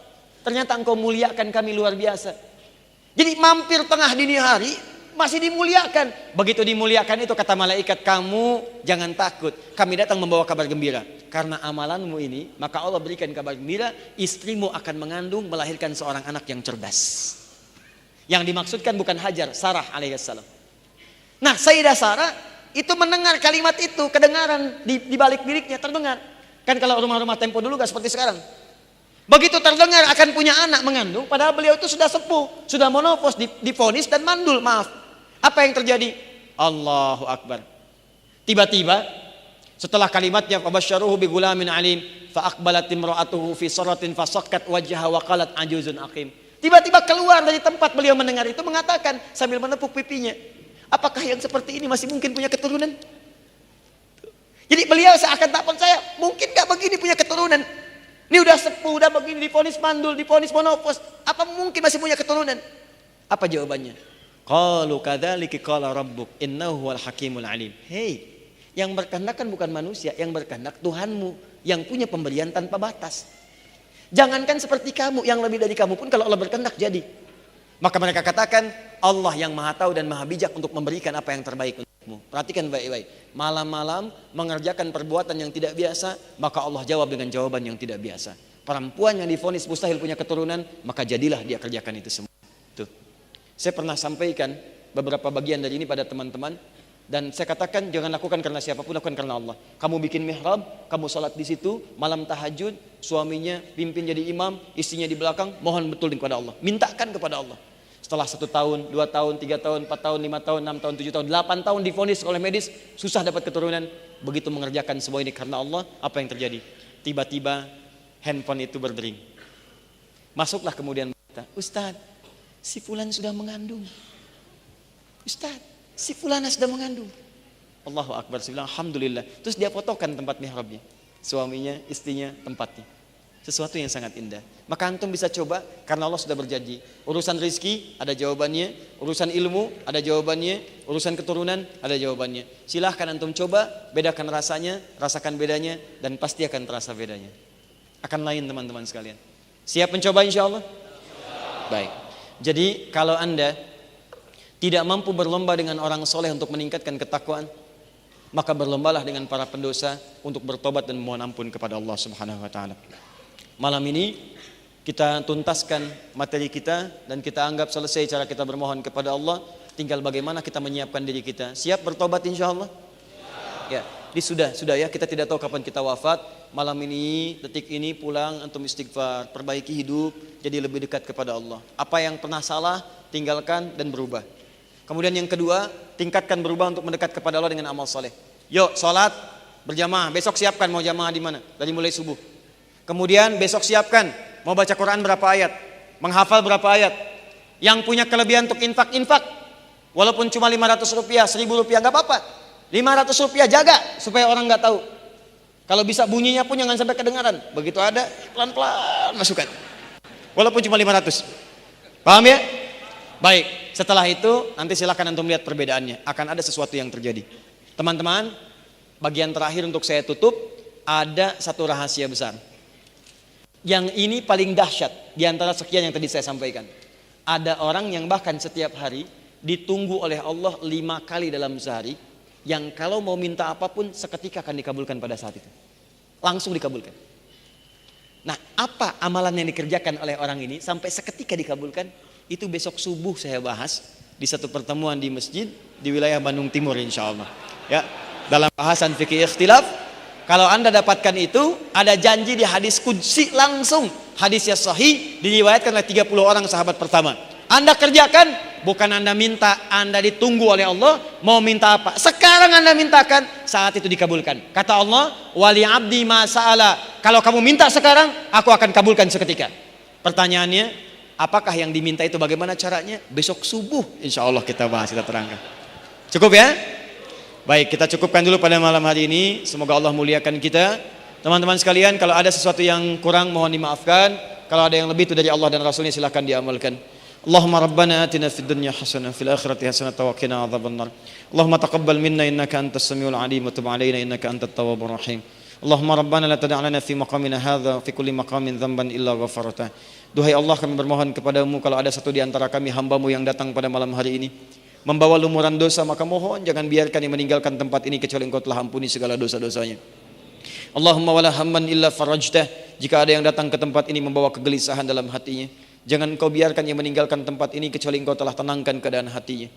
Ternyata engkau muliakan kami luar biasa. Jadi mampir tengah dini hari masih dimuliakan. Begitu dimuliakan itu kata malaikat, kamu jangan takut. Kami datang membawa kabar gembira. Karena amalanmu ini, maka Allah berikan kabar gembira, istrimu akan mengandung, melahirkan seorang anak yang cerdas. Yang dimaksudkan bukan Hajar, Sarah alaihissalam. Nah, Sayyidah Sarah itu mendengar kalimat itu, kedengaran di balik biliknya terdengar. Kan kalau rumah-rumah tempo dulu gak seperti sekarang. Begitu terdengar akan punya anak mengandung, padahal beliau itu sudah sepuh, sudah monopos, divonis dan mandul, maaf. Apa yang terjadi? Allahu Akbar. Tiba-tiba setelah kalimatnya fabasyaruhu bi ghulamin alim fa aqbalat imra'atuhu fi saratin fasakkat wajhaha wa qalat ajuzun aqim. Tiba-tiba keluar dari tempat beliau mendengar itu mengatakan sambil menepuk pipinya, apakah yang seperti ini masih mungkin punya keturunan? Jadi beliau seakan tak percaya, mungkin gak begini punya keturunan? Ini udah sepuh, udah begini, divonis mandul, divonis monopos, apa mungkin masih punya keturunan? Apa jawabannya? Qalu kadzalika qala rabbuk innahu huwal hakimul alim. Hei, yang berkehendak kan bukan manusia, yang berkehendak Tuhanmu yang punya pemberian tanpa batas. Jangankan seperti kamu, yang lebih dari kamu pun kalau Allah berkehendak jadi. Maka mereka katakan, Allah yang maha tahu dan maha bijak untuk memberikan apa yang terbaik untukmu. Perhatikan baik-baik. Malam-malam mengerjakan perbuatan yang tidak biasa, maka Allah jawab dengan jawaban yang tidak biasa. Perempuan yang divonis mustahil punya keturunan, maka jadilah dia kerjakan itu semua. Tuh. Saya pernah sampaikan beberapa bagian dari ini pada teman-teman. Dan saya katakan jangan lakukan karena siapapun, lakukan karena Allah. Kamu bikin mihrab, kamu sholat di situ, malam tahajud, suaminya pimpin jadi imam, istrinya di belakang, mohon betul kepada Allah. Mintakan kepada Allah. Setelah 1 tahun, 2 tahun, 3 tahun, 4 tahun, 5 tahun, 6 tahun, 7 tahun, 8 tahun divonis oleh medis, susah dapat keturunan. Begitu mengerjakan semua ini karena Allah, apa yang terjadi? Tiba-tiba handphone itu berdering. Masuklah kemudian berkata, Ustaz, si fulan sudah mengandung. Ustaz, si fulana sudah mengandung. Allahu Akbar, saya bilang alhamdulillah. Terus dia fotokan tempat mihrabnya, suaminya, istrinya, tempatnya. Sesuatu yang sangat indah. Maka antum bisa coba, karena Allah sudah berjanji. Urusan rizki ada jawabannya, urusan ilmu ada jawabannya, urusan keturunan ada jawabannya. Silahkan antum coba, bedakan rasanya, rasakan bedanya, dan pasti akan terasa bedanya. Akan lain teman-teman sekalian. Siap mencoba insya Allah? Baik. Jadi kalau anda tidak mampu berlomba dengan orang soleh untuk meningkatkan ketakwaan, maka berlombalah dengan para pendosa untuk bertobat dan mohon ampun kepada Allah Subhanahu wa taala. Malam ini kita tuntaskan materi kita dan kita anggap selesai cara kita bermohon kepada Allah. Tinggal bagaimana kita menyiapkan diri kita. Siap bertobat insya Allah? Ya, ini sudah ya. Kita tidak tahu kapan kita wafat. Malam ini, detik ini pulang, antum istighfar, perbaiki hidup, jadi lebih dekat kepada Allah. Apa yang pernah salah, tinggalkan dan berubah. Kemudian yang kedua, tingkatkan berubah untuk mendekat kepada Allah dengan amal soleh. Yuk, sholat berjamaah. Besok siapkan mau jamaah di mana? Dari mulai subuh. Kemudian besok siapkan mau baca Quran berapa ayat, menghafal berapa ayat. Yang punya kelebihan untuk infak. Walaupun cuma 500 rupiah, 1000 rupiah gak apa-apa. 500 rupiah jaga supaya orang gak tahu. Kalau bisa bunyinya pun jangan sampai kedengaran. Begitu ada, pelan-pelan masukkan. Walaupun cuma 500. Paham ya? Baik, setelah itu nanti silakan antum lihat perbedaannya. Akan ada sesuatu yang terjadi. Teman-teman, bagian terakhir untuk saya tutup, ada satu rahasia besar. Yang ini paling dahsyat di antara sekian yang tadi saya sampaikan. Ada orang yang bahkan setiap hari ditunggu oleh Allah 5 kali dalam sehari, yang kalau mau minta apapun seketika akan dikabulkan pada saat itu. Langsung dikabulkan. Nah, apa amalan yang dikerjakan oleh orang ini sampai seketika dikabulkan? Itu besok subuh saya bahas di satu pertemuan di masjid di wilayah Bandung Timur insyaallah. Ya, dalam bahasan fikih ikhtilaf. Kalau anda dapatkan itu, ada janji di hadis qudsi langsung. Hadisnya sahih, diriwayatkan oleh 30 orang sahabat pertama. Anda kerjakan, bukan anda minta, anda ditunggu oleh Allah. Mau minta apa? Sekarang anda mintakan, saat itu dikabulkan. Kata Allah, wali abdi ma sa'ala. Kalau kamu minta sekarang, aku akan kabulkan seketika. Pertanyaannya, apakah yang diminta itu bagaimana caranya? Besok subuh, insya Allah kita bahas, kita terangkan. Cukup ya? Baik, kita cukupkan dulu pada malam hari ini. Semoga Allah muliakan kita. Teman-teman sekalian, kalau ada sesuatu yang kurang mohon dimaafkan. Kalau ada yang lebih itu dari Allah dan Rasulnya silahkan diamalkan. Allahumma rabbana atina fid dunya hasanah fil akhirati hasanah wa qina adzabannar. Allahumma taqabbal minna innaka antas samiul alim wa tub alaina innaka antat tawwabur rahim. Allahumma rabbana la tada' lana fi maqamina hadza fi kulli maqamin dhanban illa ghafarta. Duhai Allah, kami bermohon kepadamu kalau ada satu di antara kami hamba-Mu yang datang pada malam hari ini membawa lumuran dosa, maka mohon jangan biarkan dia meninggalkan tempat ini kecuali Engkau telah ampuni segala dosa-dosanya. Allahumma wala hamman illa farajtah. Jika ada yang datang ke tempat ini membawa kegelisahan dalam hatinya, jangan Engkau biarkan dia meninggalkan tempat ini kecuali Engkau telah tenangkan keadaan hatinya.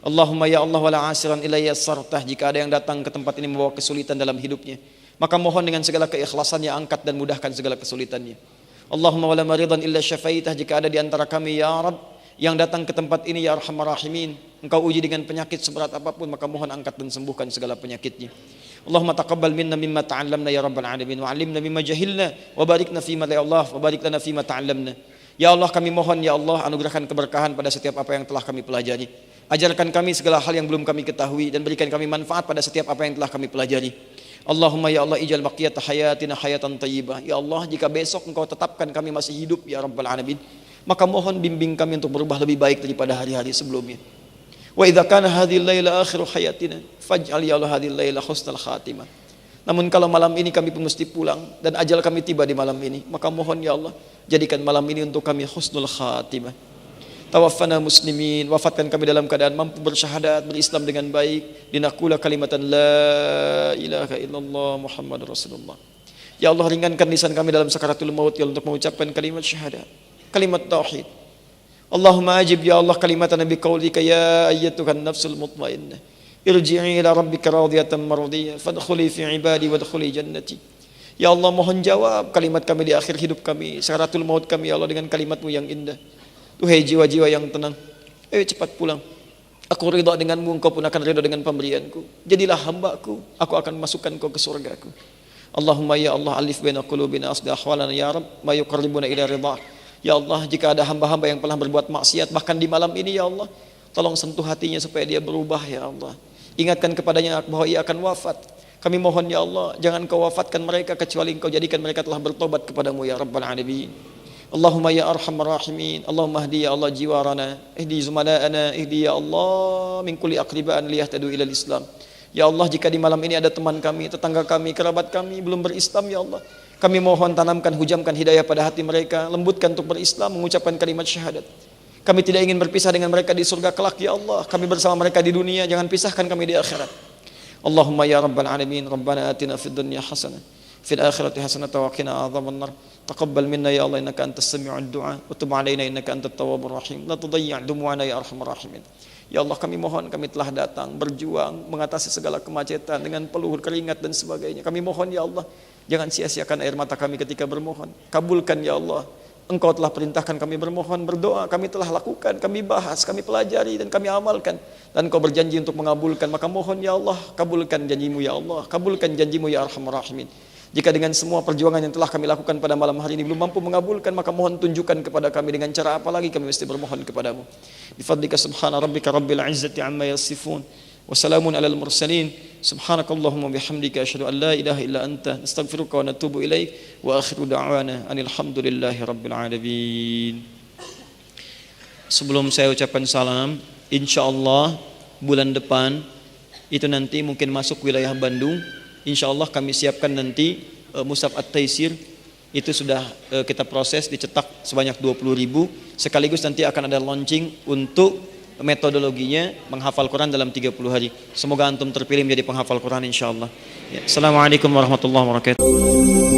Allahumma ya Allah wala asiran illa yassartah. Jika ada yang datang ke tempat ini membawa kesulitan dalam hidupnya, maka mohon dengan segala keikhlasannya angkat dan mudahkan segala kesulitannya. Allahumma wala maridan illa syafaitah. Jika ada di antara kami ya Rabb yang datang ke tempat ini ya Arhamar Rahimin, Engkau uji dengan penyakit seberat apapun, maka mohon angkat dan sembuhkan segala penyakitnya. Allahumma taqabbal minna mimma ta'allamna ya Rabbal Alamin, wa 'allimna mimma jahilna, wa barikna fima ya Allah, wa barik lana fima ta'allamna. Ya Allah, kami mohon ya Allah, anugerahkan keberkahan pada setiap apa yang telah kami pelajari. Ajarkan kami segala hal yang belum kami ketahui dan berikan kami manfaat pada setiap apa yang telah kami pelajari. Allahumma ya Allah ijal baqiyata hayatina hayatan thayyibah. Ya Allah, jika besok Engkau tetapkan kami masih hidup ya Rabbal Alamin, maka mohon bimbing kami untuk berubah lebih baik daripada hari-hari sebelumnya. Wa idza kana hadhil laila akhiru hayatina faj'al ya Allah hadhil laila husnal khatimah. Namun kalau malam ini kami pun mesti pulang dan ajal kami tiba di malam ini, maka mohon ya Allah jadikan malam ini untuk kami husnul khatimah. tawaffana muslimin, wafatkan kami dalam keadaan mampu bersyahadat, berislam dengan baik, linaqula kalimatan la ilaha illallah Muhammadur Rasulullah. Ya Allah, ringankan lisan kami dalam sakaratul maut ya Allah, untuk mengucapkan kalimat syahadat, kalimat tauhid. Allahumma ajib ya Allah kalimatan nabi qaulika ya ayyatuhan nafsul mutmainnah irji'i ila rabbika radiyatan mardiyah fadkhuli fi ibadi wadkhuli jannati. Ya Allah, mohon jawab kalimat kami di akhir hidup kami, sakaratul maut kami ya Allah, dengan kalimat-Mu yang indah. Tuhai jiwa-jiwa yang tenang, cepat pulang. Aku ridha denganmu, engkau pun akan ridha dengan pemberianku. Jadilah hambaku, aku akan masukkan kau ke surgaku. Allahumma ya Allah, alif baina qulubina asli ahwalana ya Rabb, ma yuqarribuna ila ridha. Ya Allah, jika ada hamba-hamba yang pernah berbuat maksiat bahkan di malam ini ya Allah, tolong sentuh hatinya supaya dia berubah ya Allah. Ingatkan kepadanya bahwa ia akan wafat. Kami mohon ya Allah, jangan kau wafatkan mereka kecuali engkau jadikan mereka telah bertobat kepadamu ya Rabbal Alamin. Allahumma ya arhamar rahimin, Allahumma hdi ya Allah jiwarana, ihdi zumala'ana, ihdi ya Allah min kulli aqribaan liyahtadu ilal Islam. Ya Allah, jika di malam ini ada teman kami, tetangga kami, kerabat kami belum berislam ya Allah, kami mohon tanamkan, hujamkan hidayah pada hati mereka, lembutkan untuk berislam, mengucapkan kalimat syahadat. Kami tidak ingin berpisah dengan mereka di surga kelak ya Allah. Kami bersama mereka di dunia, jangan pisahkan kami di akhirat. Allahumma ya Rabbal Alamin, Rabbana atina fid dunya hasanah, fil akhirati hasanah wa qina adzabannar. Taqabbal minna ya Allah innaka antas sami'ud du'a wa tub 'alaina innaka antat tawwabur rahim. La tudayyi' dumu'ana ya arhamar rahimin. Ya Allah, kami mohon, kami telah datang berjuang mengatasi segala kemacetan dengan peluh, keringat dan sebagainya. Kami mohon ya Allah, jangan sia-siakan air mata kami ketika bermohon. Kabulkan ya Allah. Engkau telah perintahkan kami bermohon, berdoa, kami telah lakukan, kami bahas, kami pelajari dan kami amalkan. Dan Engkau berjanji untuk mengabulkan, maka mohon ya Allah, kabulkan janjimu ya Allah, kabulkan janjimu ya arhamar rahimin. Jika dengan semua perjuangan yang telah kami lakukan pada malam hari ini belum mampu mengabulkan, maka mohon tunjukkan kepada kami dengan cara apa lagi kami mesti bermohon kepadamu. Bifadlika subhana rabbika rabbil izzati amma yasifun, wa salamun alal mursalin, subhanakallahumma bihamdika asyhadu an la ilaha illa anta, astaghfiruka wa natubu ilaik, wa akhiru da'wana anil hamdulillahi rabbil alamin. Sebelum saya ucapkan salam, insyaallah bulan depan itu nanti mungkin masuk wilayah Bandung. InsyaAllah kami siapkan nanti Mushaf At-Taisir, itu sudah kita proses dicetak sebanyak 20.000, sekaligus nanti akan ada launching untuk metodologinya menghafal Quran dalam 30 hari. Semoga antum terpilih menjadi penghafal Quran insyaallah. Ya, Assalamualaikum warahmatullahi wabarakatuh.